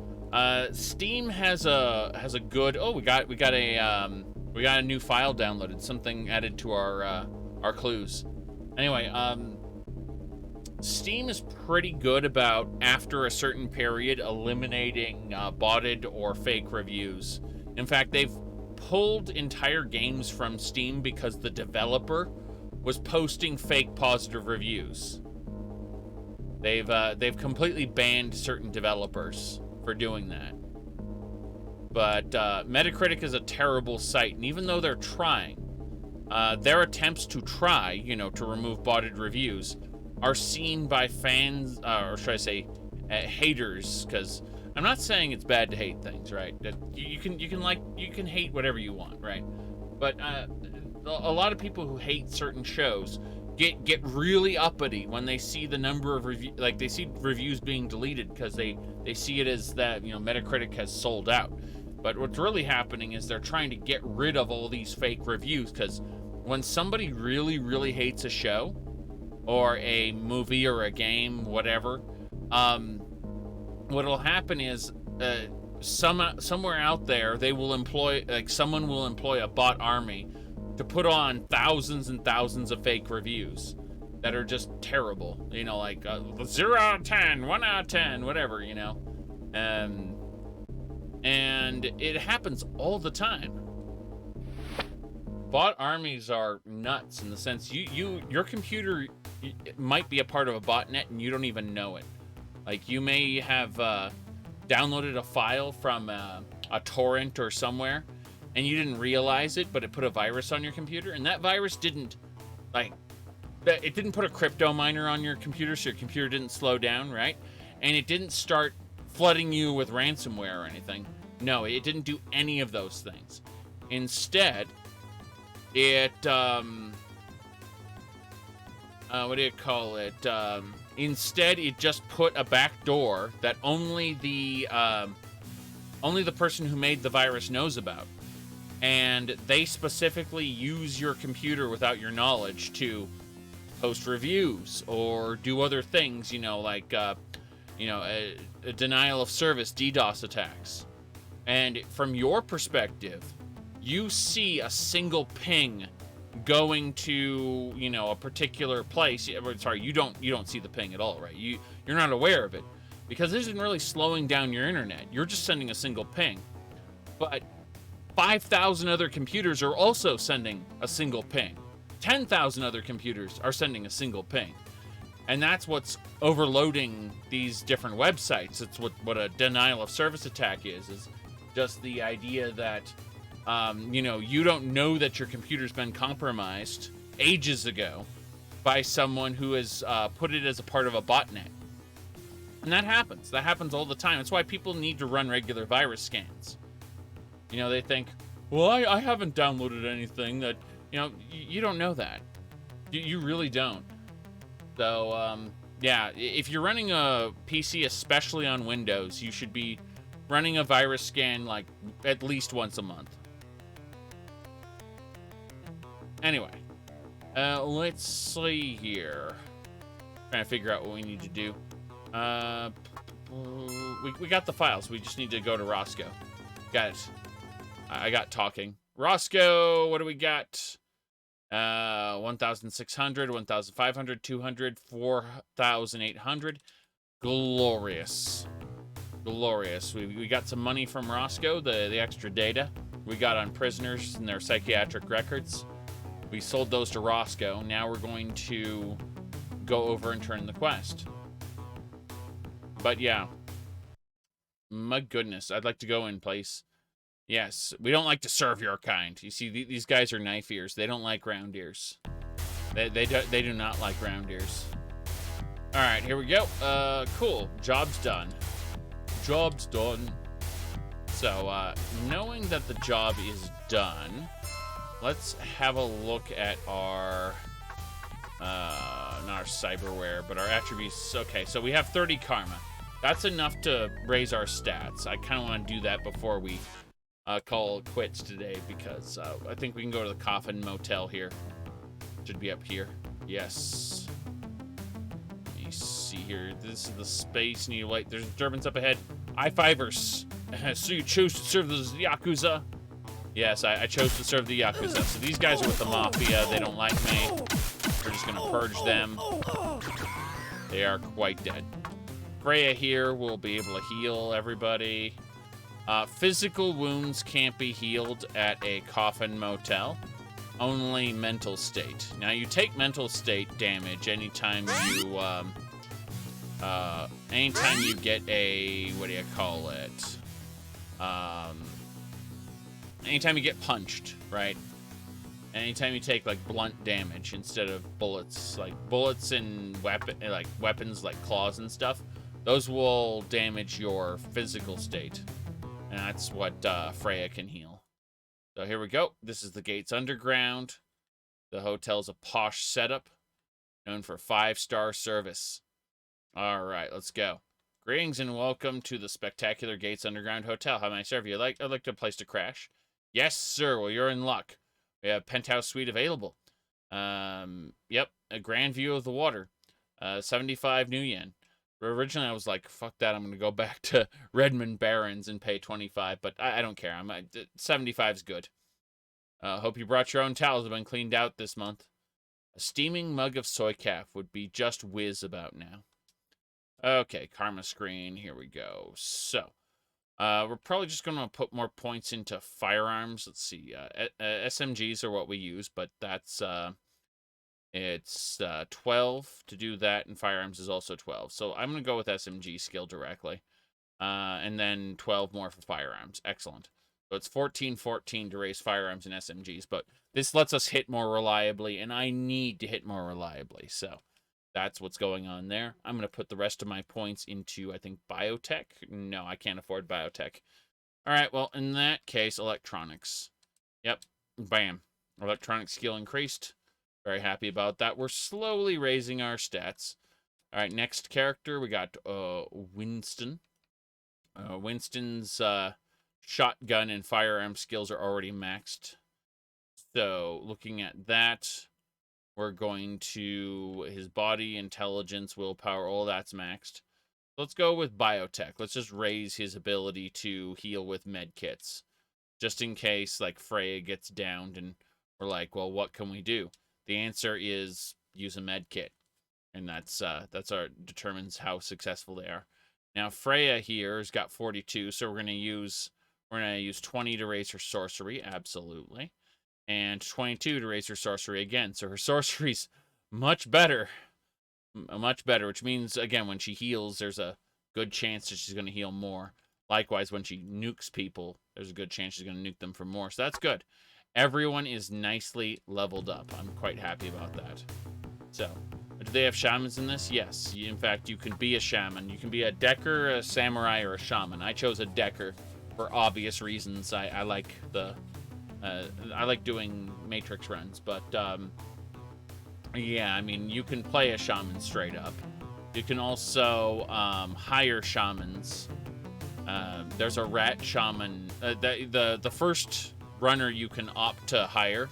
Steam has a good. Oh, we got a new file downloaded. Something added to our clues. Anyway, Steam is pretty good about, after a certain period, eliminating botted or fake reviews. In fact, they've pulled entire games from Steam because the developer was posting fake positive reviews. They've completely banned certain developers for doing that. But Metacritic is a terrible site, and even though they're trying, their attempts to try, to remove botted reviews are seen by fans, or should I say, haters, because I'm not saying it's bad to hate things, right? That you can hate whatever you want, right? But a lot of people who hate certain shows get really uppity when they see the number of they see reviews being deleted because they see it as that Metacritic has sold out. But what's really happening is they're trying to get rid of all these fake reviews, because when somebody really hates a show or a movie or a game, whatever, what'll happen is somewhere out there someone will employ a bot army to put on thousands and thousands of fake reviews that are just terrible, like 0 out of 10, 1 out of 10, whatever, and it happens all the time. Bot armies are nuts in the sense your computer might be a part of a botnet and you don't even know it. Like, you may have downloaded a file from a torrent or somewhere, and you didn't realize it, but it put a virus on your computer, and that virus didn't put a crypto miner on your computer, so your computer didn't slow down, right? And it didn't start flooding you with ransomware or anything. No, it didn't do any of those things. Instead, it what do you call it? Instead, it just put a back door that only the person who made the virus knows about. And they specifically use your computer without your knowledge to post reviews or do other things, like, a denial of service, DDoS attacks. And from your perspective, you see a single ping going to, a particular place. Sorry, you don't see the ping at all, right? You're not aware of it because it isn't really slowing down your internet. You're just sending a single ping. But 5,000 other computers are also sending a single ping. 10,000 other computers are sending a single ping. And that's what's overloading these different websites. It's what a denial of service attack is just the idea that, you don't know that your computer's been compromised ages ago by someone who has put it as a part of a botnet. And that happens. That happens all the time. That's why people need to run regular virus scans. They think, well, I haven't downloaded anything that, you don't know that. You really don't. So, yeah, if you're running a PC, especially on Windows, you should be running a virus scan like at least once a month. Anyway, Let's see here. Trying to figure out what we need to do. We got the files. We just need to go to Roscoe. Got it. I got talking. Roscoe, what do we got? 1,600, 1,500, 200, 4,800. Glorious. Glorious. We got some money from Roscoe, the extra data we got on prisoners and their psychiatric records. We sold those to Roscoe. Now we're going to go over and turn the quest. But yeah. My goodness, I'd like to go in place. Yes, we don't like to serve your kind. You see, these guys are knife ears. They don't like round ears. They do not like round ears. All right, here we go. Cool. Job's done. Job's done. So, knowing that the job is done, let's have a look at our, not our cyberware, but our attributes. Okay, so we have 30 karma. That's enough to raise our stats. I kind of want to do that before we call it quits today, because I think we can go to the Coffin Motel here. Should be up here. Yes. Let me see here. This is the space. Need light. There's Germans up ahead. I-fivers. So you choose to serve the Yakuza? Yes, I chose to serve the Yakuza. So these guys are with the Mafia. They don't like me. We're just going to purge them. They are quite dead. Freya here will be able to heal everybody. Physical wounds can't be healed at a Coffin Motel. Only mental state. Now, you take mental state damage anytime you, anytime you get a, what do you call it? Anytime you get punched, right? Anytime you take, like, blunt damage instead of bullets. Like, bullets and weapons like claws and stuff, those will damage your physical state. And that's what Freya can heal. So here we go. This is the Gates Underground. The hotel's a posh setup, known for 5-star service. All right, let's go. Greetings and welcome to the spectacular Gates Underground Hotel. How may I serve you? I'd like a place to crash. Yes, sir. Well, you're in luck. We have a penthouse suite available. Yep, a grand view of the water. 75 new yen. Originally, I was like, fuck that. I'm going to go back to Redmond Barons and pay 25, but I don't care. 75 is good. Hope you brought your own towels. Have been cleaned out this month. A steaming mug of soy calf would be just whiz about now. Okay, karma screen. Here we go. So, we're probably just going to put more points into firearms. Let's see. SMGs are what we use, but that's... It's 12 to do that, and firearms is also 12. So I'm going to go with SMG skill directly. And then 12 more for firearms. Excellent. So it's 14-14 to raise firearms and SMGs. But this lets us hit more reliably, and I need to hit more reliably. So that's what's going on there. I'm going to put the rest of my points into, I think, biotech. No, I can't afford biotech. All right, well, in that case, electronics. Yep, bam. Electronic skill increased. Very happy about that. We're slowly raising our stats. All right, next character, we got Winston. Winston's shotgun and firearm skills are already maxed. So, looking at that, we're going to his body, intelligence, willpower, all that's maxed. Let's go with biotech. Let's just raise his ability to heal with med kits. Just in case, like, Freya gets downed and we're like, well, what can we do? The answer is use a med kit, and that's determines how successful they are. Now Freya here has got 42, so we're gonna use 20 to raise her sorcery, absolutely, and 22 to raise her sorcery again. So her sorcery's much better, which means again when she heals, there's a good chance that she's gonna heal more. Likewise, when she nukes people, there's a good chance she's gonna nuke them for more. So that's good. Everyone is nicely leveled up. I'm quite happy about that. So, do they have shamans in this? Yes. In fact, you can be a shaman. You can be a decker, a samurai, or a shaman. I chose a decker for obvious reasons. I like the... I like doing matrix runs, but... yeah, I mean, you can play a shaman straight up. You can also hire shamans. There's a rat shaman. The first... runner you can opt to hire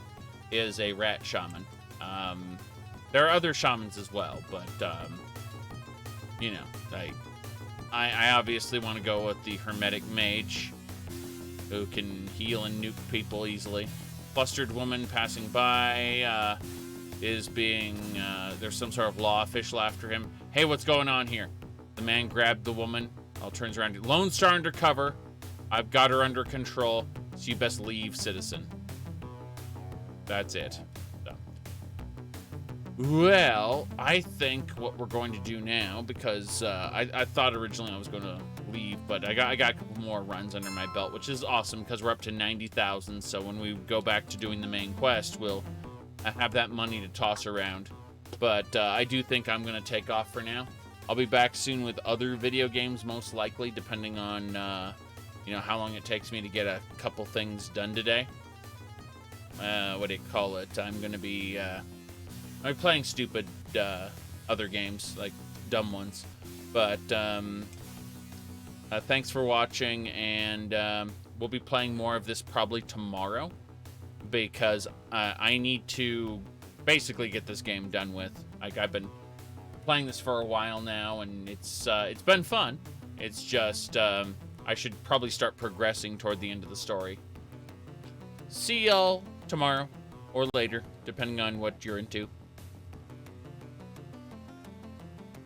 is a rat shaman. There are other shamans as well, but you know, like I obviously want to go with the hermetic mage, who can heal and nuke people easily. Flustered woman passing by is being there's some sort of law official after him. Hey, what's going on here? The man grabbed the woman. All turns around. Lone Star undercover. I've got her under control, so you best leave, citizen. That's it. So. Well, I think what we're going to do now, because I thought originally I was going to leave, but I got a couple more runs under my belt, which is awesome because we're up to 90,000. So when we go back to doing the main quest, we'll have that money to toss around. But I do think I'm going to take off for now. I'll be back soon with other video games, most likely, depending on you know, how long it takes me to get a couple things done today. What do you call it? I'm going to be playing stupid other games, like dumb ones. But thanks for watching, and we'll be playing more of this probably tomorrow, because I need to basically get this game done with. Like, I've been playing this for a while now, and it's been fun. It's just I should probably start progressing toward the end of the story. See y'all tomorrow or later, depending on what you're into.